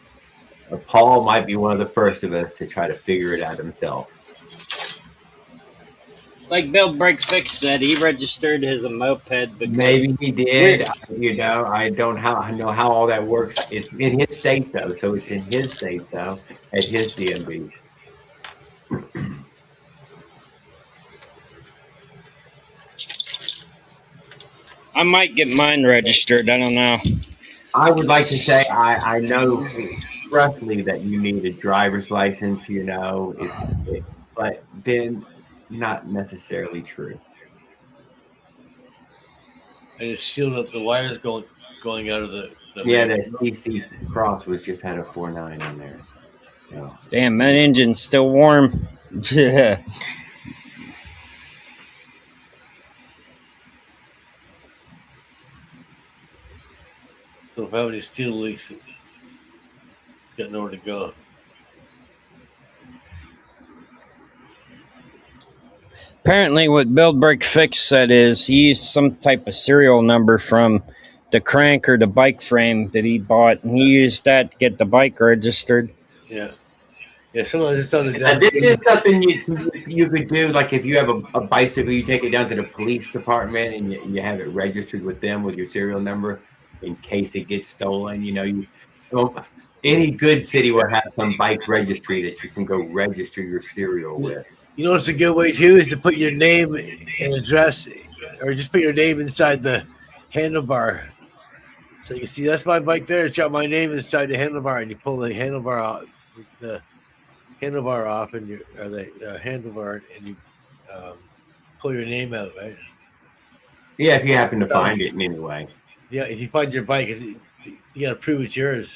Paul might be one of the first of us to try to figure it out himself. Like Bill Break Fix said, he registered as a moped. Maybe he did. I don't know how all that works. It's in his state though, so it's in his state though, at his DMV. I might get mine registered. I don't know. I would like to say I know roughly that you need a driver's license, but then not necessarily true. I just sealed up the wires going out of the Yeah, that CC Cross was just had a 4.9 on there. So. Damn, that engine's still warm. So if I have any steel leaks, it's got nowhere to go. Apparently, what Bill Break Fix said is he used some type of serial number from the crank or the bike frame that he bought, and he used that to get the bike registered. Yeah. Yeah, sometimes it's on the down. This is something you could do, like if you have a bicycle, you take it down to the police department and you have it registered with them with your serial number in case it gets stolen. Any good city will have some bike registry that you can go register your serial with. You know what's a good way too is to put your name and address, or just put your name inside the handlebar. So you can see that's my bike there. It's got my name inside the handlebar, and you pull the handlebar out, the handlebar off, and the handlebar, and you pull your name out, right? Yeah, if you happen to find it in any way. Yeah, if you find your bike, you got to prove it's yours.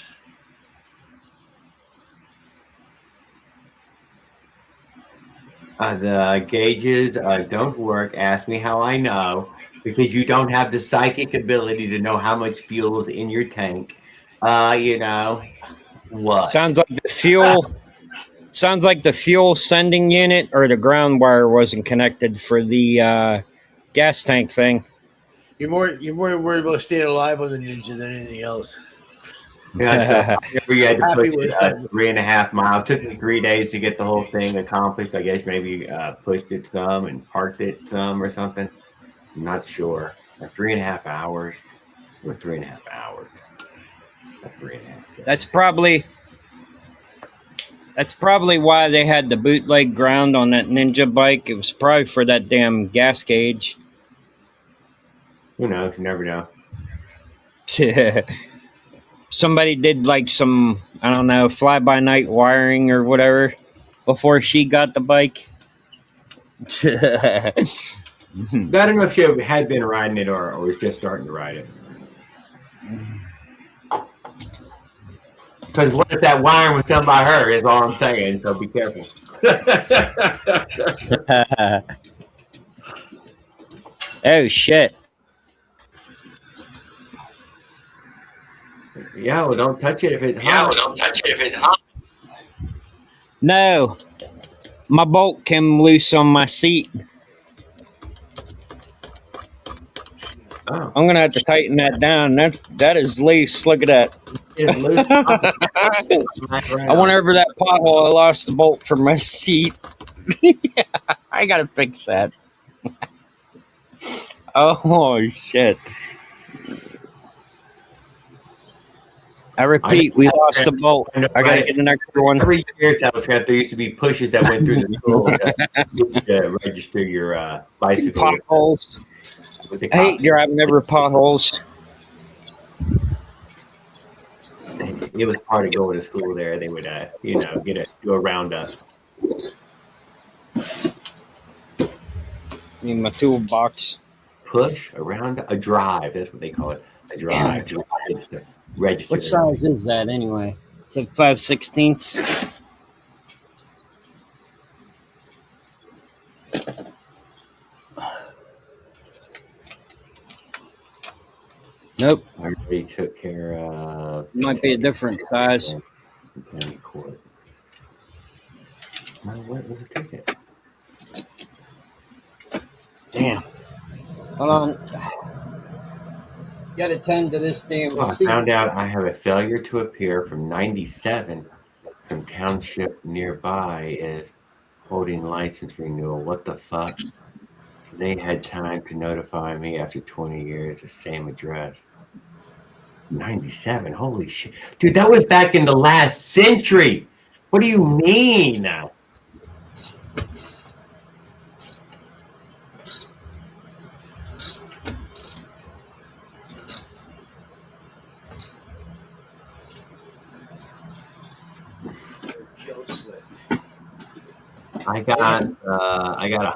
The gauges don't work. Ask me how I know. Because you don't have the psychic ability to know how much fuel is in your tank. What? Sounds like the fuel. Sounds like the fuel sending unit or the ground wire wasn't connected for the gas tank thing. You're more worried about staying alive on the Ninja than anything else. Yeah, so we had to push 3.5 miles. It took me 3 days to get the whole thing accomplished. I guess maybe pushed it some and parked it some or something. I'm not sure. 3.5 hours. Or 3.5 hours. 3.5. That's probably why they had the bootleg ground on that Ninja bike. It was probably for that damn gas gauge. Who knows? You never know. Somebody did like some, I don't know, fly-by-night wiring or whatever before she got the bike. I don't know if she had been riding it or was just starting to ride it. Because what if that wiring was done by her is all I'm saying, so be careful. Oh, shit. Yeah, well, don't touch it if it's hot. No. My bolt came loose on my seat. Oh, I'm gonna have to tighten that down. That is loose. Look at that. it's loose. I went over that pothole. I lost the bolt from my seat. I gotta fix that. Oh shit! I repeat, we lost the bolt. I gotta get an extra one. Every year, Tower Trap, there used to be pushes that went through the school to register your bicycle. Potholes. I hate driving over potholes. It was part of going to school there. They would, go around us. In my toolbox. Push around a drive. That's what they call it. A drive. To register. What size is that anyway? It's a 5/16. Nope. I already took care of. Might be a different size. No, what was the ticket? Damn. Hold on. Gotta tend to this damn I seat. found out I have a failure to appear from 97 from township nearby is holding license renewal. What the fuck? They had time to notify me after 20 years, the same address. 97, holy shit. Dude, that was back in the last century. What do you mean? I got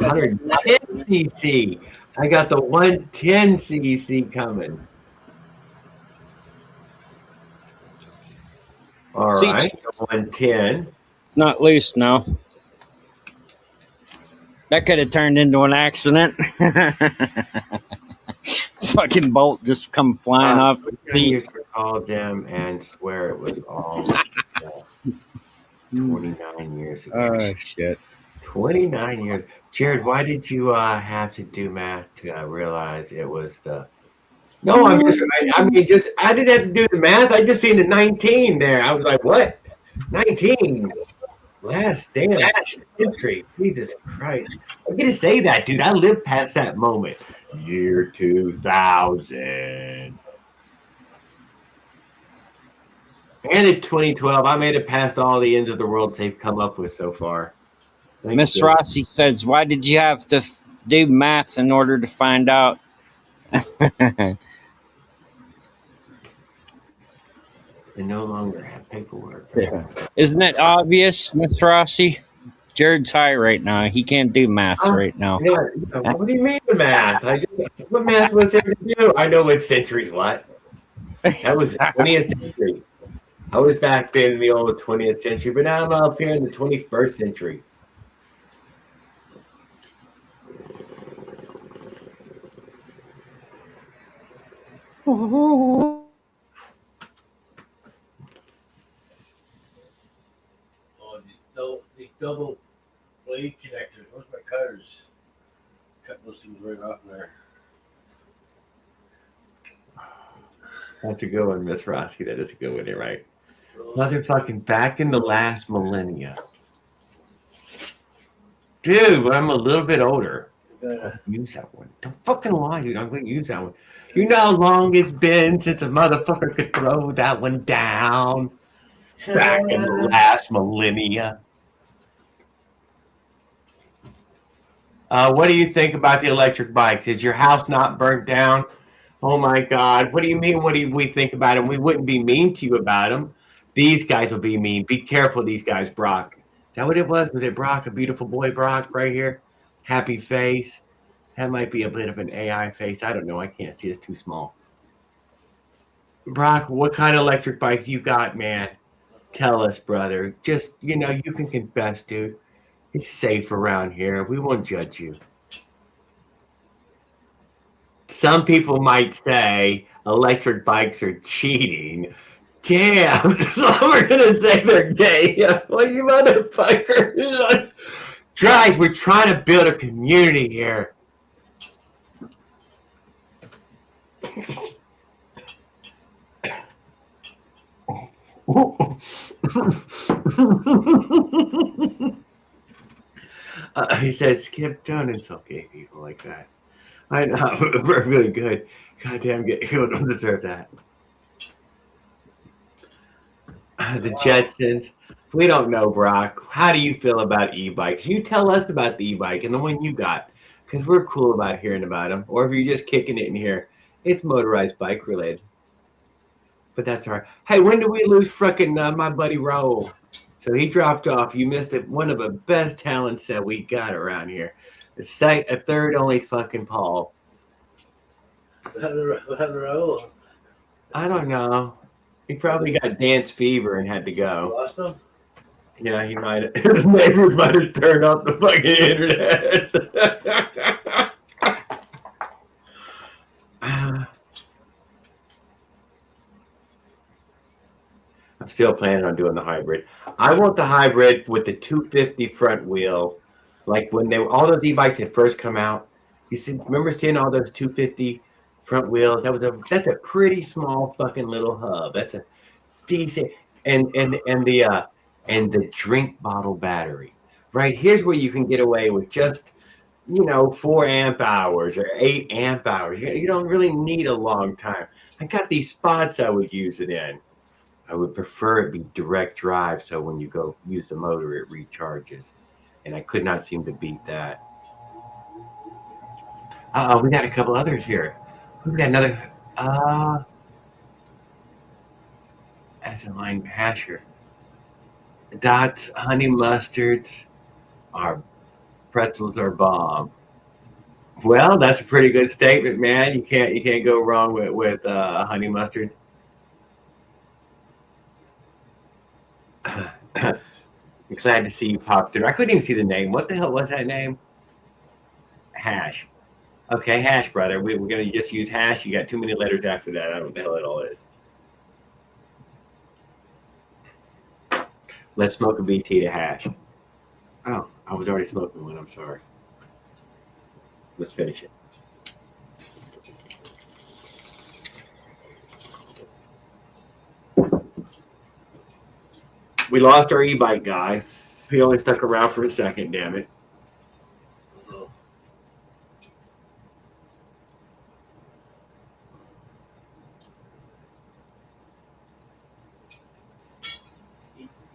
110 cc. I got the 110 cc coming. All right, 110. It's not loose now. That could have turned into an accident. Fucking bolt just come flying off the I seat. used to call them and swear it was all 29 years ago. Oh shit. 29 years. Jared, why did you have to do math to realize it was the... No, I didn't have to do the math. I just seen the 19 there. I was like, what? 19? Last damn century. Jesus Christ. I'm going to say that, dude. I lived past that moment. Year 2000. And in 2012, I made it past all the ends of the world they've come up with so far. Miss Rossi says, why did you have to do math in order to find out? They no longer have paperwork. Yeah. Isn't it obvious, Miss Rossi? Jared's high right now. He can't do math right now. What do you mean the math? What math was there to do? I know what century's what. That was the 20th century. I was back then in the old 20th century, but now I'm up here in the 21st century. These double blade connectors. Where's my cutters? Cut those things right off there. That's a good one, Miss Rossi. That is a good one. You're right. Motherfucking back in the last millennia. Dude, but I'm a little bit older. Use that one. Don't fucking lie, dude. I'm going to use that one. You know how long it's been since a motherfucker could throw that one down? Back in the last millennia. What do you think about the electric bikes? Is your house not burnt down? Oh my God. What do you mean? What do we think about them? We wouldn't be mean to you about them. These guys will be mean. Be careful, these guys, Brock. Is that what it was? Was it Brock, a beautiful boy, Brock, right here? Happy face. That might be a bit of an AI face. I don't know. I can't see. It's too small. Brock, what kind of electric bike you got, man? Tell us, brother. Just, you can confess, dude. It's safe around here. We won't judge you. Some people might say electric bikes are cheating. Damn, some are going to say they're gay. Well, you motherfucker. Guys, we're trying to build a community here. He said, "Skip, don't insult gay people like that." I know, we're really good. Goddamn, gay people don't deserve that. The Jetsons. We don't know, Brock. How do you feel about e-bikes? You tell us about the e-bike and the one you got, because we're cool about hearing about them. Or if you're just kicking it in here, it's motorized bike related. But that's all right. Hey, when did we lose frickin' my buddy Raul? So he dropped off. You missed it. One of the best talents that we got around here. A third only fucking Paul. Raul? I don't know. He probably got dance fever and had to go. Lost him? Yeah, he might have. His neighbors might have turned off the fucking internet. I'm still planning on doing the hybrid. I want the hybrid with the 250 front wheel. Like when all those e-bikes had first come out. Remember seeing all those 250 front wheels? That's a pretty small fucking little hub. That's a decent and the drink bottle battery. Right, here's where you can get away with just 4 amp hours or 8 amp hours. You don't really need a long time. I got these spots I would use it in. I would prefer it be direct drive, so when you go use the motor, it recharges. And I could not seem to beat that. We got a couple others here. We got another. As a line hasher. Dots, honey mustards, our pretzels are bomb. Well, that's a pretty good statement, man. You can't go wrong with honey mustard. I'm glad to see you pop through. I couldn't even see the name. What the hell was that name? Hash. Okay, Hash, brother. We're going to just use Hash. You got too many letters after that. I don't know what the hell it all is. Let's smoke a BT to Hash. Oh, I was already smoking one. I'm sorry. Let's finish it. We lost our e-bike guy. He only stuck around for a second, damn it.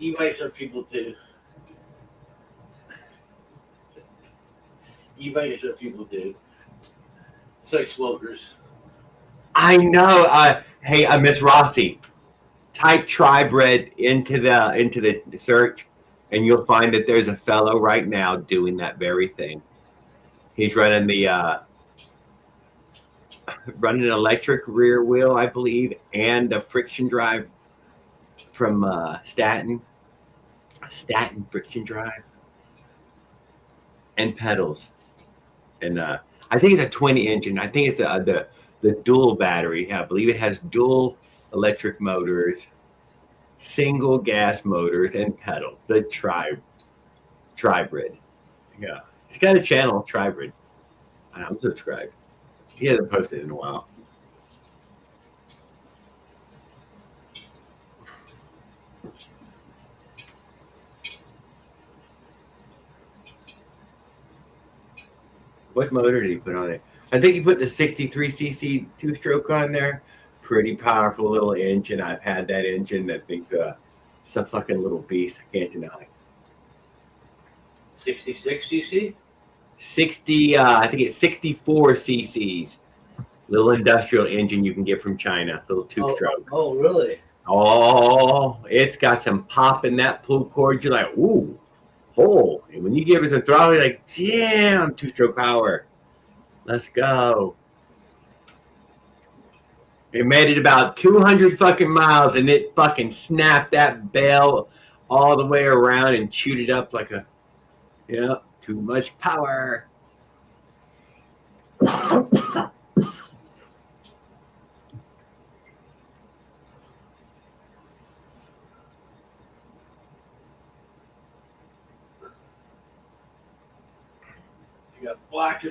E-bikes are people too. E-bikes are people too. Sex smokers. I know. Hey, Miss Rossi, type Tribred into the search, and you'll find that there's a fellow right now doing that very thing. He's running running an electric rear wheel, I believe, and a friction drive from Staten friction drive, and pedals. And I think it's a twin engine. I think it's the dual battery. I believe it has dual electric motors, single gas motors, and pedals. The Tribrid. Yeah, he's got a channel, Tribrid. I'm subscribed. He hasn't posted in a while. What motor did he put on it? I think he put the 63cc two-stroke on there. Pretty powerful little engine. I've had that engine. That thing's it's a fucking little beast. I can't deny. 66 cc? 60. I think it's 64 cc's. Little industrial engine you can get from China. Little two-stroke. Oh, really? Oh, it's got some pop in that pull cord. You're like, ooh. Oh, and when you give it some throttle, you're like, damn, two-stroke power. Let's go. It made it about 200 fucking miles, and it fucking snapped that bell all the way around and chewed it up like too much power.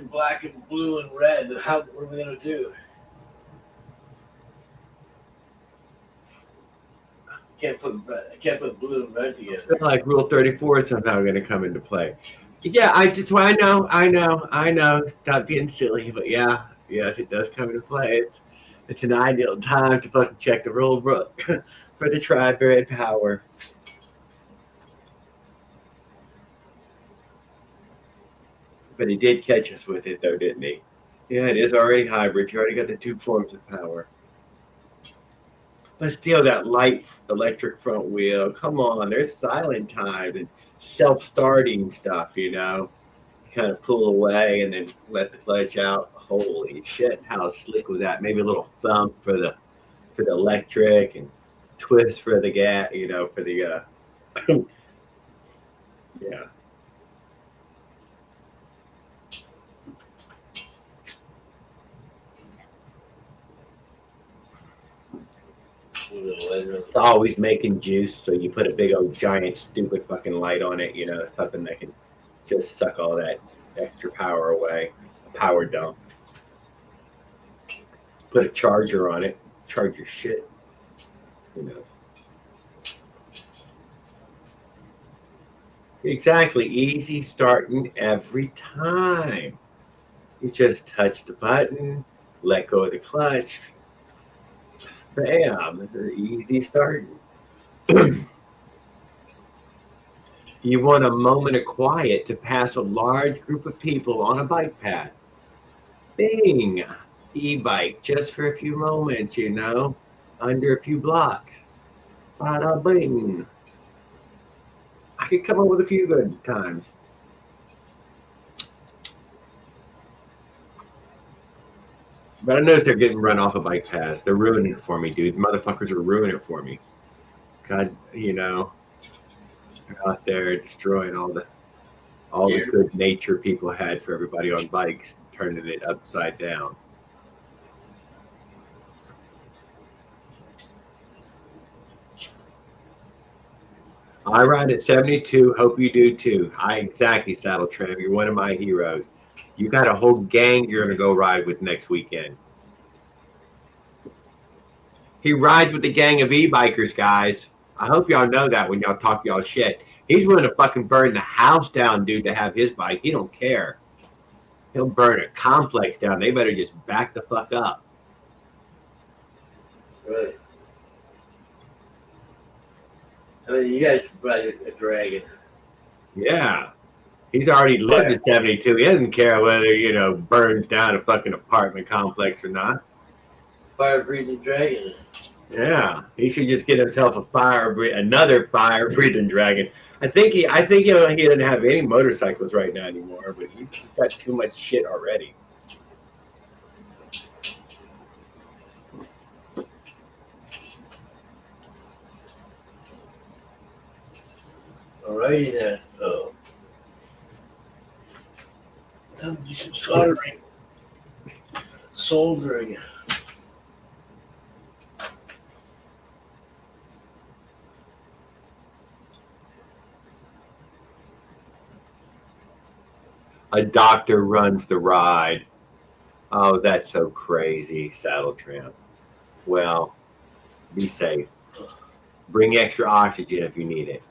black and blue and red. What are we gonna do? I can't put blue and red together. I feel like Rule 34 is somehow going to come into play. Yeah, I know. Stop being silly, but yeah, yes, it does come into play. It's an ideal time to fucking check the rule book for the tri-varied power. But he did catch us with it, though, didn't he? Yeah, it is already hybrid. You already got the two forms of power. But still, that light electric front wheel. Come on, there's silent time and self-starting stuff, you know. Kind of pull away and then let the clutch out. Holy shit, how slick was that? Maybe a little thump for the electric and twist for the gas, you know, for the yeah. It's always making juice, so you put a big old giant stupid fucking light on it, you know, something that can just suck all that extra power away. A power dump. Put a charger on it, charge your shit. Who knows? Exactly. Easy starting every time. You just touch the button, let go of the clutch. Bam, it's an easy start. You want a moment of quiet to pass a large group of people on a bike path. Bing, e-bike, just for a few moments, you know, under a few blocks. Bada bing. I could come up with a few good times. But I noticed they're getting run off of bike paths. They're ruining it for me, dude. Motherfuckers are ruining it for me. God, you know, they're out there destroying all the good nature people had for everybody on bikes, turning it upside down. I ride at 72. Hope you do too. Exactly, Saddle Tram. You're one of my heroes. You got a whole gang you're going to go ride with next weekend. He rides with the gang of e-bikers, guys. I hope y'all know that when y'all talk y'all shit. He's willing to fucking burn the house down, dude, to have his bike. He don't care. He'll burn a complex down. They better just back the fuck up. Right. I mean, you guys ride a dragon. Yeah. He's already lived at 72. He doesn't care whether, you know, burns down a fucking apartment complex or not. Fire-breathing dragon. Yeah. He should just get himself another fire-breathing dragon. I think he doesn't have any motorcycles right now anymore, but he's got too much shit already. Alrighty then. Oh. Time to do some soldering. Soldering. A doctor runs the ride. Oh, that's so crazy, Saddle Tramp. Well, be safe. Bring extra oxygen if you need it.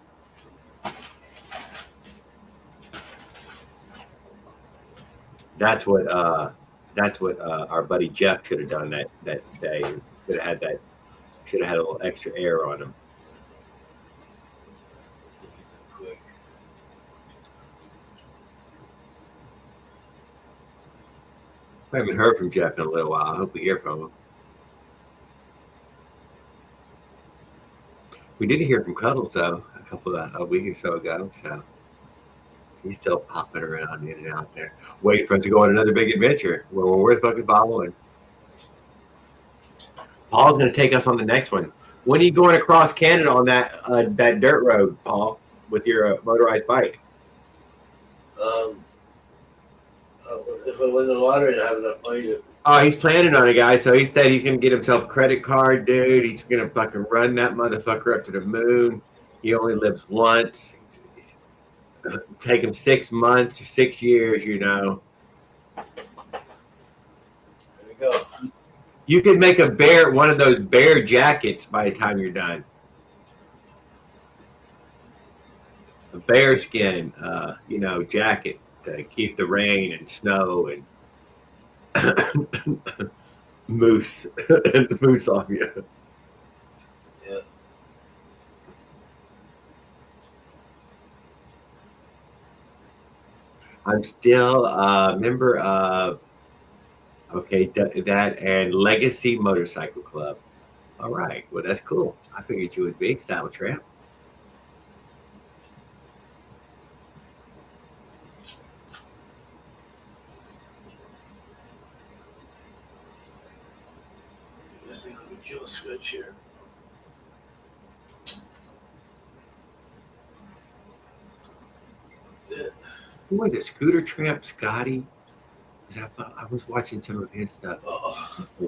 That's what our buddy Jeff should have done that day. Should have had a little extra air on him. I haven't heard from Jeff in a little while. I hope we hear from him. We did hear from Cuddles though a week or so ago. So he's still popping around in and out there, waiting for us to go on another big adventure. Well, we're fucking following. Paul's going to take us on the next one. When are you going across Canada on that dirt road, Paul, with your motorized bike? If I win the lottery and I have enough money to. Oh, he's planning on it, guys. So he said he's going to get himself a credit card, dude. He's going to fucking run that motherfucker up to the moon. He only lives once. Take him 6 months or 6 years, you know. There we go. You could make one of those bear jackets by the time you're done. A bear skin, jacket to keep the rain and snow and moose off you. Yeah. I'm still a member of that and Legacy Motorcycle Club. All right, well that's cool. I figured you would be Style Tramp. Let me kill a switch here. That's it. Who was it? Scooter Tramp Scotty? I was watching some of his stuff. Oh, the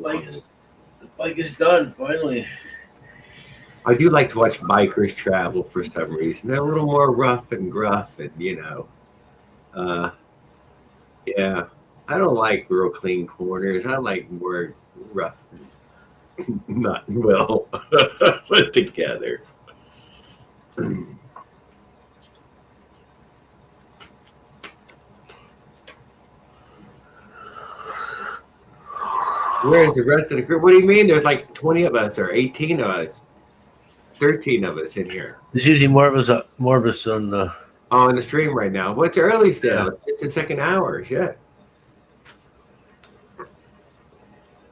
bike is done finally. I do like to watch bikers travel for some reason. They're a little more rough and gruff, and yeah. I don't like real clean corners. I like more rough, not well put together. Where's the rest of the group? What do you mean? There's like 20 of us or 18 of us, 13 of us in here. There's usually more of us on the stream right now. Well, it's early still. Yeah. It's the second hour. Shit.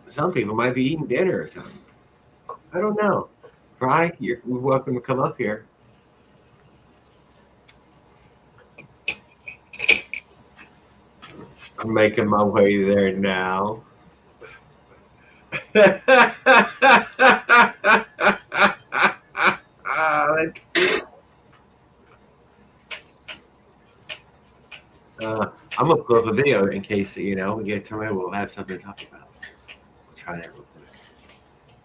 Some people might be eating dinner or something. I don't know. Fry, you're welcome to come up here. I'm making my way there now. I'm gonna pull up a video in case we get to it. We'll have something to talk about. We'll try that real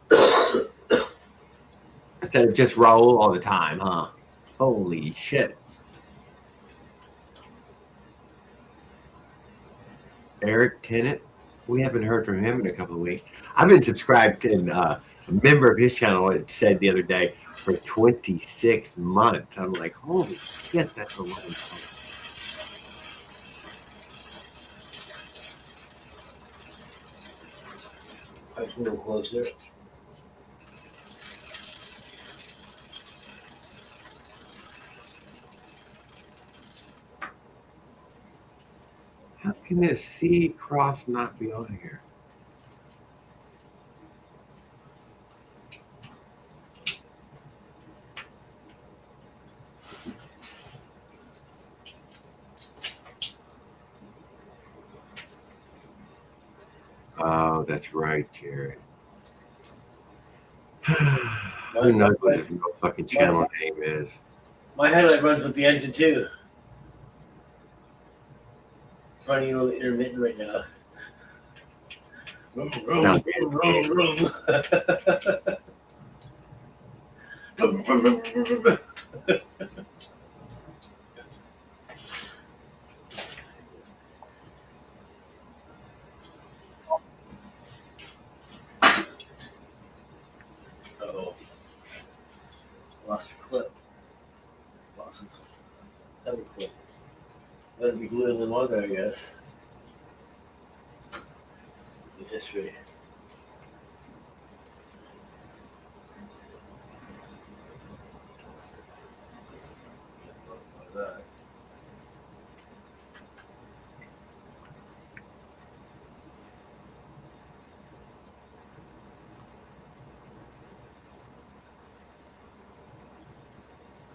quick. Instead of just roll all the time, huh? Holy shit. Eric Tennant, we haven't heard from him in a couple of weeks. I've been subscribed and a member of his channel. It said the other day for 26 months. I'm like, holy shit, that's a long time. It's a little closer. How can this C cross not be on here? Oh, that's right, Jared. Who knows what his real fucking channel name is? My headlight runs with the engine too. It's running a little intermittent right now. Uh-oh. Lost the clip. Another clip. That'd be gluing them on there, I guess. The history.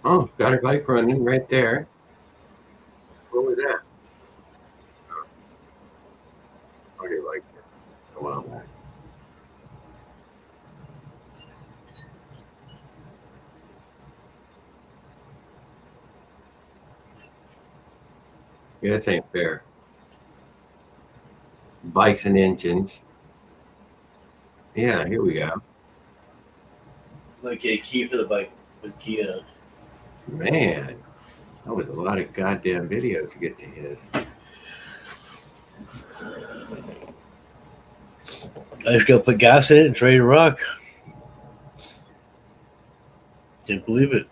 Oh, got a bike running right there. What was that? I already liked it a while back. Yeah, this ain't fair. Bikes and engines. Yeah, here we go. Might get a key for the bike. Put a key on. Man, that was a lot of goddamn videos to get to his. I just gotta put gas in it and it's ready to rock. Can't believe it.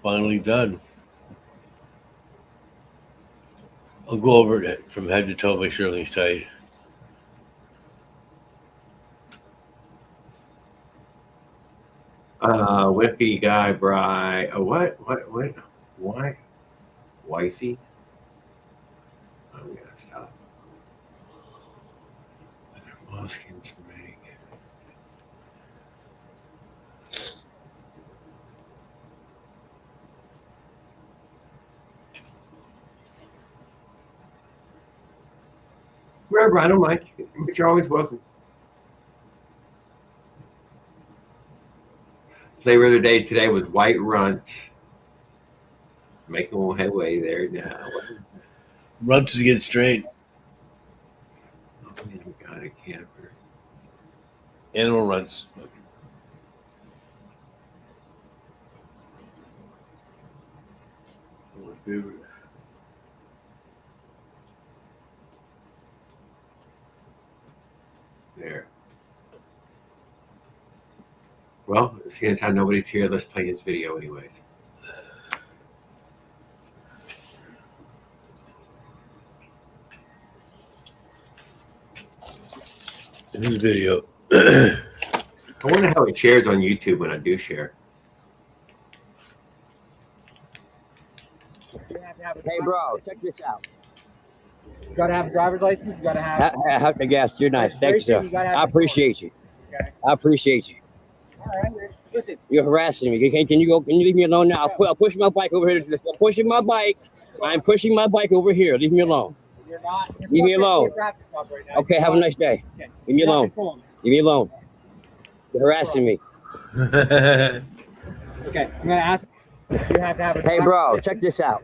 Finally done. I'll go over it from head to toe, make sure everything's tight. Whippy guy, Bry. What? Wifey? I'm gonna stop. Moskins make. Wherever, I don't mind, but you're always welcome. Flavor of the day today was white runts. Making a little headway there now. Runts to get straight. Oh, got a camper. Animal runts. My favorite. There. Well, seeing how nobody's here, let's play his video anyways. In his video. I wonder how it shares on YouTube when I do share. Hey, bro, check this out. You gotta have a driver's license. You gotta have. I have to guess. You're nice. Thank you, sir. I appreciate you. Okay. I appreciate you. All right. Listen. You're harassing me. Can you go? Can you leave me alone now? I'll push my bike over here. I'm pushing my bike. I'm pushing my bike over here. Leave me alone. You're not. Leave me alone. Right now. Okay. Have a nice day. Okay. Leave me alone. Leave me alone. You're harassing me. Okay. I'm gonna ask. You have to have a. Hey, bro, check this out.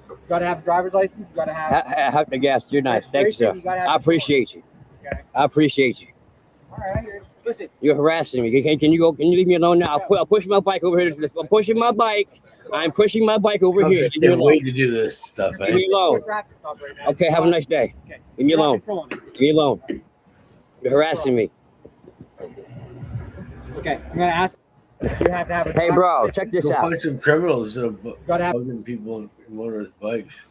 You gotta have a driver's license. You gotta have. I have to guess. You're nice. Thank you, sir. I appreciate you. Okay. I appreciate you. All right. Listen. You're harassing me. Can you go? Can you leave me alone now? I'll push my bike over here. I'm pushing my bike. I'm pushing my bike over here. I can't wait to do this stuff. Leave me alone. Okay, have a nice day. Okay. Leave me alone. Leave me alone. You're harassing me. Okay. I'm gonna ask. You have to have a. Hey, bro, check this Go out. find some criminals that are Gotta have. bugging people on motorized bikes.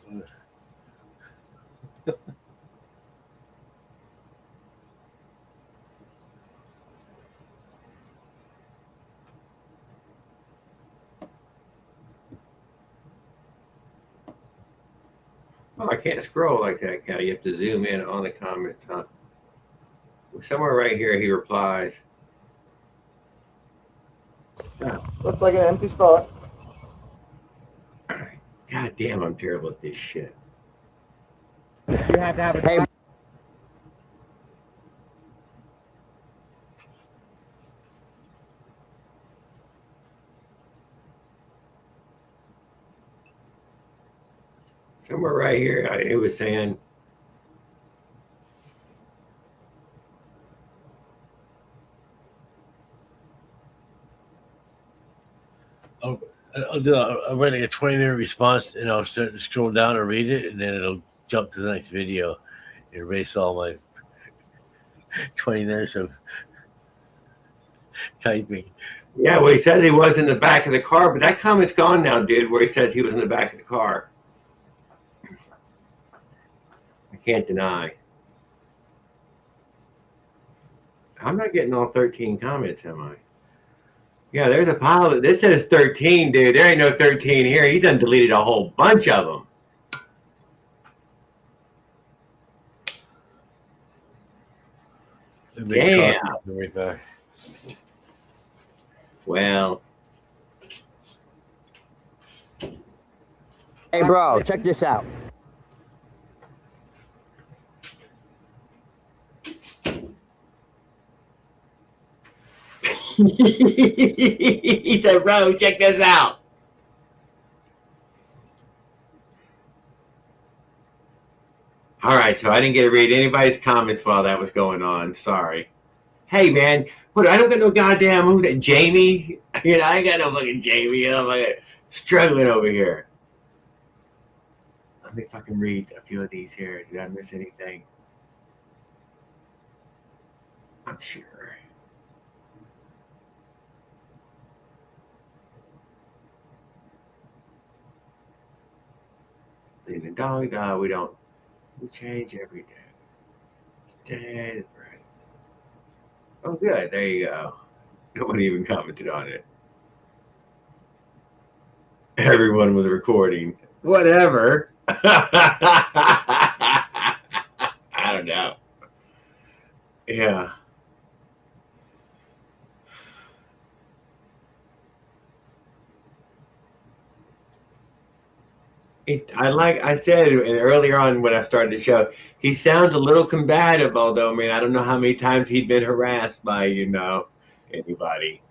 Oh, I can't scroll like that, Cal. You have to zoom in on the comments, huh? Somewhere right here, he replies. Looks like an empty spot. God damn, I'm terrible at this shit. You have to have a. Hey. Somewhere right here, it was saying. I'm writing a 20-minute response, and I'll start to scroll down and read it, and then it'll jump to the next video and erase all my 20 minutes of typing. Yeah, well, he says he was in the back of the car, but that comment's gone now, dude, where he says he was in the back of the car. I can't deny. I'm not getting all 13 comments, am I? Yeah, there's a pile. This says 13, dude. There ain't no 13 here. He's done deleted a whole bunch of them. Damn. Right back. Well. Hey, bro, check this out. He said, bro, check this out. All right, so I didn't get to read anybody's comments while that was going on. Sorry. Hey, man, but I don't got no goddamn who's that, Jamie? You know, I ain't got no fucking Jamie. I'm like struggling over here. Let me fucking read a few of these here. Did I miss anything? I'm sure. Leaving dog, we don't. We change every day. Stay the present. Oh, good. There you go. Nobody even commented on it. Everyone was recording. Whatever. I don't know. Yeah. Like I said earlier on when I started the show, he sounds a little combative, although, I mean, I don't know how many times he'd been harassed by, anybody.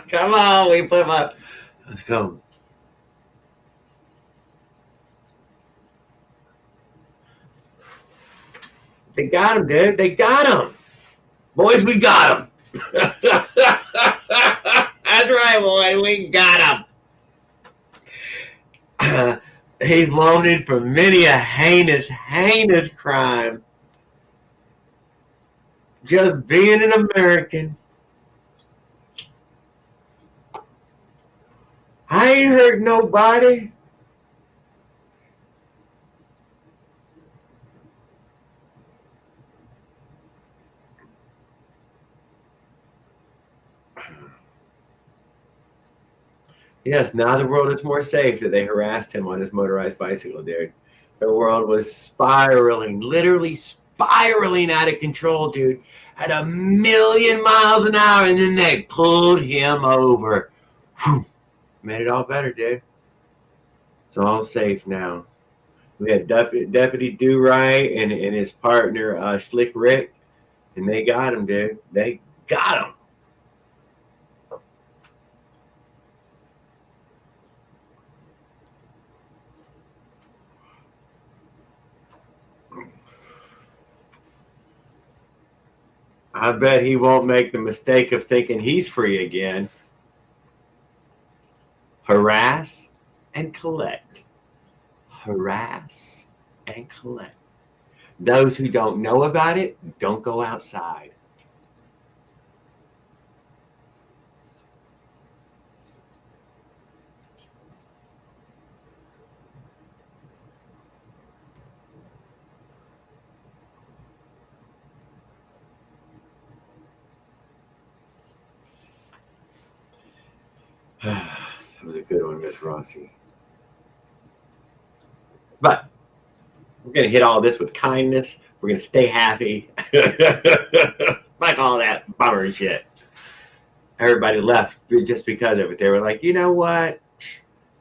Come on, we put him up. Let's go. They got him, dude. They got him. Boys, we got him. That's right, boy. We got him. He's loaned for many a heinous, heinous crime. Just being an American. I ain't hurt nobody. Yes, now the world is more safe that they harassed him on his motorized bicycle, dude. The world was spiraling, literally spiraling out of control, dude, at 1,000,000 miles an hour, and then they pulled him over. Whew. Made it all better, dude. It's all safe now. We had Deputy Do Right and his partner, Slick Rick, and they got him, dude. They got him. I bet he won't make the mistake of thinking he's free again. Harass and collect. Harass and collect. Those who don't know about it, don't go outside. That was a good one, Miss Rossi. But we're going to hit all this with kindness. We're going to stay happy. Like all that bummer shit. Everybody left just because of it. They were like, you know what?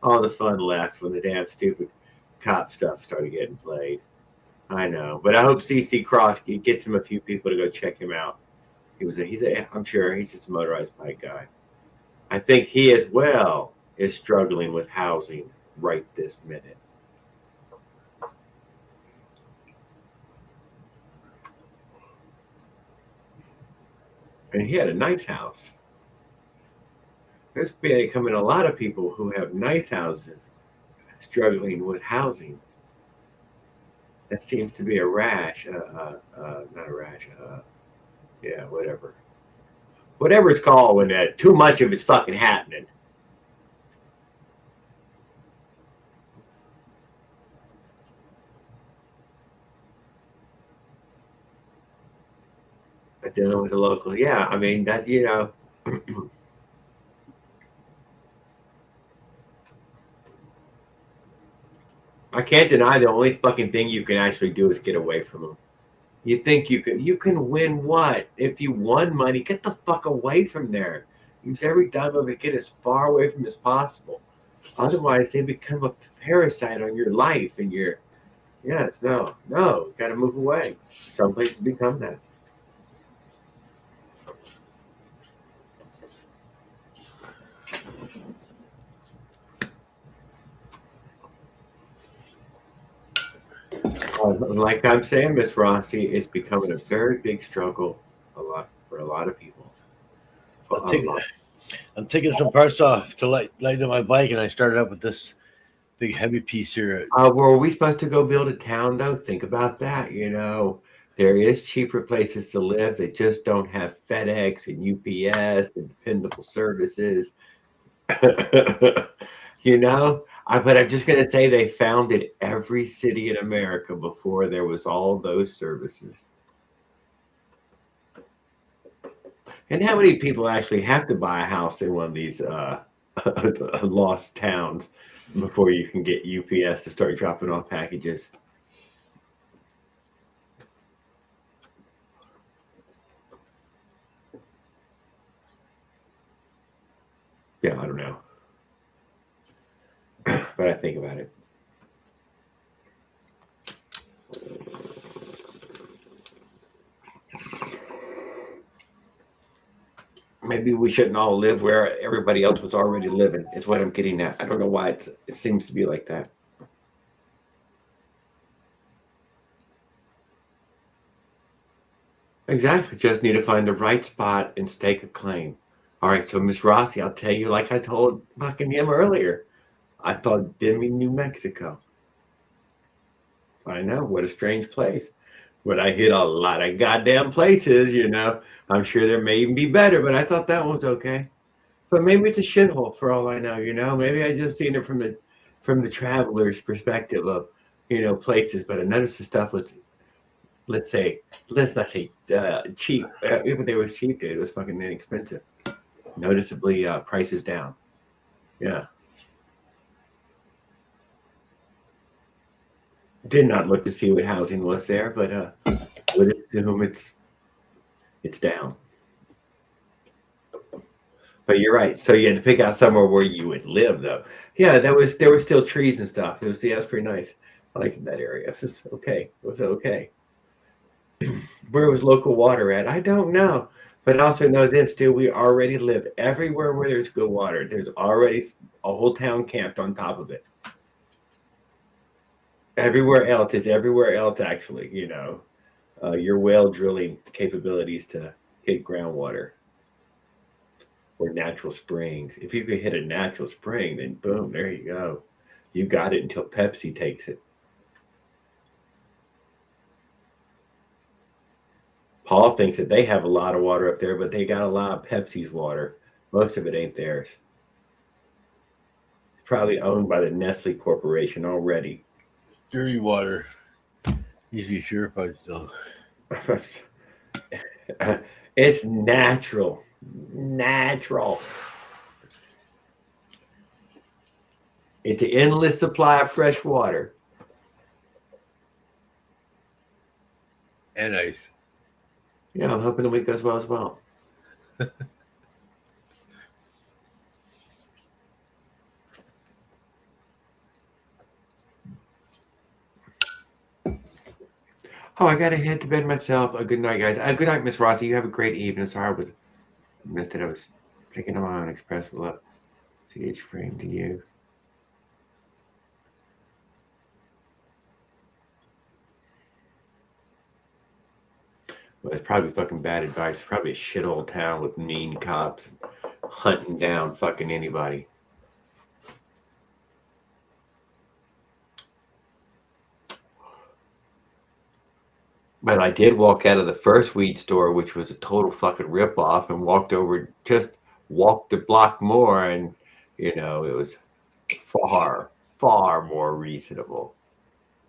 All the fun left when the damn stupid cop stuff started getting played. I know. But I hope CC Cross gets him a few people to go check him out. I'm sure he's just a motorized bike guy. I think he as well is struggling with housing right this minute. And he had a nice house. There's becoming a lot of people who have nice houses struggling with housing. That seems to be a rash. Not a rash. Yeah, whatever. Whatever it's called when too much of it's fucking happening. But dealing with the local, yeah, I mean, that's, I can't deny the only fucking thing you can actually do is get away from them. You think you can win what? If you won money, get the fuck away from there. Use every dime of it, get as far away from as possible. Otherwise, they become a parasite on your life and your, yes, no, got to move away. Some places become that. Like I'm saying, Miss Rossi, it's becoming a very big struggle for a lot of people. I'm taking some parts off to lighten my bike, and I started up with this big heavy piece here. Were we supposed to go build a town though? Think about that. There is cheaper places to live that just don't have FedEx and UPS and dependable services. But I'm just gonna say they founded every city in America before there was all those services. And how many people actually have to buy a house in one of these lost towns before you can get UPS to start dropping off packages? Yeah, I don't know. But I think about it. Maybe we shouldn't all live where everybody else was already living, is what I'm getting at. I don't know why it seems to be like that. Exactly. Just need to find the right spot and stake a claim. All right, so Miss Rossi, I'll tell you like I told fucking him earlier. I thought Demi, New Mexico. I know, what a strange place. But I hit a lot of goddamn places, I'm sure there may even be better, but I thought that one's okay. But maybe it's a shithole for all I know, Maybe I just seen it from the traveler's perspective of, places. But I noticed the stuff was, let's not say cheap. Even they was cheap, dude, it was fucking inexpensive. Noticeably prices down. Yeah. Did not look to see what housing was there, but would assume it's down. But you're right. So you had to pick out somewhere where you would live, though. Yeah, there were still trees and stuff. That's pretty nice. I liked that area. It was okay. It was okay. Where was local water at? I don't know. But also know this, too. We already live everywhere where there's good water. There's already a whole town camped on top of it. Everywhere else, actually, your well drilling capabilities to hit groundwater or natural springs. If you could hit a natural spring, then boom, there you go. You got it until Pepsi takes it. Paul thinks that they have a lot of water up there, but they got a lot of Pepsi's water. Most of it ain't theirs. It's probably owned by the Nestle Corporation already. It's dirty water. You should be purified still. It's natural. Natural. It's an endless supply of fresh water. And ice. Yeah, I'm hoping the week goes well as well. Oh, I gotta head to bed myself. Good night, guys. Good night, Miss Rossi. You have a great evening. Sorry I missed it. I was thinking I'm on Express with CH frame to you. Well, it's probably fucking bad advice. It's probably a shithole town with mean cops hunting down fucking anybody. But I did walk out of the first weed store, which was a total fucking ripoff, and walked a block more, and it was far, far more reasonable.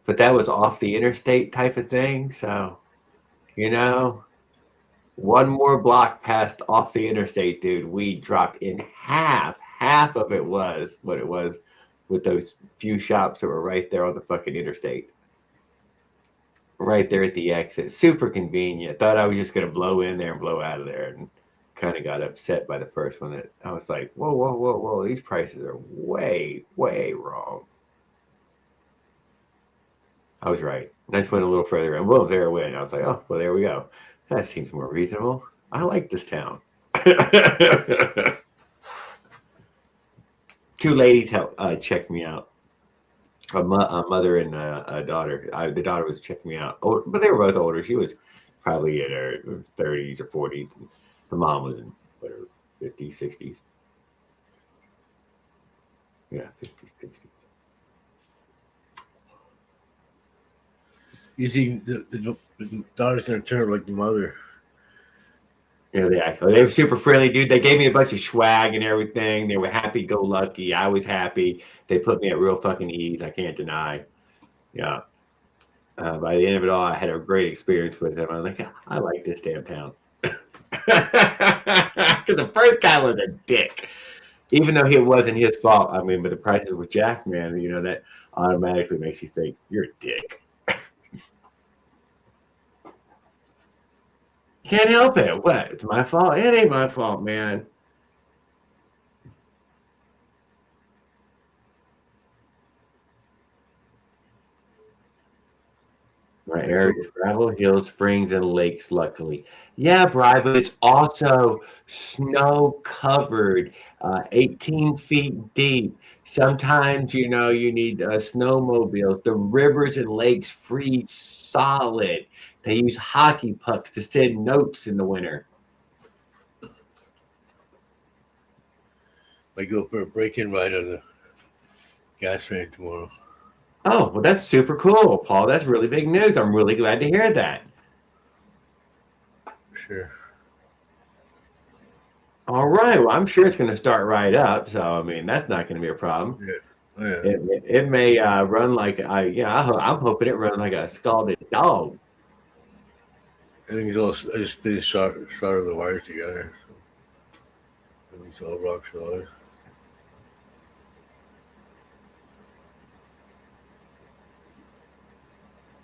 But that was off the interstate type of thing, so one more block past off the interstate, dude, weed dropped in half. Half of it was what it was with those few shops that were right there on the fucking interstate. Right there at the exit. Super convenient. Thought I was just going to blow in there and blow out of there, and kind of got upset by the first one. That I was like, whoa, whoa, whoa, whoa. These prices are way, way wrong. I was right. I just went a little further and whoa, there it went. I was like, oh, well, there we go. That seems more reasonable. I like this town. 2 ladies checked me out. a mother and a daughter. The daughter was checking me out, but they were both older. She was probably in her 30s or 40s. And the mom was in whatever 50s, 60s. Yeah, 50s, 60s. You see, the daughter's gonna turn like the mother. Yeah, they were super friendly, dude. They gave me a bunch of swag and everything. They were happy-go-lucky. I was happy. They put me at real fucking ease. I can't deny. Yeah. By the end of it all, I had a great experience with them. I was like, I like this damn town. Because the first guy was a dick, even though it wasn't his fault. I mean, but the prices with Jack, man, you know, that automatically makes you think you're a dick. Can't help it. What? It's my fault? It ain't my fault, man. My area is gravel, hills, springs, and lakes, luckily. Yeah, Bri, but it's also snow covered, 18 feet deep. Sometimes, you know, you need snowmobiles. The rivers and lakes freeze solid. They use hockey pucks to send notes in the winter. I go for a break-in ride on the gas train tomorrow. Oh, well, that's super cool, Paul. That's really big news. I'm really glad to hear that. Sure. All right. Well, I'm sure it's going to start right up. So, I mean, that's not going to be a problem. Yeah. Oh, yeah. It may run like I'm hoping it runs like a scalded dog. I think it's all. I just finished solder the wires together. So I think it's all rock solid.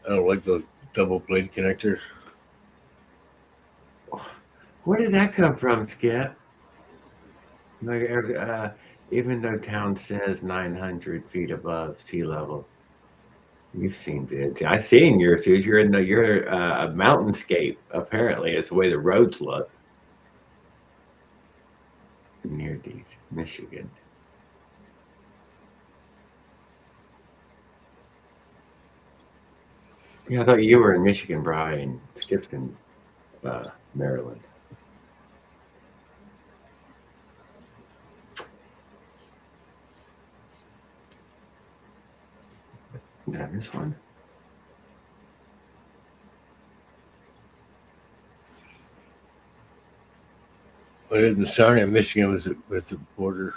I don't like those double blade connectors. Where did that come from, Skip? Like, even though town says 900 feet above sea level, you've seen it. I've seen yours, dude. You're a mountainscape. Apparently, it's the way the roads look. Near these, Michigan. Yeah, I thought you were in Michigan, Brian. Skip's in Maryland. Did I miss one? But in the Sarnia, Michigan was the border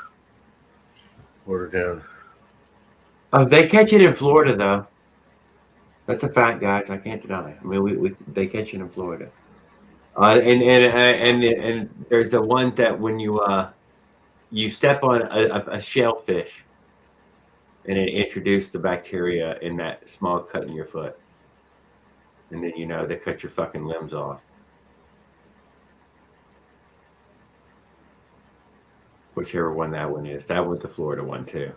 town. Oh, they catch it in Florida, though. That's a fact, guys. I can't deny. I mean, they catch it in Florida. And there's the one that when you step on a shellfish, and it introduced the bacteria in that small cut in your foot, and then they cut your fucking limbs off. Whichever one that one is, that was the Florida one too.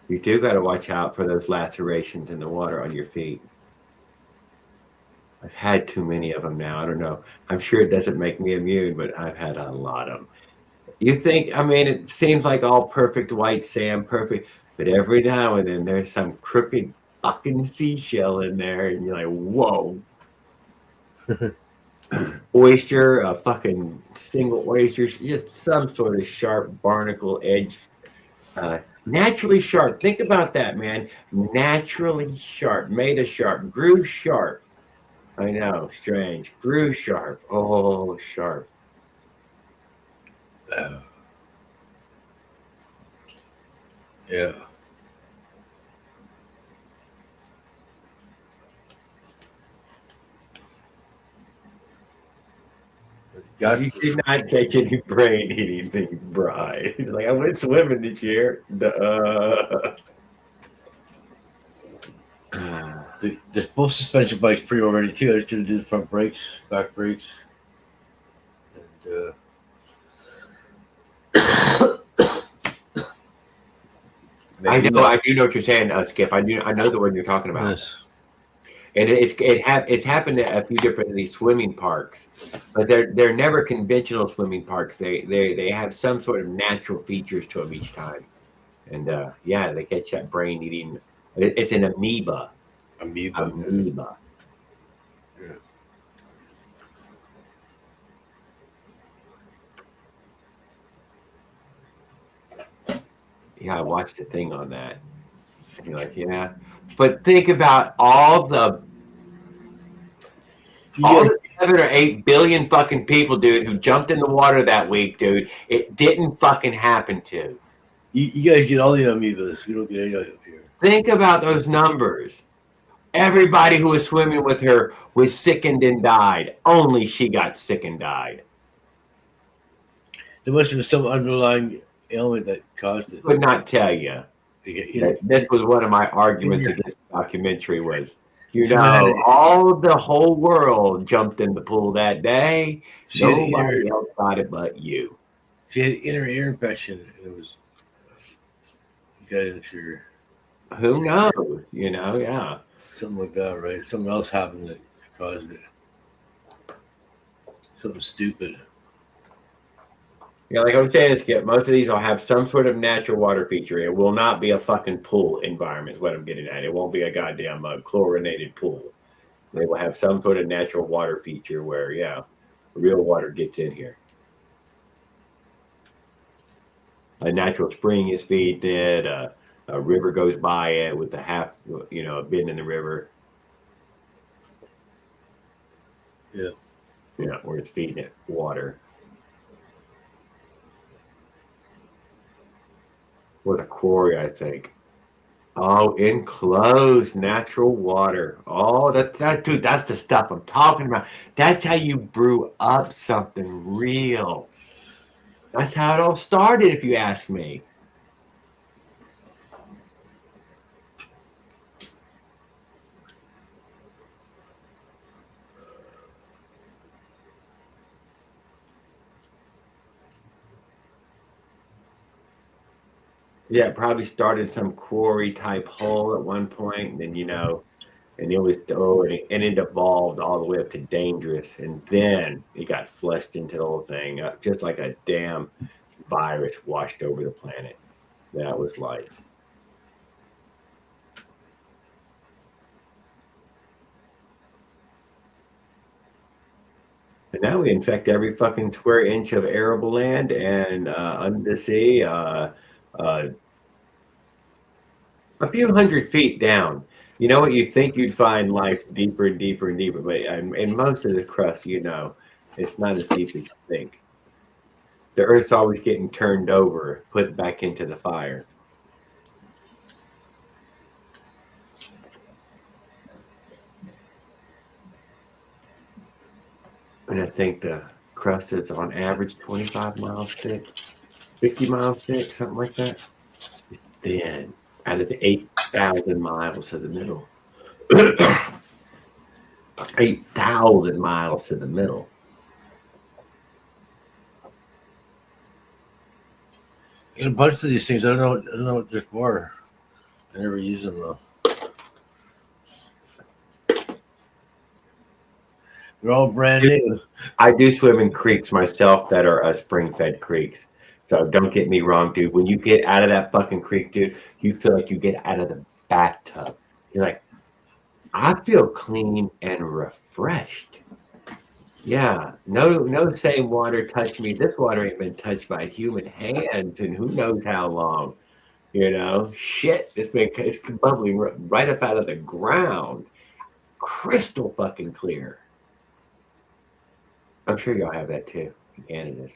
You do got to watch out for those lacerations in the water on your feet. I've had too many of them now. I don't know. I'm sure it doesn't make me immune, but I've had a lot of them. You think, I mean, it seems like all perfect white sand, perfect, but every now and then there's some crooked fucking seashell in there, and you're like, whoa. Oyster, a fucking single oyster, just some sort of sharp barnacle edge. Naturally sharp. Think about that, man. Naturally sharp, made of sharp, grew sharp. I know, strange. Grew sharp. Oh, sharp. Yeah. You did not catch any brain eating, Brian. He's like, I went swimming this year. The full suspension bike's pretty already too. I just didn't do the front brakes, back brakes. And I do know what you're saying, Skip. I know the word you're talking about. Yes. And it's happened at a few different of these swimming parks, but they're never conventional swimming parks. They have some sort of natural features to them each time. And yeah, they catch that brain eating. It's an amoeba. Amoeba. Yeah. Yeah, I watched a thing on that. And you're like, yeah. But think about all the 7 or 8 billion fucking people, dude, who jumped in the water that week, dude. It didn't fucking happen to. You guys get all the amoebas. We don't get any up here. Think about those numbers. Everybody who was swimming with her was sickened and died. Only she got sick and died. There must have been some underlying ailment that caused it. Could not tell you. This was one of my arguments against the documentary was, all the whole world jumped in the pool that day. Nobody else got it but you. She had inner ear infection, and it was got into your. Who knows? Yeah. Something like that, right? Something else happened that caused it. Something stupid. Yeah, like I was saying, Skip, most of these will have some sort of natural water feature. It will not be a fucking pool environment, is what I'm getting at. It won't be a goddamn chlorinated pool. They will have some sort of natural water feature where, real water gets in here. A natural spring is feeding it. A river goes by it with a bend in the river. Yeah. Yeah, where it's feeding it water. With a quarry, I think. Oh, enclosed natural water. Oh, dude, that's the stuff I'm talking about. That's how you brew up something real. That's how it all started, if you ask me. Yeah, it probably started some quarry type hole at one point, and then and it was and it evolved all the way up to dangerous, and then it got flushed into the whole thing, just like a damn virus washed over the planet. That was life. And now we infect every fucking square inch of arable land and under the sea. A few hundred feet down, what you think you'd find life deeper and deeper and deeper, but in most of the crust, it's not as deep as you think. The Earth's always getting turned over, put back into the fire. And I think the crust is on average 25 miles thick, 50 miles thick, something like that. It's thin. Out of the 8,000 miles to the middle. 8,000 miles to the middle. A bunch of these things, I don't know what they're for. I never use them though. They're all brand new. I do swim in creeks myself that are spring-fed creeks. So don't get me wrong, dude. When you get out of that fucking creek, dude, you feel like you get out of the bathtub. You're like, I feel clean and refreshed. Yeah, no same water touched me. This water ain't been touched by human hands in who knows how long. Shit, it's bubbling right up out of the ground. Crystal fucking clear. I'm sure y'all have that too in Canada.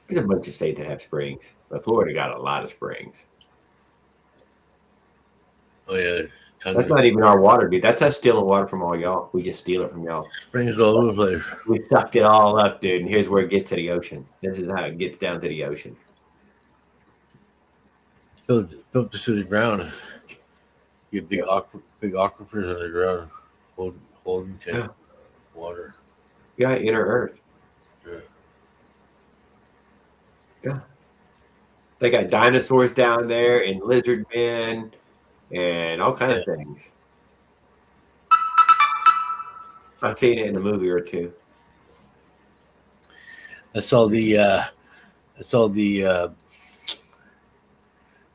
There's a bunch of states that have springs, but Florida got a lot of springs. Oh yeah, that's not even our water, dude. That's us stealing water from all y'all. We just steal it from y'all. Springs all over the place. We sucked it all up, dude. And here's where it gets to the ocean. This is how it gets down to the ocean. Filled this to the ground. You get big aquifers underground, holding water. Yeah, inner Earth. Yeah. They got dinosaurs down there and lizard men and all kinds of things. I've seen it in a movie or two. I saw the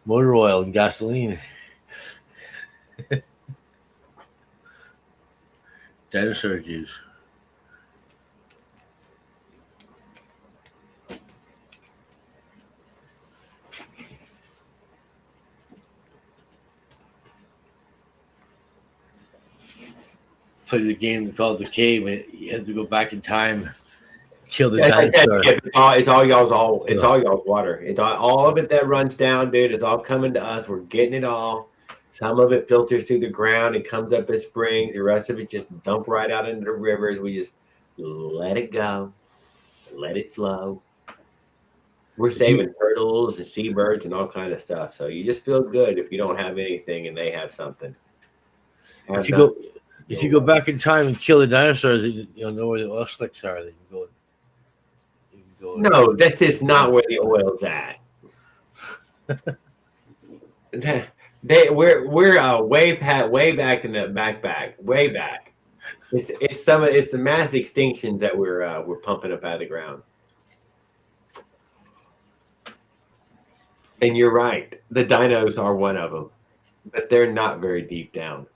motor oil and gasoline. Dinosaur juice. Played the game called The Cave. You had to go back in time, kill the As I said, dinosaur. Skip, it's all y'all's water. It's all of it that runs down, dude. It's all coming to us. We're getting it all. Some of it filters through the ground and comes up as springs. The rest of it just dump right out into the rivers. We just let it go, let it flow. We're saving turtles and seabirds and all kind of stuff. So you just feel good if you don't have anything and they have something. If you go back in time and kill the dinosaurs, you'll know where the oil slicks are. Then you can go. No, that is not where the oil's at. We're way back in the back, way back. It's the mass extinctions that we're pumping up out of the ground. And you're right, the dinos are one of them, but they're not very deep down.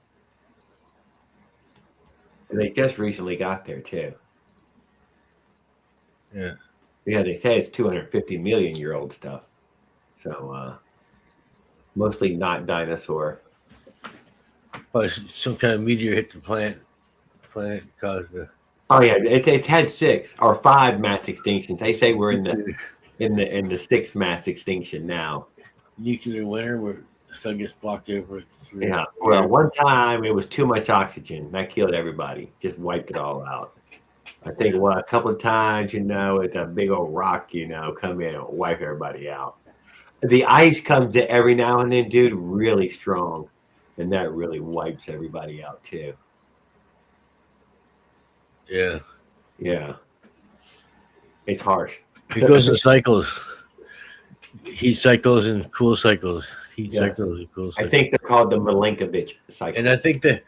And they just recently got there too. Yeah. Yeah, they say it's 250 million year old stuff. So mostly not dinosaur. Well, some kind of meteor hit the planet caused the. Oh yeah, it's had 6 or 5 mass extinctions. They say we're in the 6th mass extinction now. Nuclear winter where the sun gets blocked over. Yeah. Well, one time it was too much oxygen. That killed everybody. Just wiped it all out. I think a couple of times, it's a big old rock, come in and wipe everybody out. The ice comes in every now and then, dude, really strong. And that really wipes everybody out too. Yeah. Yeah. It's harsh. It goes in cycles. Heat cycles and cool cycles. Cycles and cool cycles. I think they're called the Milankovitch cycles. And I think the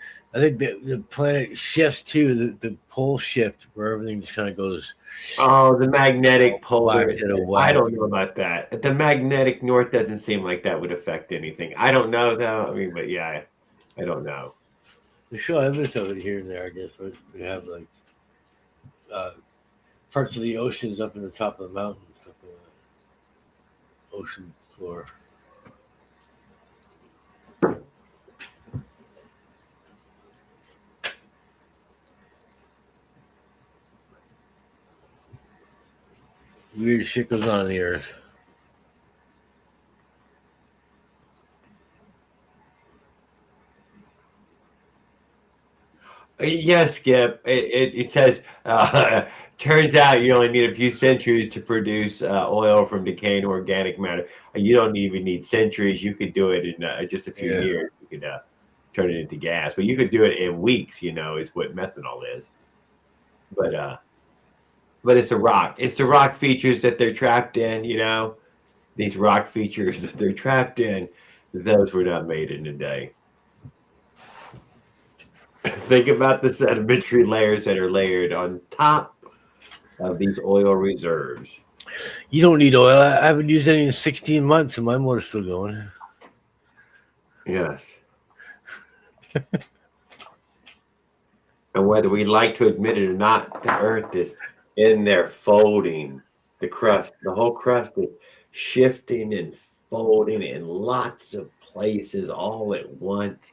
planet shifts too. The pole shift where everything just kind of goes. Oh, the magnetic polar. I don't know about that. The magnetic north doesn't seem like that would affect anything. I don't know though. I mean, but yeah, I don't know. We show evidence of it here and there. I guess we have like parts of the oceans up in the top of the mountains, up in the ocean floor. Weird shit goes on the earth. Yes, Skip. It says, turns out you only need a few centuries to produce oil from decaying organic matter. You don't even need centuries. You could do it in just a few years. You could turn it into gas. But you could do it in weeks, is what methanol is. But it's a rock. It's the rock features that they're trapped in, These rock features that they're trapped in, those were not made in a day. Think about the sedimentary layers that are layered on top of these oil reserves. You don't need oil. I haven't used any in 16 months and my motor's still going. Yes. And whether we like to admit it or not, the earth is in there folding. The crust, the whole crust is shifting and folding in lots of places all at once.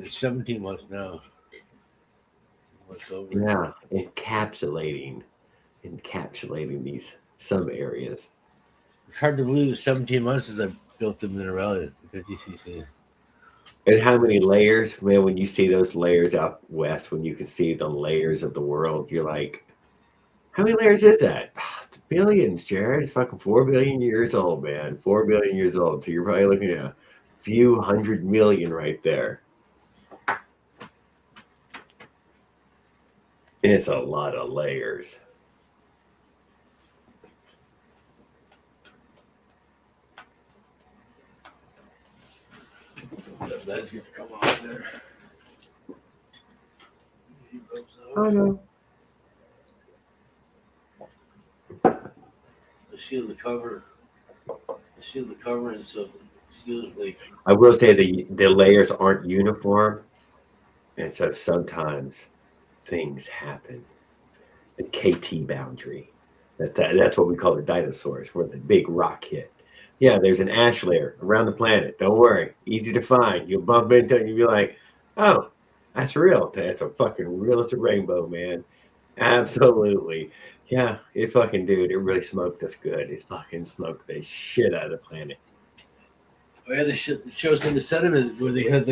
17 months now. Yeah, encapsulating these some areas. It's hard to believe 17 months since I built the Motorized 50cc. And how many layers, man, when you see those layers out west, when you can see the layers of the world, you're like, how many layers is that? It's billions, Jared. It's fucking 4 billion years old, man. 4 billion years old. So you're probably looking at a few 100 million right there. It's a lot of layers. That's gonna come off there. I know. Shield the cover and so Absolutely. I will say the layers aren't uniform, and so sometimes things happen. The KT boundary. That's what we call the dinosaurs, where the big rock hit. Yeah, there's an ash layer around the planet. Don't worry, easy to find. You'll bump into it and you'll be like, "Oh, that's real. That's a fucking real as a rainbow, man." Absolutely. Yeah, it fucking dude. It really smoked us good. It's fucking smoked the shit out of the planet. Oh yeah, the shows in the sediment where they had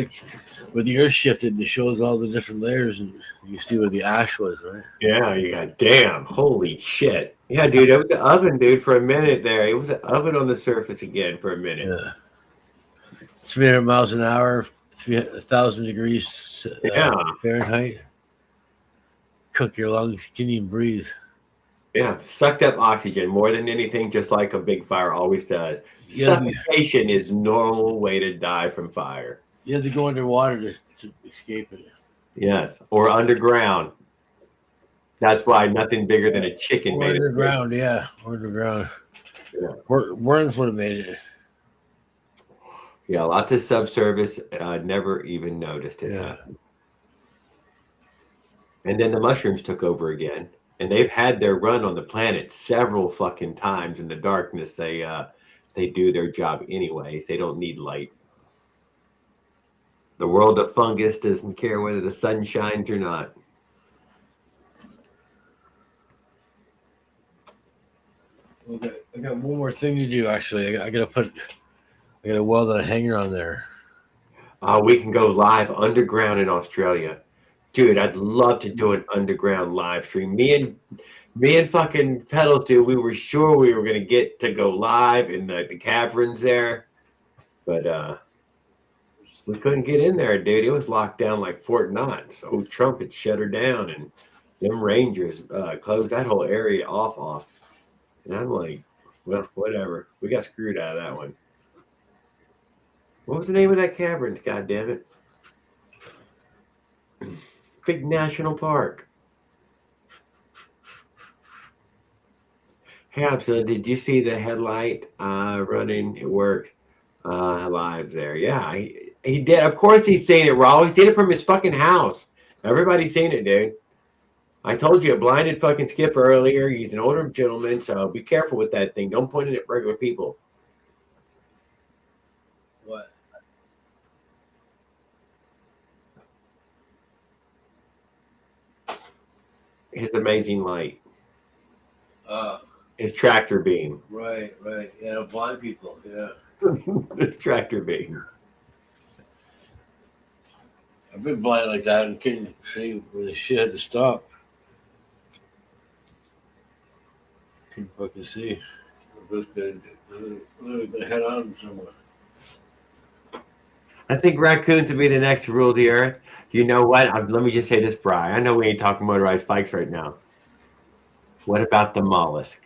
where the earth shifted. It shows all the different layers, and you see where the ash was, right? Yeah, you got damn. Holy shit. Yeah, dude, it was the oven, dude, for a minute there. It was an oven on the surface again for a minute. Yeah. 300 miles an hour, 1,000 degrees Fahrenheit. Cook your lungs. Can't even breathe. Yeah, sucked up oxygen more than anything, just like a big fire always does. Yeah, Suffocation is normal way to die from fire. You have to go underwater to escape it. Yes, or underground. That's why nothing bigger than a chicken made underground. Yeah, underground. Yeah. Worms would have made it. Yeah, lots of subsurface. Never even noticed it. Yeah. And then the mushrooms took over again, and they've had their run on the planet several fucking times in the darkness. They do their job anyways. They don't need light. The world of fungus doesn't care whether the sun shines or not. Okay, I got one more thing to do. Actually, I gotta weld a hanger on there. We can go live underground in Australia, dude. I'd love to do an underground live stream. Me and fucking Pedals, dude. We were sure we were gonna get to go live in the caverns there, but we couldn't get in there, dude. It was locked down like Fort Knott. So Trump had shut her down, and them Rangers closed that whole area off. And I'm like, well, whatever. We got screwed out of that one. What was the name of that caverns? God damn it! Big national park. Hey, so did you see the headlight running? It worked live there. Yeah, he did. Of course, he's seen it, Raw. He's seen it from his fucking house. Everybody's seen it, dude. I told you, a blinded fucking Skip earlier. He's an older gentleman, so be careful with that thing. Don't point it at regular people. What? His amazing light. His tractor beam. Right. Yeah, blind people. Yeah. His tractor beam. I've been blind like that and couldn't see where the shit had to stop. Couldn't fucking see. We're gonna head on somewhere. I think raccoons would be the next to rule the earth. You know what? Let me just say this, Brian. I know we ain't talking motorized bikes right now. What about the mollusk?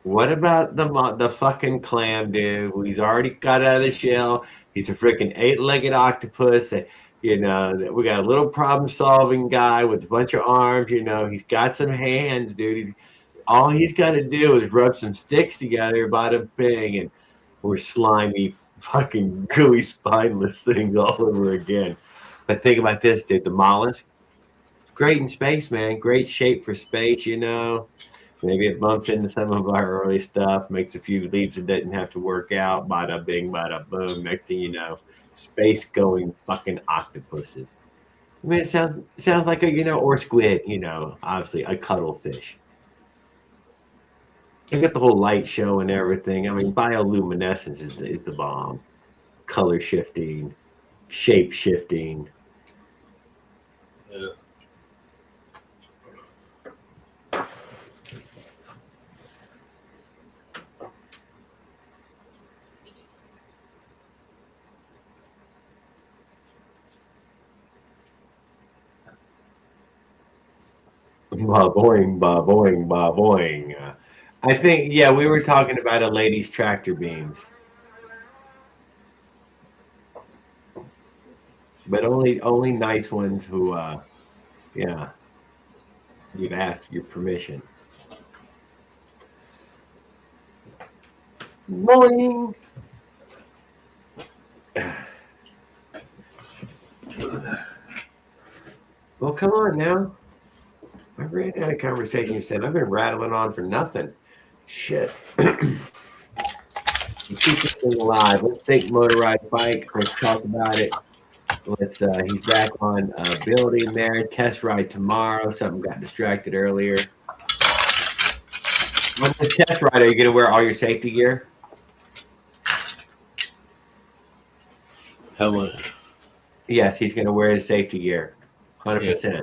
What about the fucking clam, dude? He's already got out of the shell. He's a freaking 8-legged octopus. We got a little problem-solving guy with a bunch of arms. He's got some hands, dude. All he's got to do is rub some sticks together, bada bing, and we're slimy, fucking gooey, spineless things all over again. But think about this, dude. The mollusk, great in space, man. Great shape for space, Maybe it bumps into some of our early stuff, makes a few leaps that didn't have to work out. Bada bing, bada boom. Next thing you know, space-going fucking octopuses. I mean, it sounds like or squid, obviously a cuttlefish. You got the whole light show and everything. I mean, bioluminescence is the bomb. Color shifting, shape shifting. Yeah. Ba boing, ba boing, ba boing. I think, we were talking about a lady's tractor beams. But only nice ones who, you've asked your permission. Boing. Well, come on now. I ran out of conversation. You said I've been rattling on for nothing. Shit. Keep this thing alive. Let's take motorized bike. Let's talk about it. Let's. He's back on building there. Test ride tomorrow. Something got distracted earlier. On the test ride, are you going to wear all your safety gear? Helmet. Yes, he's going to wear his safety gear. 100%.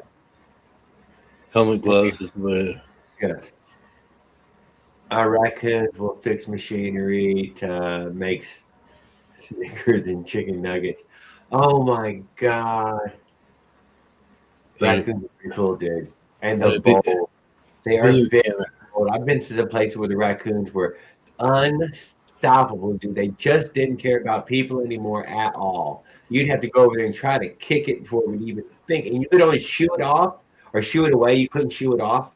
Helmet, gloves. Is what. Good. Our raccoons will fix machinery to make Snickers and chicken nuggets. Oh my god. Raccoons are pretty cool, dude. And the bold. They are very bold. I've been to some places where the raccoons were unstoppable, dude. They just didn't care about people anymore at all. You'd have to go over there and try to kick it before we'd even think. And you could only shoo it off or shoo it away. You couldn't shoo it off.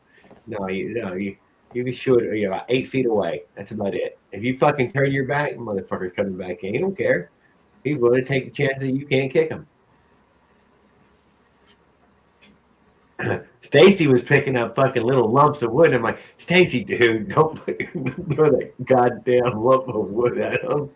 No, you can shoot it about 8 feet away. That's about it. If you fucking turn your back, motherfucker's coming back in. He don't care. He's willing to take the chance that you can't kick him. Stacy was picking up fucking little lumps of wood. I'm like, Stacy, dude, don't throw that goddamn lump of wood at him.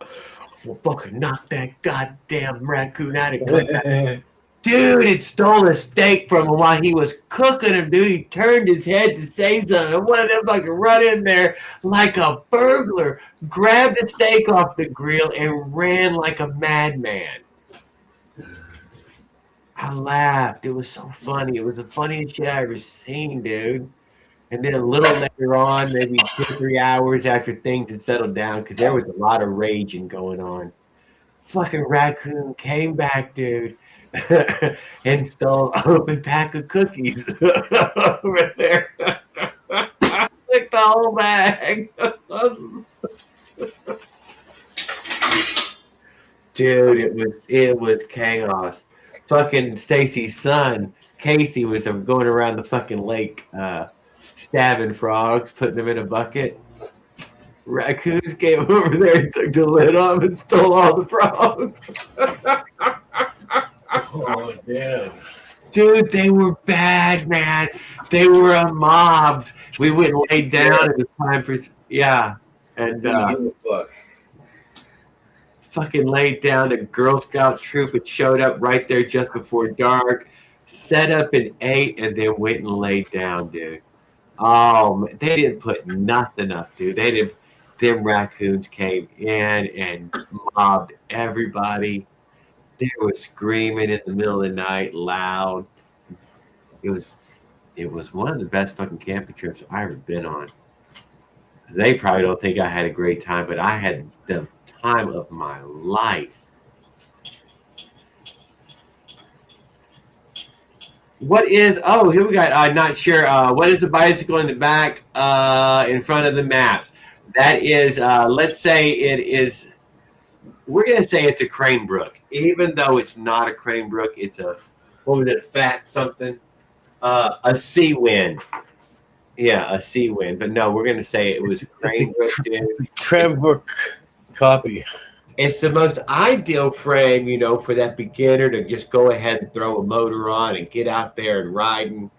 We'll fucking knock that goddamn raccoon out of here. Dude, it stole a steak from him while he was cooking him, dude. He turned his head to say something. One of them fucking run in there like a burglar, grabbed the steak off the grill, and ran like a madman. I laughed. It was so funny. It was the funniest shit I ever seen, dude. And then a little later on, maybe 2 or 3 hours after things had settled down, because there was a lot of raging going on, fucking raccoon came back, dude. And stole an open pack of cookies over there. I took the whole bag. Dude, it was chaos. Fucking Stacy's son, Casey, was going around the fucking lake stabbing frogs, putting them in a bucket. Raccoons came over there and took the lid off and stole all the frogs. Oh, damn. Dude, they were bad, man. They were a mob. We went and laid down. It was time for, yeah. And fucking laid down. The Girl Scout troop had showed up right there just before dark, set up and ate, and then went and laid down, dude. Oh, they didn't put nothing up, dude. They didn't. Them raccoons came in and mobbed everybody. They were screaming in the middle of the night, loud. It was one of the best fucking camping trips I've ever been on. They probably don't think I had a great time, but I had the time of my life. What is? Oh, here we got. Not sure. What is the bicycle in the back in front of the map? That is. Let's say it is. We're going to say it's a Cranebrook, even though it's not a Cranebrook. It's a, what was it, fat something? A Sea Wind. Yeah, a Sea Wind. But no, we're going to say it was a Cranebrook, dude. Cranebrook copy. It's the most ideal frame, you know, for that beginner to just go ahead and throw a motor on and get out there and riding.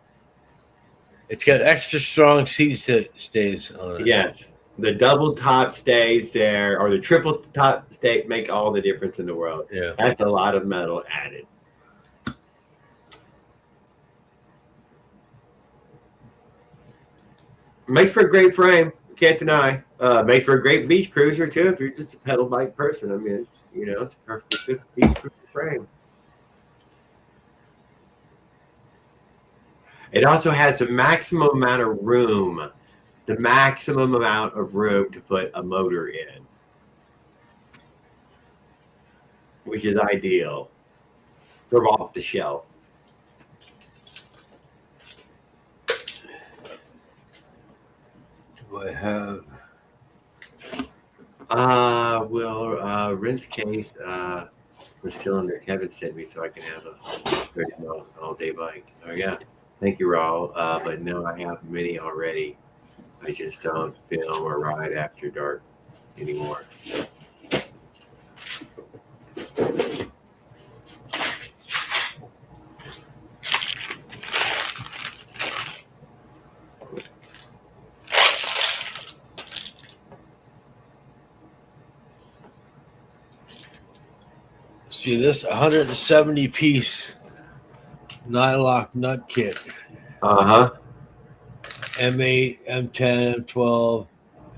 It's got extra strong seat stays on it. Yes. The double top stays there, or the triple top stay, make all the difference in the world. Yeah. That's a lot of metal added. Makes for a great frame, can't deny. Makes for a great beach cruiser too, if you're just a pedal bike person. I mean, you know, it's a perfectly good beach cruiser frame. It also has a maximum amount of room. The maximum amount of room to put a motor in, which is ideal from off the shelf. Do I have? Rinse case. We're still under. Kevin sent me so I can have a 30-mile all-day bike. Oh yeah, thank you, Raul. But no, I have many already. I just don't film or ride after dark anymore. see this 170 piece nine-lock nut kit. Uh-huh. M8, M10, M12,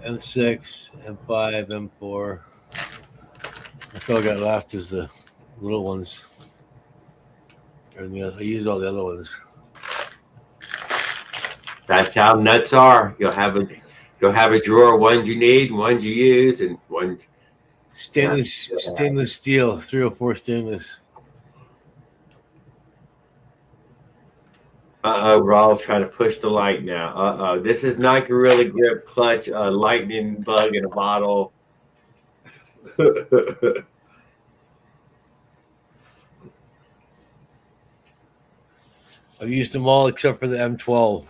M6, M5, M4. That's all I got left is the little ones. I used all the other ones. That's how nuts are. You'll have a drawer, ones you need, ones you use, and one Stainless steel, 304 stainless. Rolf trying to push the light now. This is not Gorilla Grip clutch, lightning bug in a bottle. I've used them all except for the M12.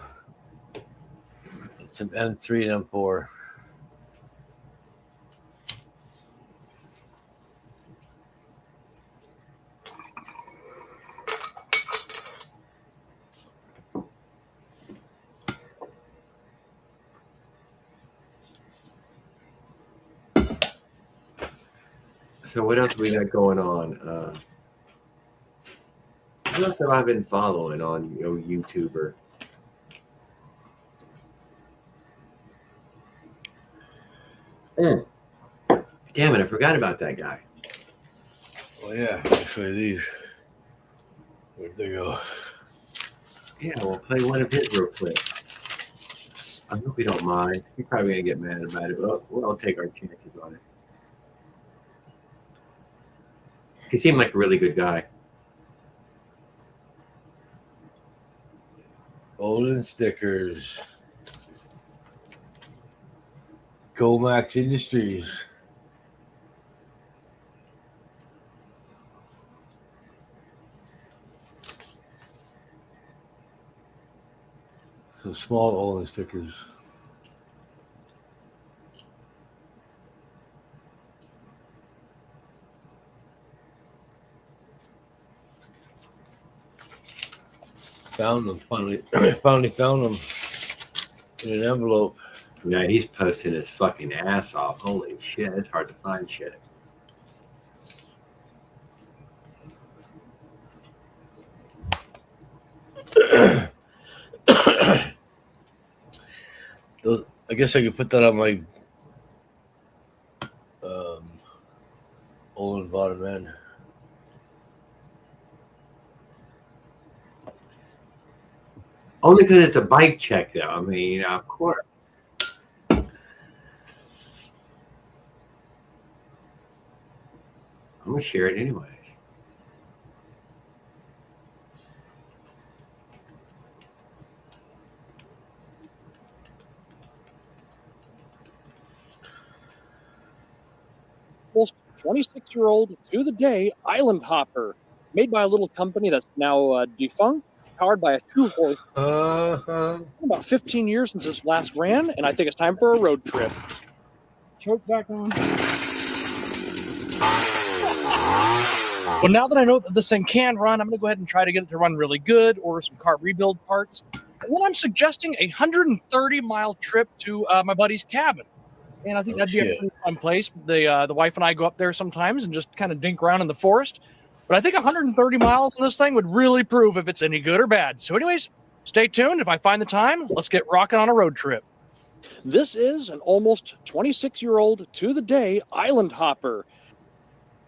Some M3 and M4. So what else we got going on? What else have I been following on YouTuber? Damn it, I forgot about that guy. Oh yeah, actually these. Where'd they go? Yeah, we'll play one of his real quick. I hope you don't mind. You're probably gonna get mad about it, but we'll take our chances on it. He seemed like a really good guy. Olin stickers. Comax Industries. Some small Olin stickers. Found them finally. Finally found them in an envelope. Yeah, he's posting his fucking ass off. Holy shit, it's hard to find shit. I guess I could put that on my Olin bottom end. Only because it's a bike check, though. I mean, of course. I'm gonna share it anyways. Almost 26-year-old to the day island hopper, made by a little company that's now defunct, powered by a 2-horse. About 15 years since this last ran, and I think it's time for a road trip. Choke back on. Well, now that I know that this thing can run, I'm going to go ahead and try to get it to run really good, order some car rebuild parts. And then I'm suggesting a 130-mile trip to my buddy's cabin. And I think that'd be a pretty fun place. The wife and I go up there sometimes and just kind of dink around in the forest. But I think 130 miles on this thing would really prove if it's any good or bad. So anyways, stay tuned. If I find the time, let's get rocking on a road trip. This is an almost 26-year-old to the day island hopper.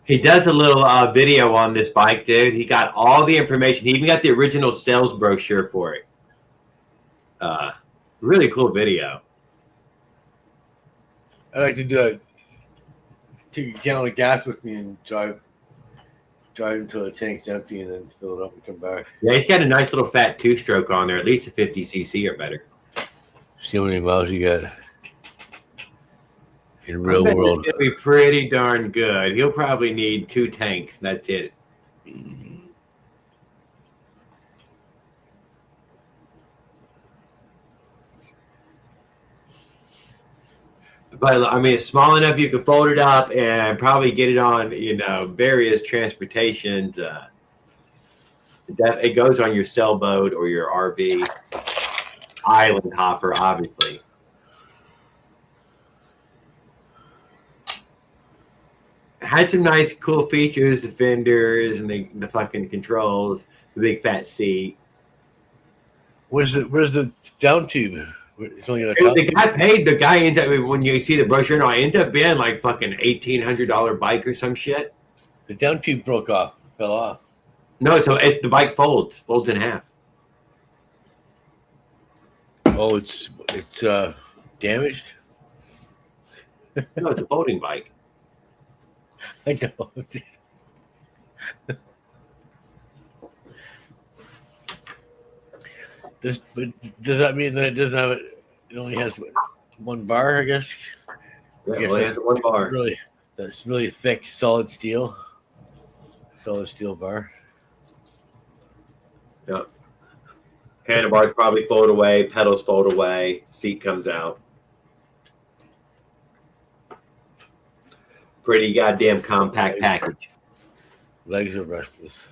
He does a little video on this bike, dude. He got all the information. He even got the original sales brochure for it. Really cool video. I like to do it. Take a gallon of gas with me and drive until the tank's empty and then fill it up and come back. Yeah, he's got a nice little fat two-stroke on there, at least a 50cc or better. See how many miles you got in real world. It'll be pretty darn good. He'll probably need 2 tanks. That's it. But I mean, it's small enough you can fold it up and probably get it on, various transportations. It goes on your sailboat or your RV, island hopper, obviously. Had some nice, cool features, the fenders and the fucking controls, the big fat seat. Where's the down tube? It's only got a top The tube. guy paid. The guy ends up when you see the brochure. No, it ends up being like fucking $1,800 bike or some shit. The down tube broke off, fell off. No, so the bike folds in half. Oh, it's damaged. No, it's a folding bike. I know. But does that mean that it doesn't have it? It only has one bar, I guess. Yeah, I guess well, it has one bar. That's really thick, solid steel bar. Yeah. Handlebars probably fold away, pedals fold away, seat comes out. Pretty goddamn compact package. Legs are restless.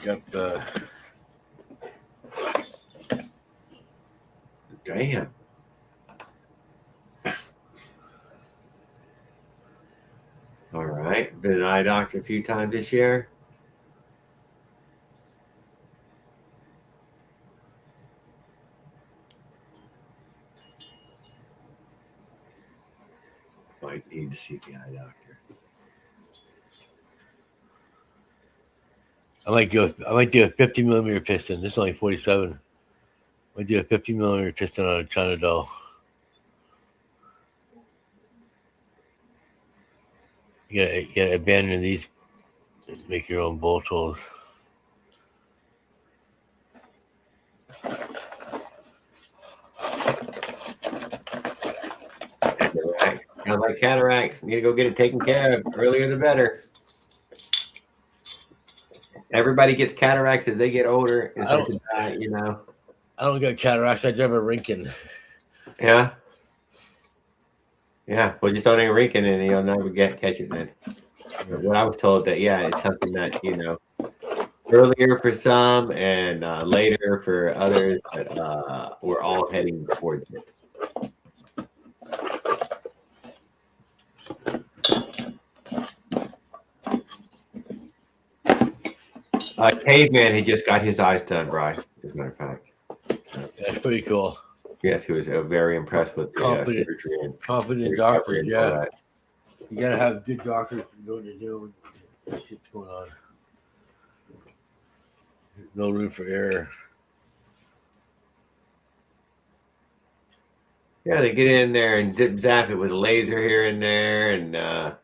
Got the damn. All right. Been an eye doctor a few times this year. Might need to see the eye doctor. I might do a 50 millimeter piston. This is only 47. I might do a 50 millimeter piston on a China doll. You gotta abandon these and make your own bolt holes. Kind of like cataracts. Need to go get it taken care of. Earlier the better. Everybody gets cataracts as they get older. It's like a diet, you know. I don't get cataracts. I drive a Rinkin. Yeah. Yeah. Well, just don't even Rinkin and you'll never catch it then. What I was told that, yeah, it's something that, you know, earlier for some and later for others, but we're all heading towards it. Caveman had just got his eyes done, Brian, as a matter of fact. That's pretty cool. Yes, he was very impressed with the surgery and confident doctors. Yeah, you gotta have good doctors to know what they're doing. Shit's going on. There's no room for error. Yeah, they get in there and zip zap it with a laser here and there and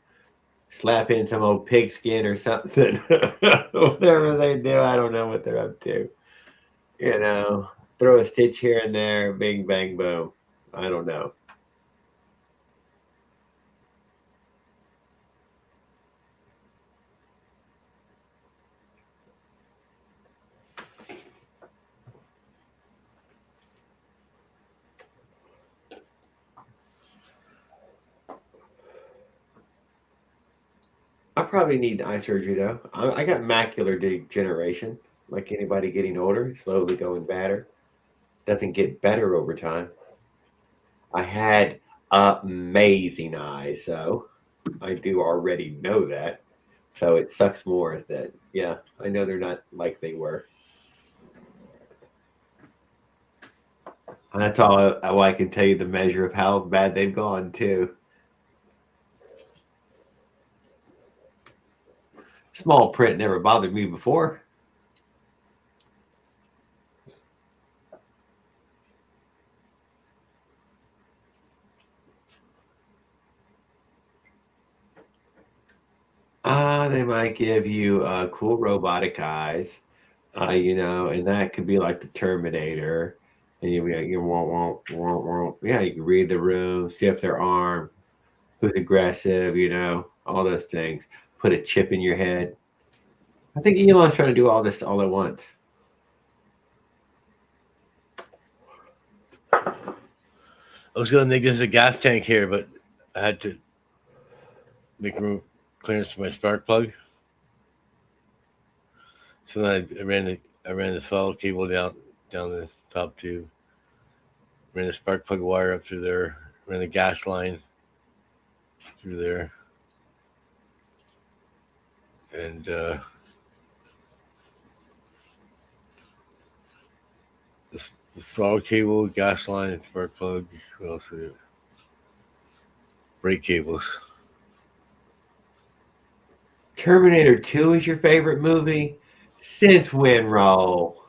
slap in some old pigskin or something. Whatever they do, I don't know what they're up to. You know, throw a stitch here and there, bing, bang, boom. I don't know. I probably need eye surgery though. I got macular degeneration, like anybody getting older, slowly going badder. Doesn't get better over time. I had amazing eyes, so I do already know that. So it sucks more that, yeah, I know they're not like they were. And that's all I can tell you the measure of how bad they've gone too. Small print never bothered me before. They might give you cool robotic eyes, you know, and that could be like the Terminator. And you be like, yeah, you can read the room, see if they're armed, who's aggressive, you know, all those things. Put a chip in your head. I think Elon's trying to do all this all at once. I was going to make this a gas tank here, but I had to make room clearance for my spark plug. So then I ran the throttle cable down the top tube. Ran the spark plug wire up through there. Ran the gas line through there. And the throttle cable, gas line, spark plug. What else is it? Brake cables. Terminator 2 is your favorite movie? Since when, Roll?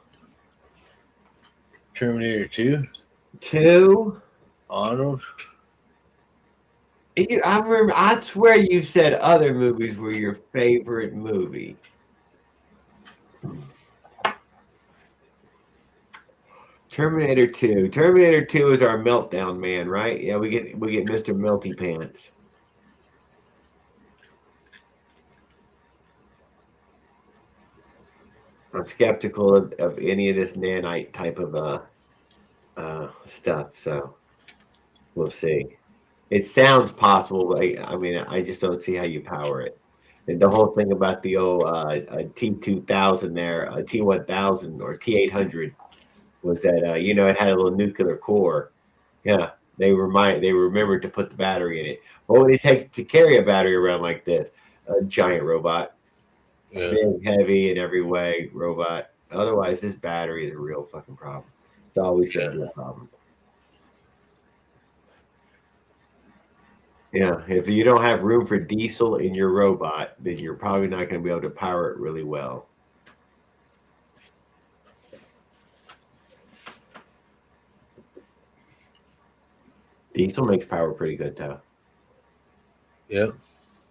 Terminator 2? 2? Arnold? I remember. I swear you said other movies were your favorite movie. Terminator 2. Terminator 2 is our meltdown man, right? Yeah, we get Mr. Melty Pants. I'm skeptical of any of this nanite type of stuff, so we'll see. It sounds possible, but I mean, I just don't see how you power it. And the whole thing about the old T2000 there, T1000 or T800 was that it had a little nuclear core. Yeah, they remembered to put the battery in it. What would it take to carry a battery around like this? A giant robot. Yeah. Big, heavy in every way robot. Otherwise, this battery is a real fucking problem. It's always going to be a problem. Yeah, if you don't have room for diesel in your robot, then you're probably not going to be able to power it really well. Diesel makes power pretty good, though. Yeah.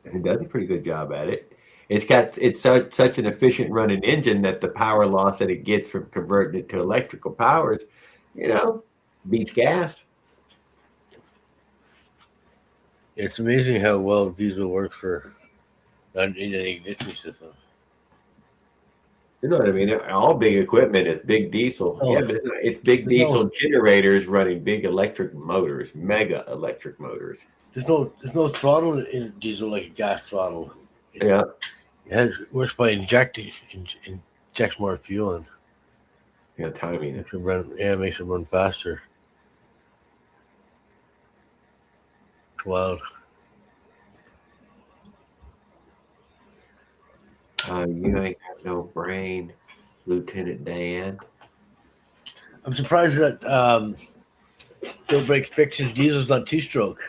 It does a pretty good job at it. It's such an efficient running engine that the power loss that it gets from converting it to electrical powers, beats gas. It's amazing how well diesel works for not needing an ignition system. You know what I mean? All big equipment is big diesel. Oh, yeah, but it's big diesel generators running big electric motors, mega electric motors. There's no throttle in diesel like a gas throttle. Yeah. It works by injects more fuel and timing. Makes it run faster. It's wild. You ain't got no brain, Lieutenant Dan. I'm surprised that Bill Brake fixes diesels on two-stroke.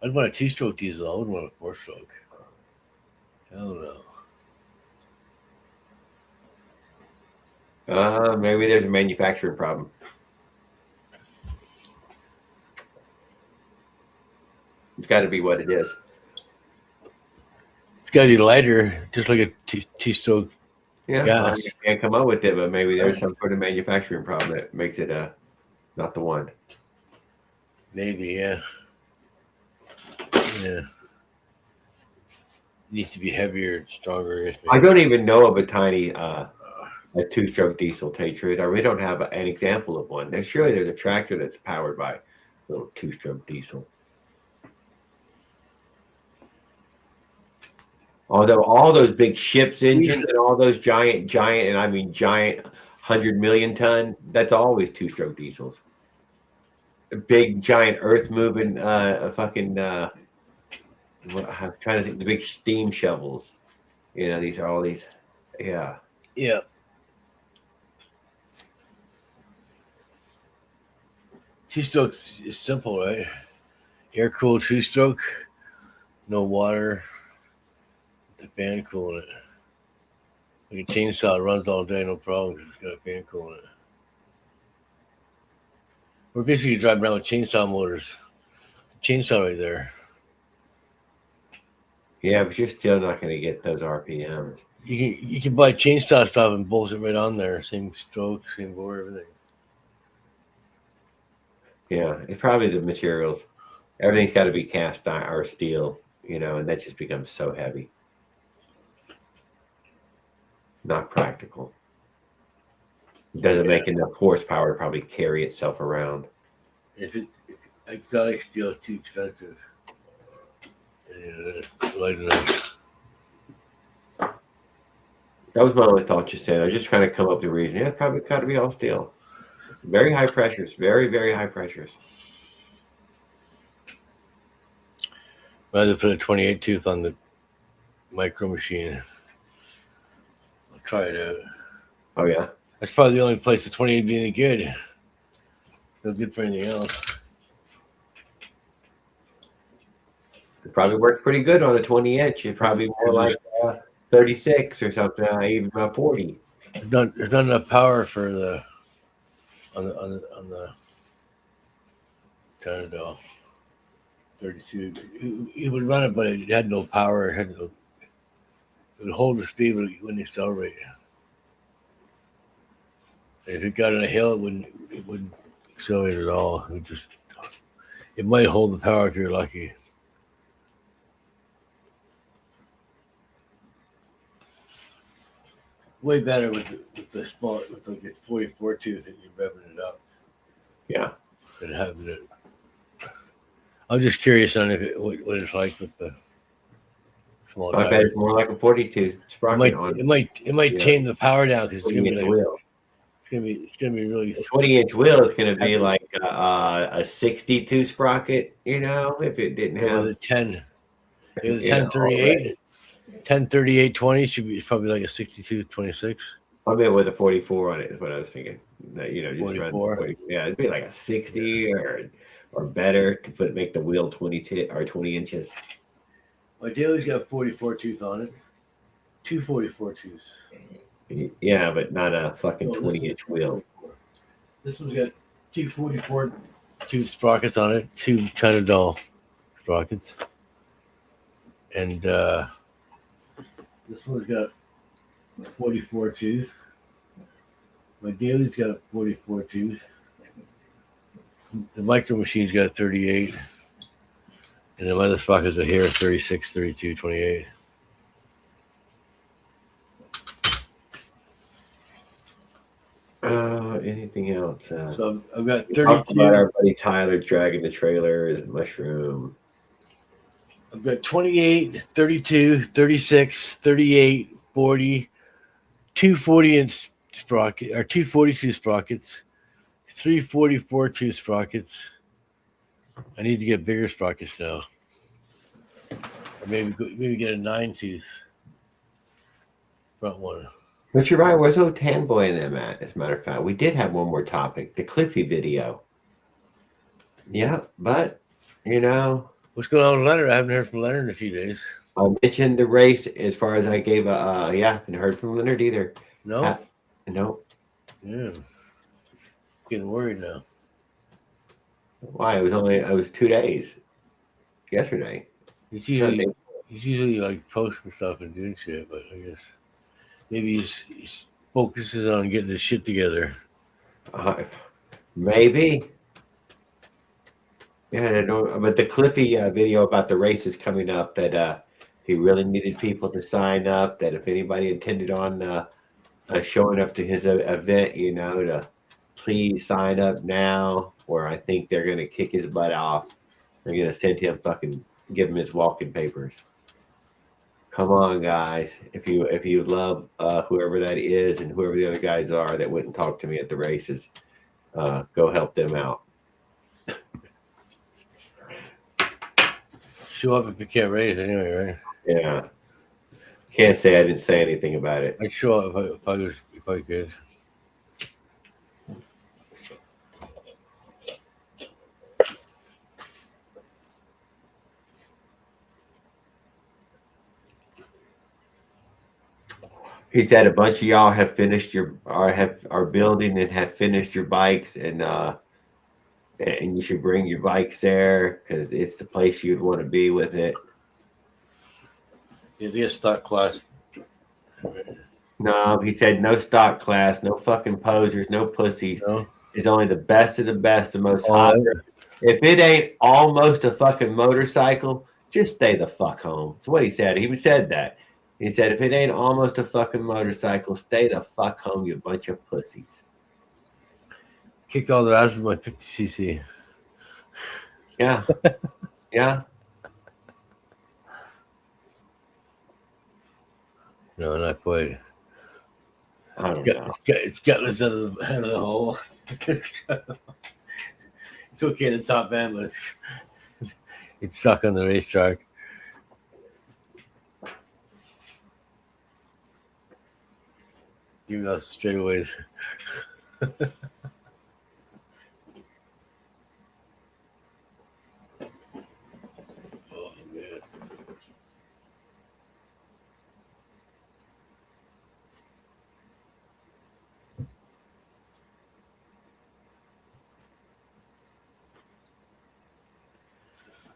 I'd want a two-stroke diesel. I wouldn't want a four-stroke. Hell no. Maybe there's a manufacturing problem. It's got to be what it is. It's got to be lighter, just like a two-stroke. Yeah, gas. I can't come up with it, but maybe there's some sort of manufacturing problem that makes it not the one. Maybe, yeah. Yeah. Needs to be heavier, stronger. I don't even know of a tiny a two-stroke diesel, tell you the truth. I really don't have an example of one. There's a tractor that's powered by a little two-stroke diesel. Although all those big ships engines and all those giant, and I mean giant 100 million ton, that's always two-stroke diesels. Big giant earth moving I'm trying to think, the big steam shovels. These are all these, yeah. Yeah. Two-strokes is simple, right? Air-cooled two-stroke, no water, the fan cooling it. Like a chainsaw, runs all day, no problem, because it's got a fan cooling it. We're basically driving around with chainsaw motors. Chainsaw right there. Yeah, but you're still not going to get those RPMs. You can buy chainsaw stuff and bolt it right on there. Same stroke, same bore, everything. Yeah, it's probably the materials. Everything's got to be cast iron or steel, and that just becomes so heavy. Not practical. It doesn't make enough horsepower to probably carry itself around. If it's exotic steel, it's too expensive. Light enough. That was my only thought just then. I was just trying to come up with a reason. Yeah, probably got to be all steel. Very high pressures. Very, very high pressures. Rather put a 28 tooth on the micro machine. I'll try it out. Oh, yeah? That's probably the only place the 28 would be any good. No good for anything else. It probably works pretty good on a 20-inch. It probably more like 36 or something, even about 40. There's not enough power for the on the Canada 32. It would run it, but it had no power. It would hold the speed, but it wouldn't accelerate. If it got on a hill, it wouldn't accelerate at all. It might hold the power if you're lucky. Way better with the small, with like this 44 tooth that you're revving it up. Yeah. Than having it. I'm just curious on what it's like with the small. I bet it's more like a 42 sprocket on. It might tame the power down because it's gonna be like wheel. It's gonna be really. A 20-inch wheel is gonna be like a 62 sprocket. You know, if it didn't have the 10. The 1038. 1038 20 should be probably like a 62 26. I mean, with a 44 on it is what I was thinking. You know, just 44. run. Yeah, it'd be like a 60 or better to make the wheel 20 inches. My Daly's got 44 tooth on it. 244 tooths. Yeah, but not a fucking 20-inch wheel. This one's got 244 tooth sprockets on it. Two kind of dull sprockets. And this one's got 44 tooth. My Daly's got a 44 tooth. The micro machine's got a 38. And the other sprockets are here 36, 32, 28. Anything else? So I've got 32. Talked about our buddy Tyler dragging the trailer, his mushroom. I've got 28, 32, 36, 38, 40, 240 inch sprocket, or 242 sprockets, 344 tooth sprockets. I need to get bigger sprockets now. Or maybe get a 9 tooth front one. But you're right, where's old Tan Boy in them at? As a matter of fact, we did have one more topic, the Cliffy video. Yeah, but you know. What's going on with Leonard? I haven't heard from Leonard in a few days. I mentioned the race as far as I gave I haven't heard from Leonard either. No? No. Yeah. Getting worried now. Why? It was 2 days. Yesterday. He's usually like posting stuff and doing shit, but I guess maybe he's focuses on getting his shit together. Maybe. Yeah, I know, but the Cliffy video about the race is coming up that he really needed people to sign up, that if anybody intended on showing up to his event, you know, to please sign up now, or I think they're going to kick his butt off. They're going to send him give him his walking papers. Come on, guys. If you love whoever that is and whoever the other guys are that wouldn't talk to me at the races, go help them out. Show up if you can't race anyway, right? Yeah. Can't say I didn't say anything about it. I'd show up if I could. He said a bunch of y'all have finished are building and have finished your bikes, and you should bring your bikes there because it's the place you'd want to be with it. Yeah, the stock class. No, he said no stock class, no fucking posers, no pussies. No. It's only the best of the best, the most hot. If it ain't almost a fucking motorcycle, just stay the fuck home. That's what he said. He even said that. He said, if it ain't almost a fucking motorcycle, stay the fuck home, you bunch of pussies. Kicked all the ass with my 50cc. Yeah. Yeah. No, not quite. I don't know. It's gutless out of the hole. It's okay at the top end, but it's stuck on the racetrack. Even those straightaways. Oh, man.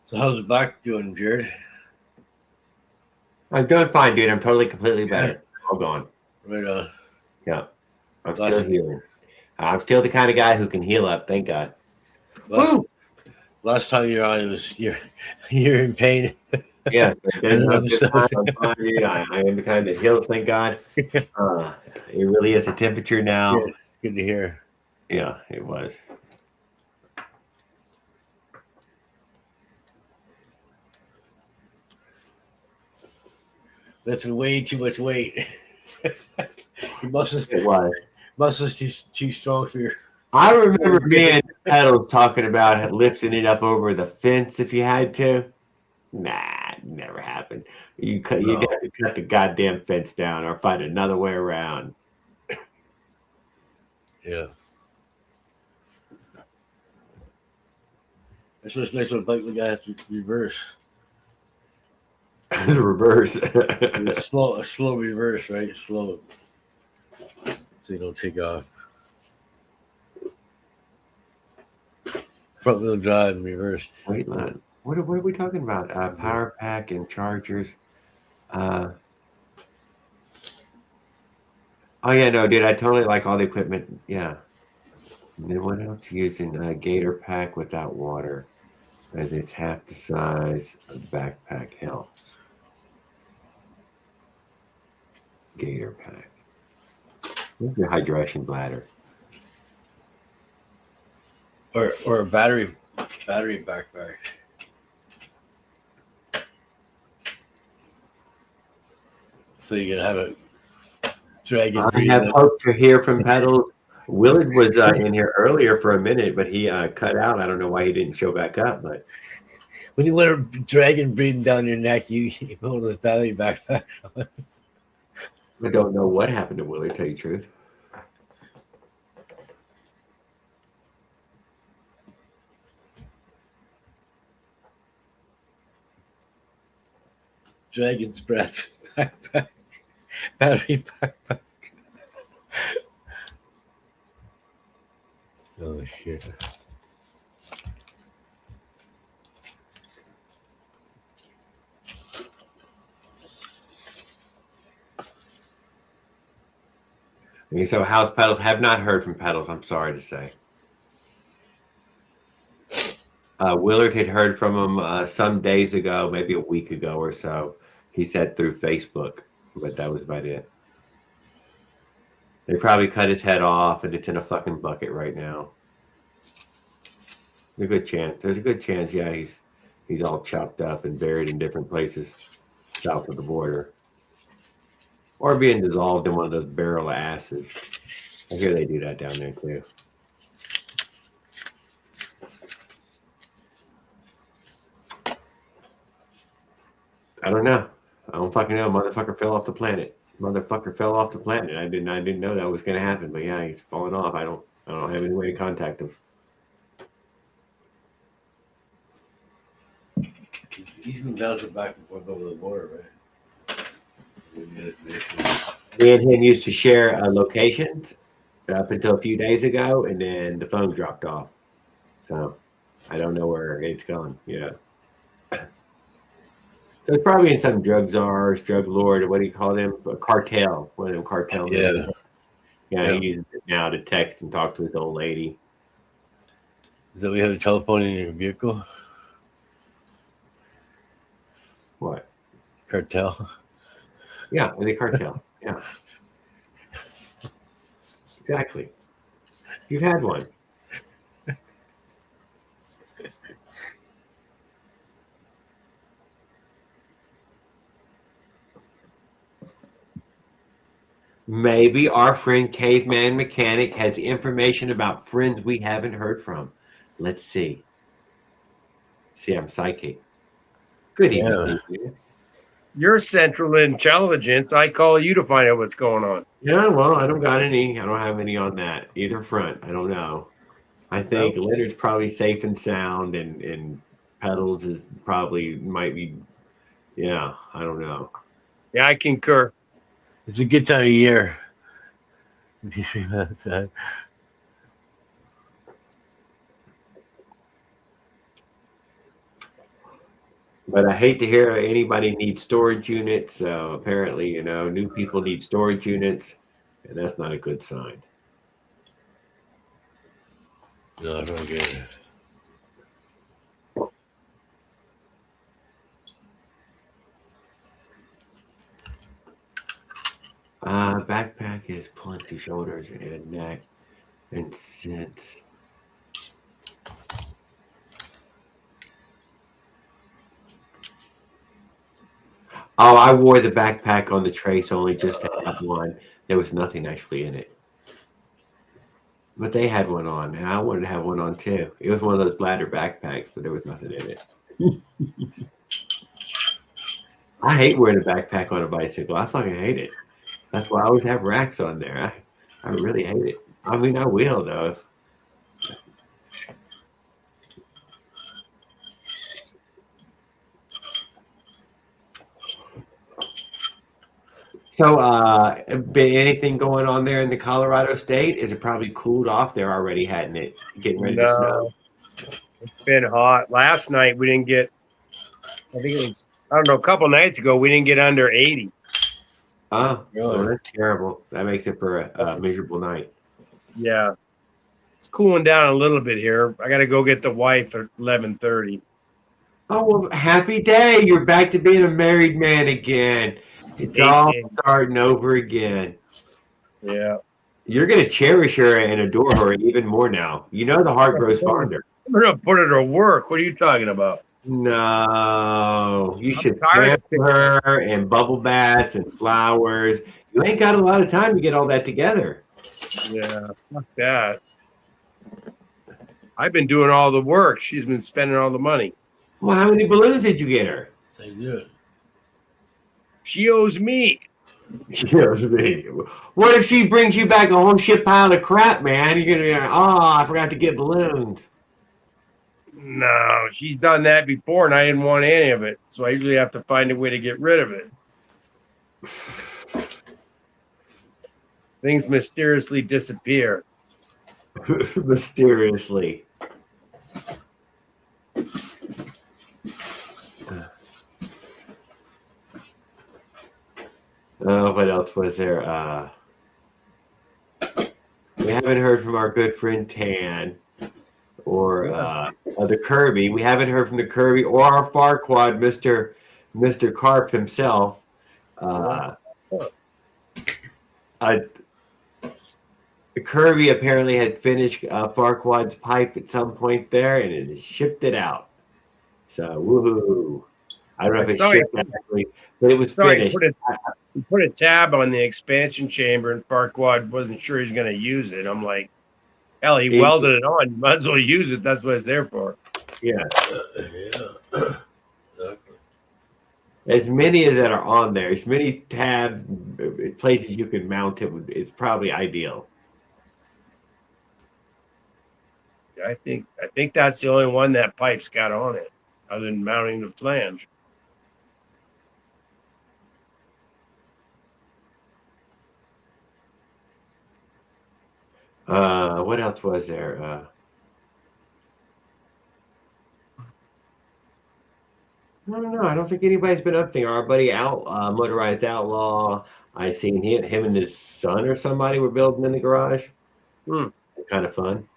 So how's the back doing, Jared? I'm doing fine, dude. I'm totally, completely better. All gone. Right on. Yeah. I'm still healing. I'm still the kind of guy who can heal up. Thank God. Last time you're on, you're in pain. Yes, no good time. I'm fine, dude. I am the kind that heals. Thank God. It really is a temperature now. Good to hear. Yeah, it was. That's way too much weight. Your muscles, It was. Muscles too strong for your. I remember me and Pedals talking about lifting it up over the fence if you had to. Nah, it never happened. You'd have to cut the goddamn fence down or find another way around. Yeah. That's what's nice about a bike. The guy has to reverse. It's a reverse. A slow reverse, right? Slow. So you don't take off. Front wheel drive and reverse. Wait, what are we talking about? Power pack and chargers. Oh yeah, no, dude, I totally like all the equipment. Yeah. And then what else? Using a gator pack without water, as it's half the size of the backpack helps. Gator pack. What's your hydration bladder? Or a battery backpack. So you can have a dragon. I have hoped to hear from Pedals. Willard was in here earlier for a minute, but he cut out. I don't know why he didn't show back up. But when you want a dragon breathing down your neck, you put one of those battery backpacks on. I don't know what happened to Willard, to tell you the truth. Dragon's breath backpack. Battery backpack. Oh shit. Okay, so House Pedals have not heard from Pedals, I'm sorry to say. Willard had heard from him some days ago, maybe a week ago or so. He said through Facebook, but that was about it. They probably cut his head off and it's in a fucking bucket right now. There's a good chance. There's a good chance, yeah, he's all chopped up and buried in different places south of the border. Or being dissolved in one of those barrel of acid. I hear they do that down there too. I don't know. I don't fucking know. Motherfucker fell off the planet. Motherfucker fell off the planet. I didn't know that was gonna happen. But yeah, he's falling off. I don't have any way to contact him. He's been bouncing back and forth over the border, right? Me and him used to share locations up until a few days ago, and then the phone dropped off. So I don't know where it's gone. Yeah. So it's probably in some drug czars, drug lord, or what do you call them? A cartel. One of them cartels. Yeah. Yeah, he uses it now to text and talk to his old lady. Is that we have a telephone in your vehicle? What? Cartel. Yeah, in the cartel. Yeah. Exactly. You had one. Maybe our friend Caveman Mechanic has information about friends we haven't heard from. Let's see. See, I'm psychic. Good evening, Caveman. You're Central Intelligence. I call you to find out what's going on. Yeah, well, I don't got any. I don't have any on that either front. I don't know. I think Leonard's probably safe and sound, and Pedals is probably might be. Yeah, I don't know. Yeah, I concur. It's a good time of year. But I hate to hear anybody needs storage units. So apparently, new people need storage units, and that's not a good sign. No, not good. Backpack is plenty shoulders and neck and since. Oh, I wore the backpack on the trace only just to have one. There was nothing actually in it. But they had one on, and I wanted to have one on too. It was one of those bladder backpacks, but there was nothing in it. I hate wearing a backpack on a bicycle. I fucking hate it. That's why I always have racks on there. I really hate it. I mean, I will, though. So, been anything going on there in the Colorado state? Is it probably cooled off there already, hadn't it? Getting ready to snow? It's been hot. Last night we didn't get, I think it was, I don't know, a couple nights ago, we didn't get under 80. Oh, really? That's terrible. That makes it for a miserable night. Yeah. It's cooling down a little bit here. I got to go get the wife at 11:30. Oh, well, happy day. You're back to being a married man again. It's all starting over again. Yeah. You're going to cherish her and adore her even more now. You know the heart grows fonder. I'm going to put her to work. What are you talking about? No. You should pamper her and bubble baths and flowers. You ain't got a lot of time to get all that together. Yeah, fuck that. I've been doing all the work. She's been spending all the money. Well, how many balloons did you get her? They good. She owes me. She owes me. What if she brings you back a whole shit pile of crap, man? You're going to be like, oh, I forgot to get balloons. No, she's done that before, and I didn't want any of it. So I usually have to find a way to get rid of it. Things mysteriously disappear. Mysteriously. What else was there? We haven't heard from our good friend Tan or the Kirby. We haven't heard from the Kirby or our Farquad, Mr. Carp himself. Kirby apparently had finished Farquad's pipe at some point there and has shipped it out. So, woohoo. I don't know if it's shipped actually, but it was finished. He put a tab on the expansion chamber, and Farquad wasn't sure he's going to use it. I'm like, hell, he welded it on. You might as well use it. That's what it's there for. Yeah. As many as that are on there, as many tabs, places you can mount it, is probably ideal. I think that's the only one that pipe's got on it, other than mounting the flange. What else was there? I don't know. I don't think anybody's been up there. Our buddy Motorized Outlaw, I seen him and his son or somebody were building in the garage. Kind of fun.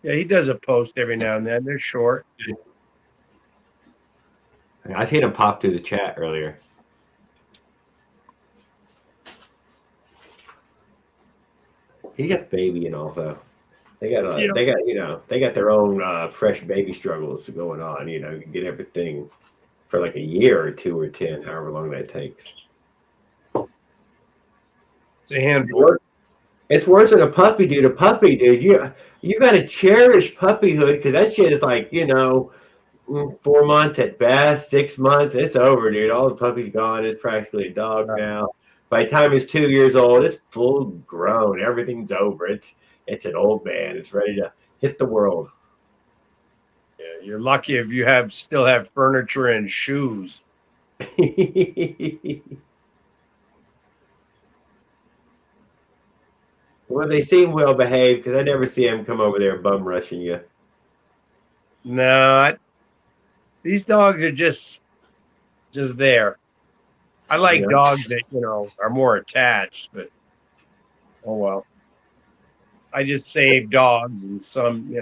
Yeah, he does a post every now and then. They're short. I seen him pop through the chat earlier. He got the baby and all though. They got their own fresh baby struggles going on. You know, get everything for like a year or 2 or 10, however long that takes. It's a handful. It's worse than a puppy, dude. A puppy, dude. You got to cherish puppyhood because that shit is like 4 months at best, 6 months. It's over, dude. All the puppies gone. It's practically a dog now. By the time it's 2 years old, it's full grown. Everything's over. It's an old man. It's ready to hit the world. Yeah, you're lucky if you still have furniture and shoes. Well, they seem well behaved because I never see them come over there bum rushing you. No, these dogs are just there. I like dogs that are more attached, but oh well. I just save dogs, and some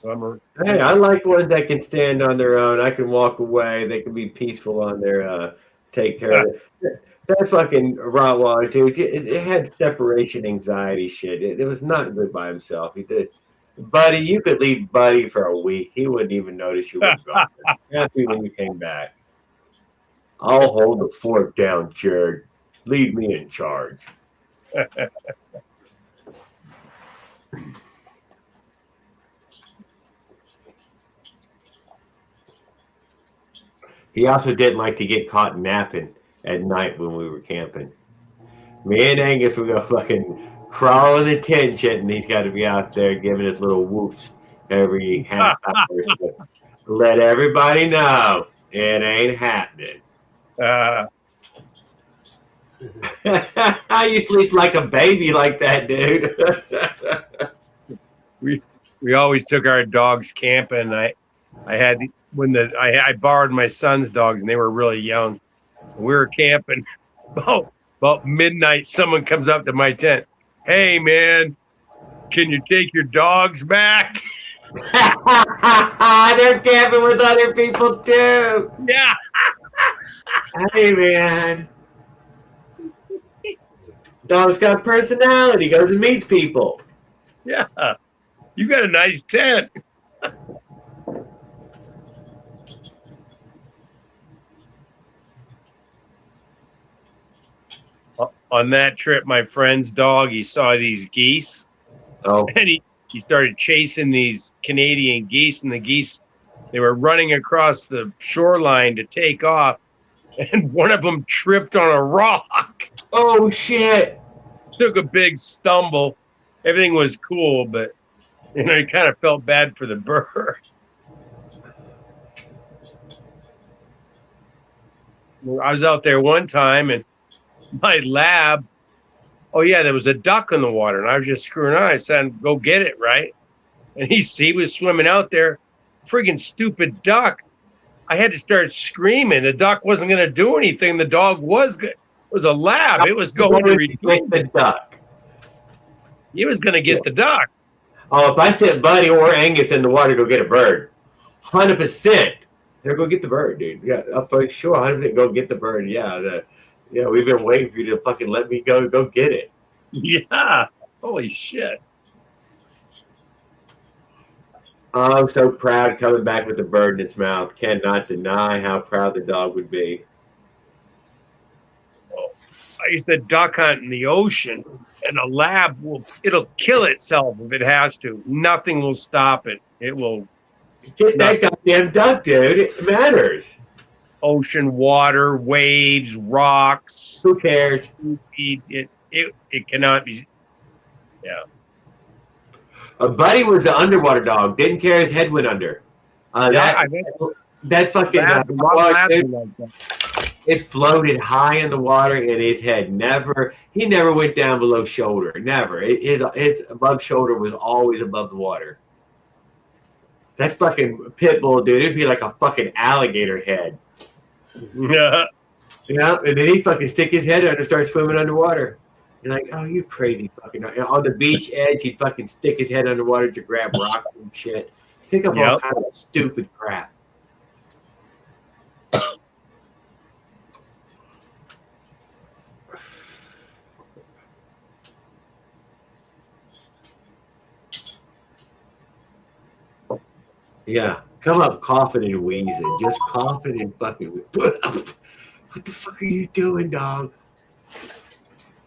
are. Hey, I like ones that can stand on their own. I can walk away. They can be peaceful on their take care of it. That fucking Rottweiler, dude, it had separation anxiety shit. It was not good by himself. He did. Buddy, you could leave Buddy for a week. He wouldn't even notice you were gone. Happy when you came back. I'll hold the fort down, Jared. Leave me in charge. He also didn't like to get caught napping at night when we were camping. Me and Angus would go fucking crawl in the tent shit, and he's got to be out there giving his little whoops every half hour. Let everybody know it ain't happening. You sleep like a baby like that, dude. we always took our dogs camping. I borrowed my son's dogs and they were really young. We were camping. About midnight, someone comes up to my tent. Hey, man, can you take your dogs back? They're camping with other people too. Yeah. Hey, man. Dog's got personality. Goes and meets people. Yeah. You got a nice tent. On that trip, my friend's dog, he saw these geese. Oh. And he started chasing these Canadian geese, and the geese, they were running across the shoreline to take off, and one of them tripped on a rock. Oh, shit. Took a big stumble. Everything was cool, but I kind of felt bad for the bird. I was out there one time, and my lab, there was a duck in the water, and I was just screwing around. I said, go get it, right? And he was swimming out there. Friggin' stupid duck. I had to start screaming. The duck wasn't going to do anything. The dog was good. It was a lab. It was going to retrieve the duck. He was going to get the duck. Oh, if I sent Buddy or Angus in the water to go get a bird, 100%, they're going to get the bird, dude. Yeah, for sure, 100% go get the bird. Yeah, we've been waiting for you to fucking let me go get it. Yeah. Holy shit. I'm so proud coming back with the bird in its mouth. Cannot deny how proud the dog would be. I used to duck hunt in the ocean, and a lab it'll kill itself if it has to. Nothing will stop it. It will get that goddamn duck, dude. It matters. Ocean water, waves, rocks. Who cares? It cannot be. Yeah. A Buddy was an underwater dog. Didn't care his head went under. That fucking it floated high in the water, and his head he never went down below shoulder. Never. His above shoulder was always above the water. That fucking pit bull, dude, it'd be like a fucking alligator head. Yeah. Yeah, and then he'd fucking stick his head under and start swimming underwater. You're like, oh, you crazy fucking. On the beach edge, he'd fucking stick his head underwater to grab rocks and shit. Pick up all kind of stupid crap. Yeah, come up coughing and wheezing. Just coughing and fucking. What the fuck are you doing, dog?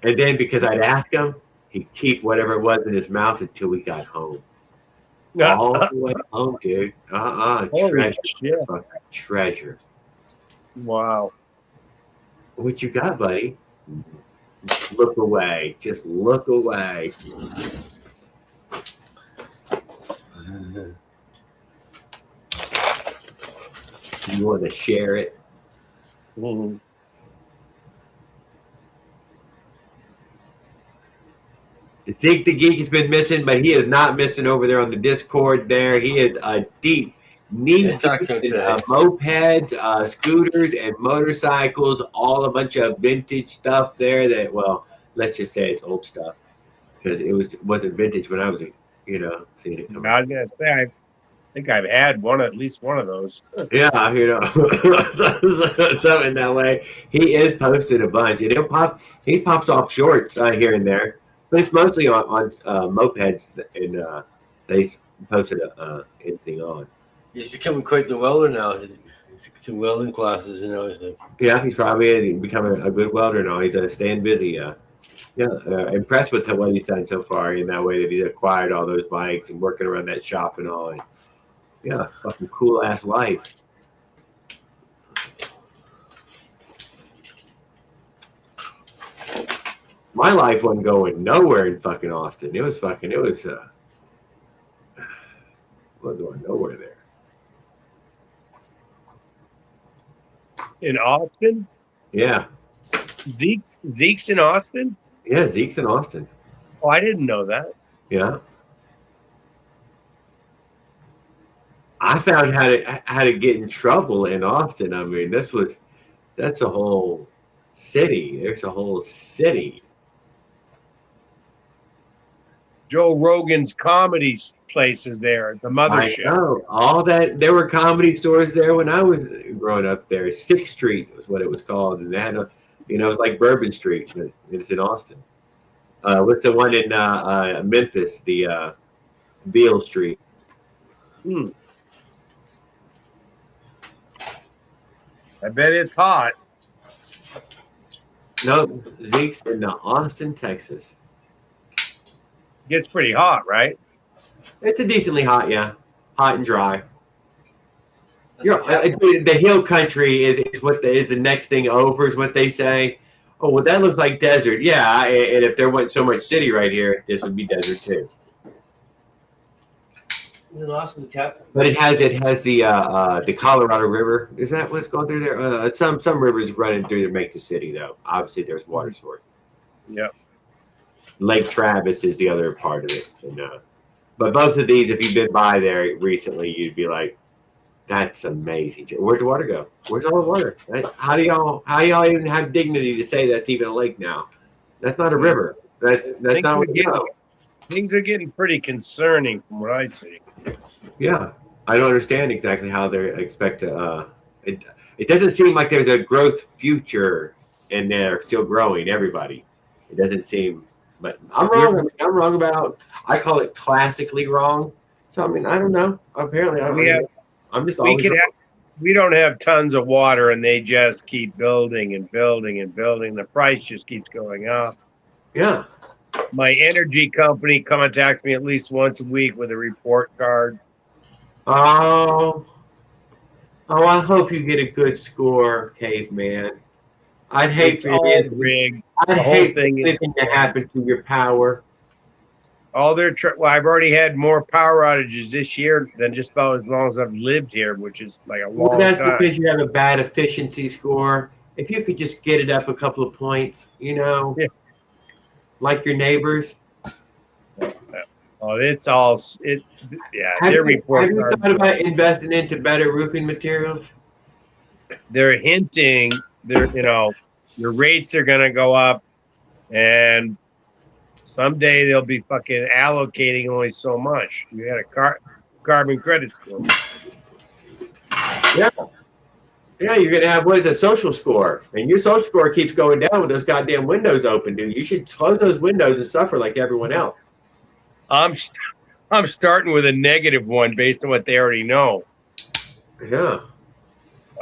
And then because I'd ask him, he'd keep whatever it was in his mouth until we got home. All the way home, dude. Holy Treasure. shit. Treasure. Wow. What you got, buddy? Look away. Just look away. You want to share it? Mm-hmm. Zeke the Geek has been missing, but he is not missing over there on the Discord there. He is a deep, knee deep in mopeds, scooters, and motorcycles, all a bunch of vintage stuff there that, well, let's just say it's old stuff because wasn't vintage when I was, seeing it come I was going to say, I think I've had at least one of those. Yeah, something that way. He is posted a bunch, and he pops off shorts here and there. But it's mostly on mopeds, and they posted anything on. He's becoming quite the welder now. He's taking welding classes, Yeah, he's probably becoming a good welder now. He's staying busy. Impressed with what he's done so far in that way that he's acquired all those bikes and working around that shop and all. And, yeah, fucking cool ass life. My life wasn't going nowhere in fucking Austin. It was wasn't going nowhere there. In Austin? Yeah. Zeke's in Austin? Yeah, Zeke's in Austin. Oh, I didn't know that. Yeah. I found how to get in trouble in Austin. I mean, that's a whole city. There's a whole city. Joe Rogan's comedy place is there, the mothership. I know. All that. There were comedy stores there when I was growing up there. 6th Street was what it was called. And they had it was like Bourbon Street, but it's in Austin. What's the one in Memphis? The Beale Street. I bet it's hot. No, Zeke's in Austin, Texas. Gets pretty hot, right? It's a decently hot, yeah. Hot and dry. The hill country is what is the next thing over, is what they say. Oh, well, that looks like desert. Yeah, and if there wasn't so much city right here, this would be desert too. But it has the Colorado River. Is that what's going through there? Some rivers running through to make the city, though. Obviously, there's water source. Yep. Lake Travis is the other part of it. And, but both of these, if you've been by there recently, you'd be like, "That's amazing. Where'd the water go? Where's all the water? How do y'all even have dignity to say that's even a lake now? That's not a river. That's not what you know." Things are getting pretty concerning from what I see. Yeah, I don't understand exactly how they expect to. It doesn't seem like there's a growth future, and they're still growing. Everybody, it doesn't seem. But I'm wrong. I'm wrong about. I call it classically wrong. So I mean, I don't know. Apparently, I'm just always. We don't have tons of water, and they just keep building and building and building. The price just keeps going up. Yeah. My energy company contacts me at least once a week with a report card. Oh, I hope you get a good score, Caveman. I'd hate for anything to happen to your power. I've already had more power outages this year than just about as long as I've lived here, which is like a long time. That's because you have a bad efficiency score. If you could just get it up a couple of points, like your neighbors. Oh, their report. Have you thought about investing into better roofing materials? They're hinting. Your rates are going to go up, and someday they'll be fucking allocating only so much. You had a carbon credit score. Yeah. Yeah, you're going to have, a social score? And your social score keeps going down with those goddamn windows open, dude. You should close those windows and suffer like everyone else. I'm starting with a negative one based on what they already know. Yeah.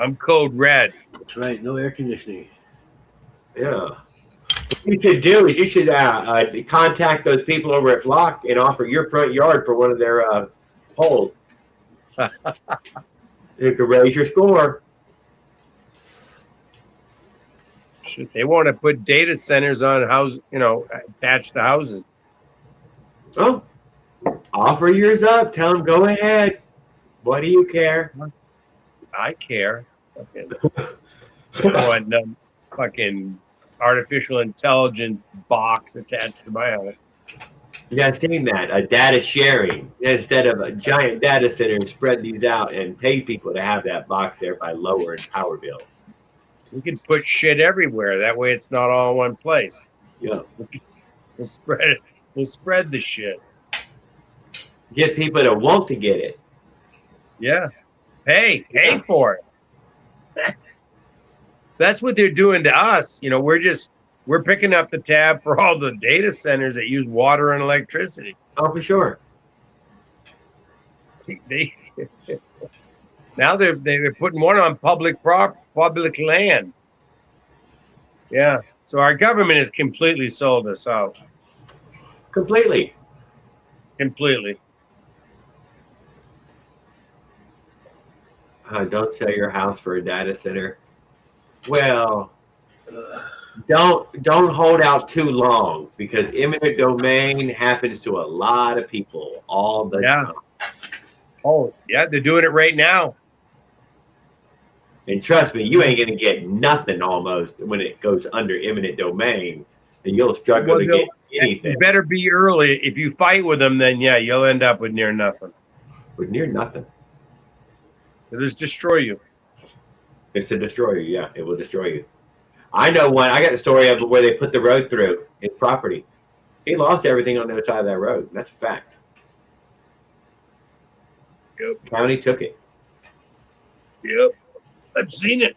I'm code red. That's right. No air conditioning. Yeah. you should do is you should contact those people over at Flock and offer your front yard for one of their poles. You could raise your score. They want to put data centers on attached to houses. Oh, offer yours up. Tell them go ahead. What do you care? I care. Fucking artificial intelligence box attached to my house. Yeah, I've seen that. A data sharing instead of a giant data center, and spread these out and pay people to have that box there by lowering power bill. We can put shit everywhere. That way, it's not all in one place. Yeah, We'll spread it. We'll spread the shit. Get people to want to get it. Yeah, pay for it. That's what they're doing to us. We're picking up the tab for all the data centers that use water and electricity. Oh, for sure. Now they're putting one on public land. Yeah. So our government has completely sold us out. Completely. Don't sell your house for a data center. Well, don't hold out too long, because eminent domain happens to a lot of people all the time. Oh, yeah, they're doing it right now. And trust me, you ain't going to get nothing almost when it goes under eminent domain, and you'll struggle to get anything. You better be early. If you fight with them, then yeah, you'll end up with near nothing. With near nothing. It'll just destroy you. It's to destroy you, yeah. It will destroy you. I know one. I got the story of where they put the road through his property. He lost everything on the other side of that road. That's a fact. Yep. County took it. Yep. I've seen it.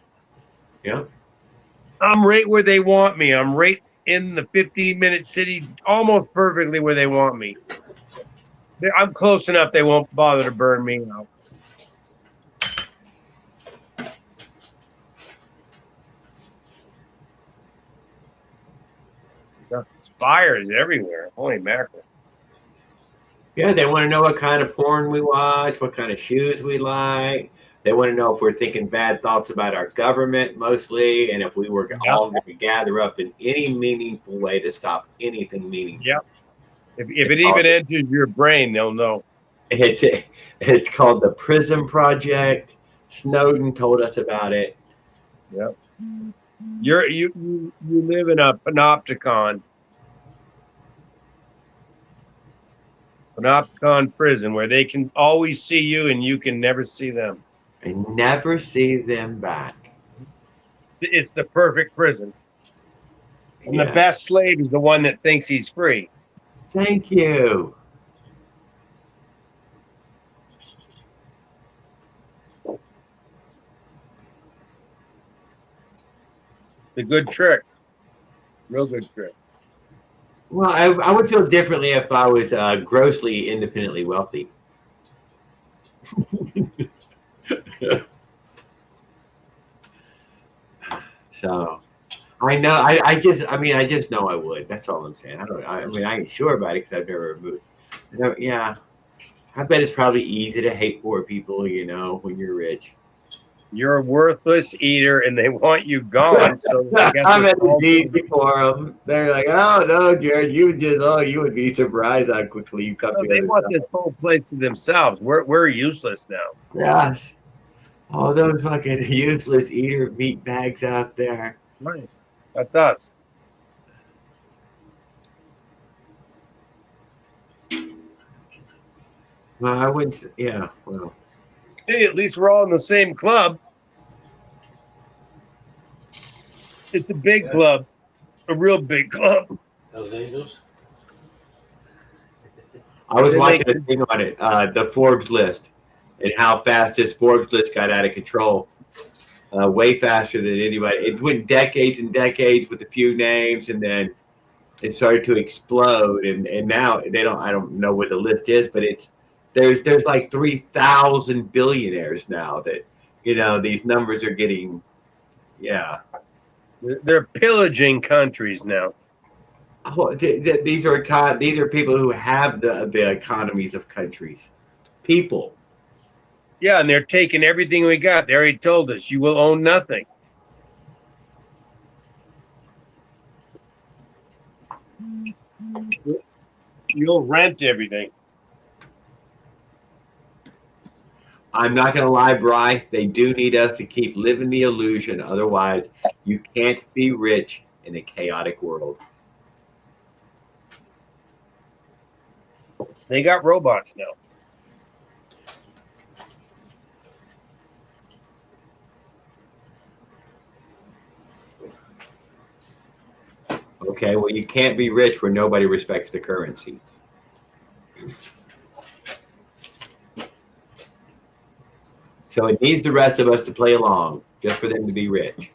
Yeah. I'm right where they want me. I'm right in the 15-minute city, almost perfectly where they want me. I'm close enough they won't bother to burn me out. There's fires everywhere. Holy mackerel. Yeah, they want to know what kind of porn we watch, what kind of shoes we like. They want to know if we're thinking bad thoughts about our government mostly, and if we were all going to gather up in any meaningful way to stop anything meaningful. Yep. If it even enters your brain, they'll know. It's called the Prism Project. Snowden told us about it. Yep. You live in a panopticon prison where they can always see you and you can never see them. And never see them back. It's the perfect prison. And the best slave is the one that thinks he's free. Thank you. The good trick. Real good trick. Well, I would feel differently if I was grossly independently wealthy. So I know I just know I would. That's all I'm saying. I ain't sure about it because I've never moved. Yeah. I bet it's probably easy to hate poor people, when you're rich. You're a worthless eater and they want you gone. So I bet it's easy for them. They're like, oh no, Jared, you would be surprised how quickly you come. They want this whole place to themselves. We're useless now. Yes. All those fucking useless eater meat bags out there. Right. That's us. Well, I wouldn't. Yeah. Well. Hey, at least we're all in the same club. It's a big club, a real big club. Those Angels. I was watching a thing on it, the Forbes list, and how fast this Forbes list got out of control. Way faster than anybody. It went decades and decades with a few names, and then it started to explode. And now I don't know what the list is, but there's like 3,000 billionaires now that these numbers are getting. Yeah, they're pillaging countries now. These are people who have the economies of countries. People. Yeah, and they're taking everything we got. They already told us you will own nothing. You'll rent everything. I'm not going to lie, Bri. They do need us to keep living the illusion. Otherwise, you can't be rich in a chaotic world. They got robots now. Okay, well, you can't be rich where nobody respects the currency. So it needs the rest of us to play along just for them to be rich.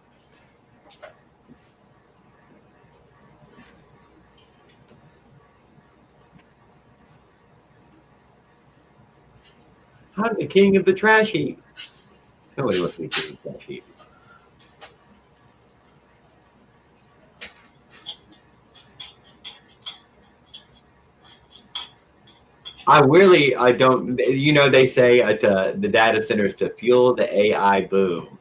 I'm the king of the trash heap. Nobody wants to be king of the trash heap. I don't, they say at the data centers to fuel the AI boom.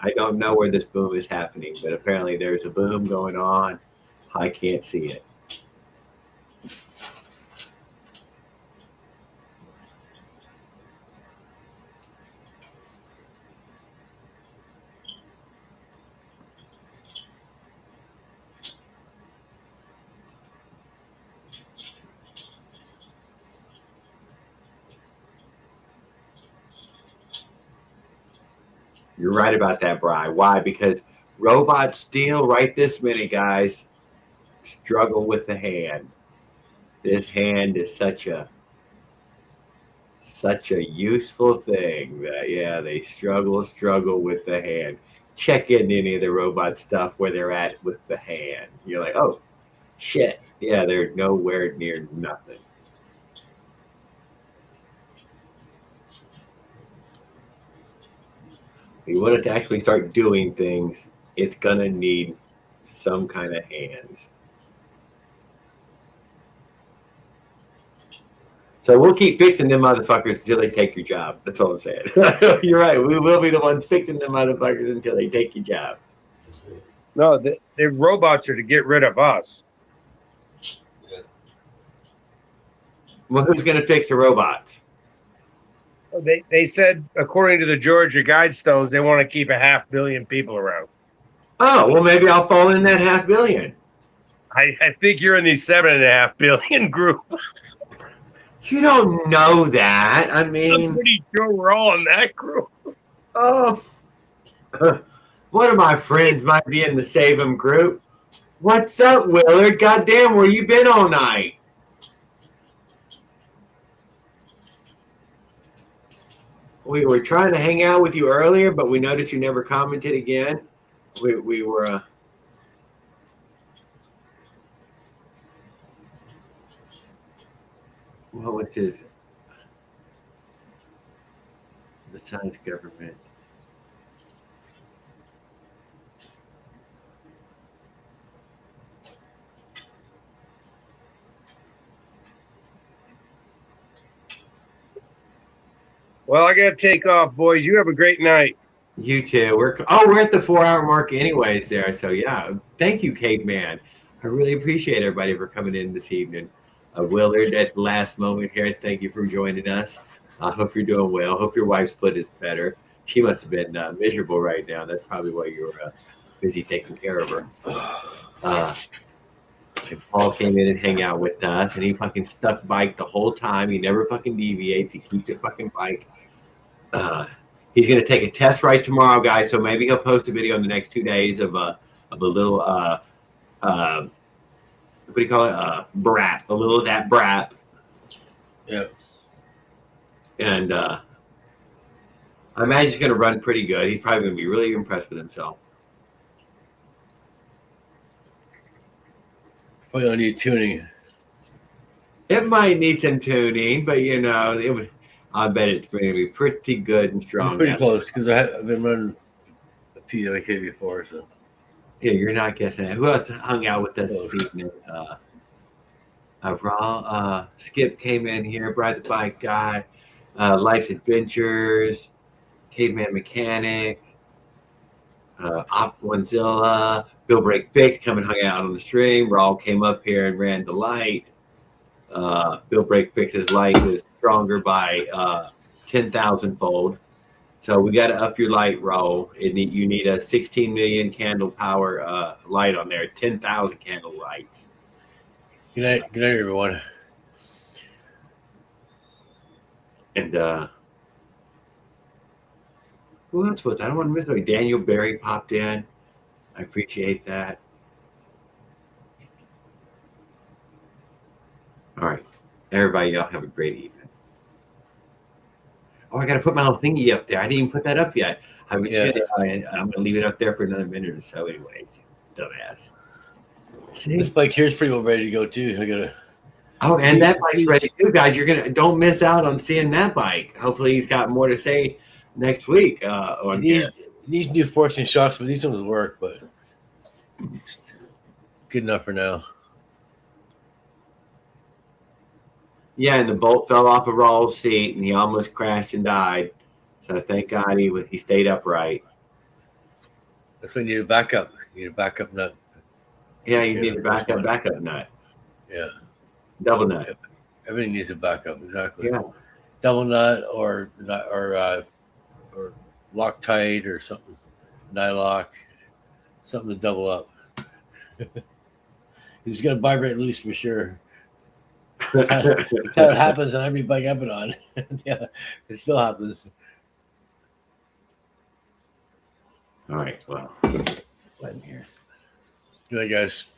I don't know where this boom is happening, but apparently there's a boom going on. I can't see it. You're right about that, Bri. Why? Because robots still, right this minute, guys, struggle with the hand. This hand is such a useful thing that, yeah, they struggle with the hand. Check in any of the robot stuff where they're at with the hand. You're like, oh, shit. Yeah, they're nowhere near nothing. If you want it to actually start doing things, it's going to need some kind of hands. So we'll keep fixing them motherfuckers until they take your job. That's all I'm saying. You're right. We will be the ones fixing them motherfuckers until they take your job. No, the robots are to get rid of us. Well, who's going to fix the robots? They said, according to the Georgia Guidestones, they want to keep 500 million people around. Oh, well, maybe I'll fall in that 500 million. I think you're in the 7.5 billion group. You don't know that. I mean, I'm pretty sure we're all in that group. Oh, one of my friends might be in the Save 'em group. What's up, Willard? Goddamn, where you been all night? We were trying to hang out with you earlier, but we noticed you never commented again. We were. What was his? The science government. Well, I got to take off, boys. You have a great night. You too. We're at the 4-hour mark anyways there. So yeah, thank you, Caveman. I really appreciate everybody for coming in this evening. Willard, at the last moment here, thank you for joining us. I hope you're doing well. Hope your wife's foot is better. She must have been miserable right now. That's probably why you were busy taking care of her. And Paul came in and hang out with us, and he fucking stuck bike the whole time. He never fucking deviates. He keeps it fucking bike. He's going to take a test ride tomorrow, guys. So maybe he'll post a video in the next 2 days of a little what do you call it? Brat, a little of that brat. Yeah. And I imagine he's going to run pretty good. He's probably going to be really impressed with himself. Probably don't need tuning. It might need some tuning, but I bet it's going to be pretty good and strong. Pretty close because I've been running a PWK before. So Yeah, you're not guessing it. Who else hung out with us this evening? Skip came in here, Bride the Bike Guy, Life's Adventures, Caveman Mechanic, Op Onezilla, Bill Break Fix come and hung out on the stream. Raul came up here and ran the light. Bill Break Fix's light is stronger by 10,000 fold. So we got to up your light, Raul. You need a 16 million candle power light on there, 10,000 candle lights. Good night, everyone. And who else was? I don't want to miss it. Daniel Berry popped in. I appreciate that. All right, everybody, y'all have a great evening. Oh, I got to put my little thingy up there. I didn't even put that up yet. I'm going to leave it up there for another minute or so anyways. Dumbass. See? This bike here is pretty well ready to go, too. I got to... Oh, and that bike's ready too, guys. Don't miss out on seeing that bike. Hopefully he's got more to say next week. These new forks and shocks, but these ones work, but good enough for now. Yeah, and the bolt fell off of Raul's seat, and he almost crashed and died. So thank God he stayed upright. That's when you need a backup. You need a backup nut. Yeah, you need a backup nut. Yeah. Double nut. Yep. Everything needs a backup, exactly. Yeah. Double nut or Loctite or something. Nylock. Something to double up. He's gonna vibrate loose for sure. That's how it happens on every bike I've been on. Yeah, it still happens. All right, well, let me hear. Good night, guys.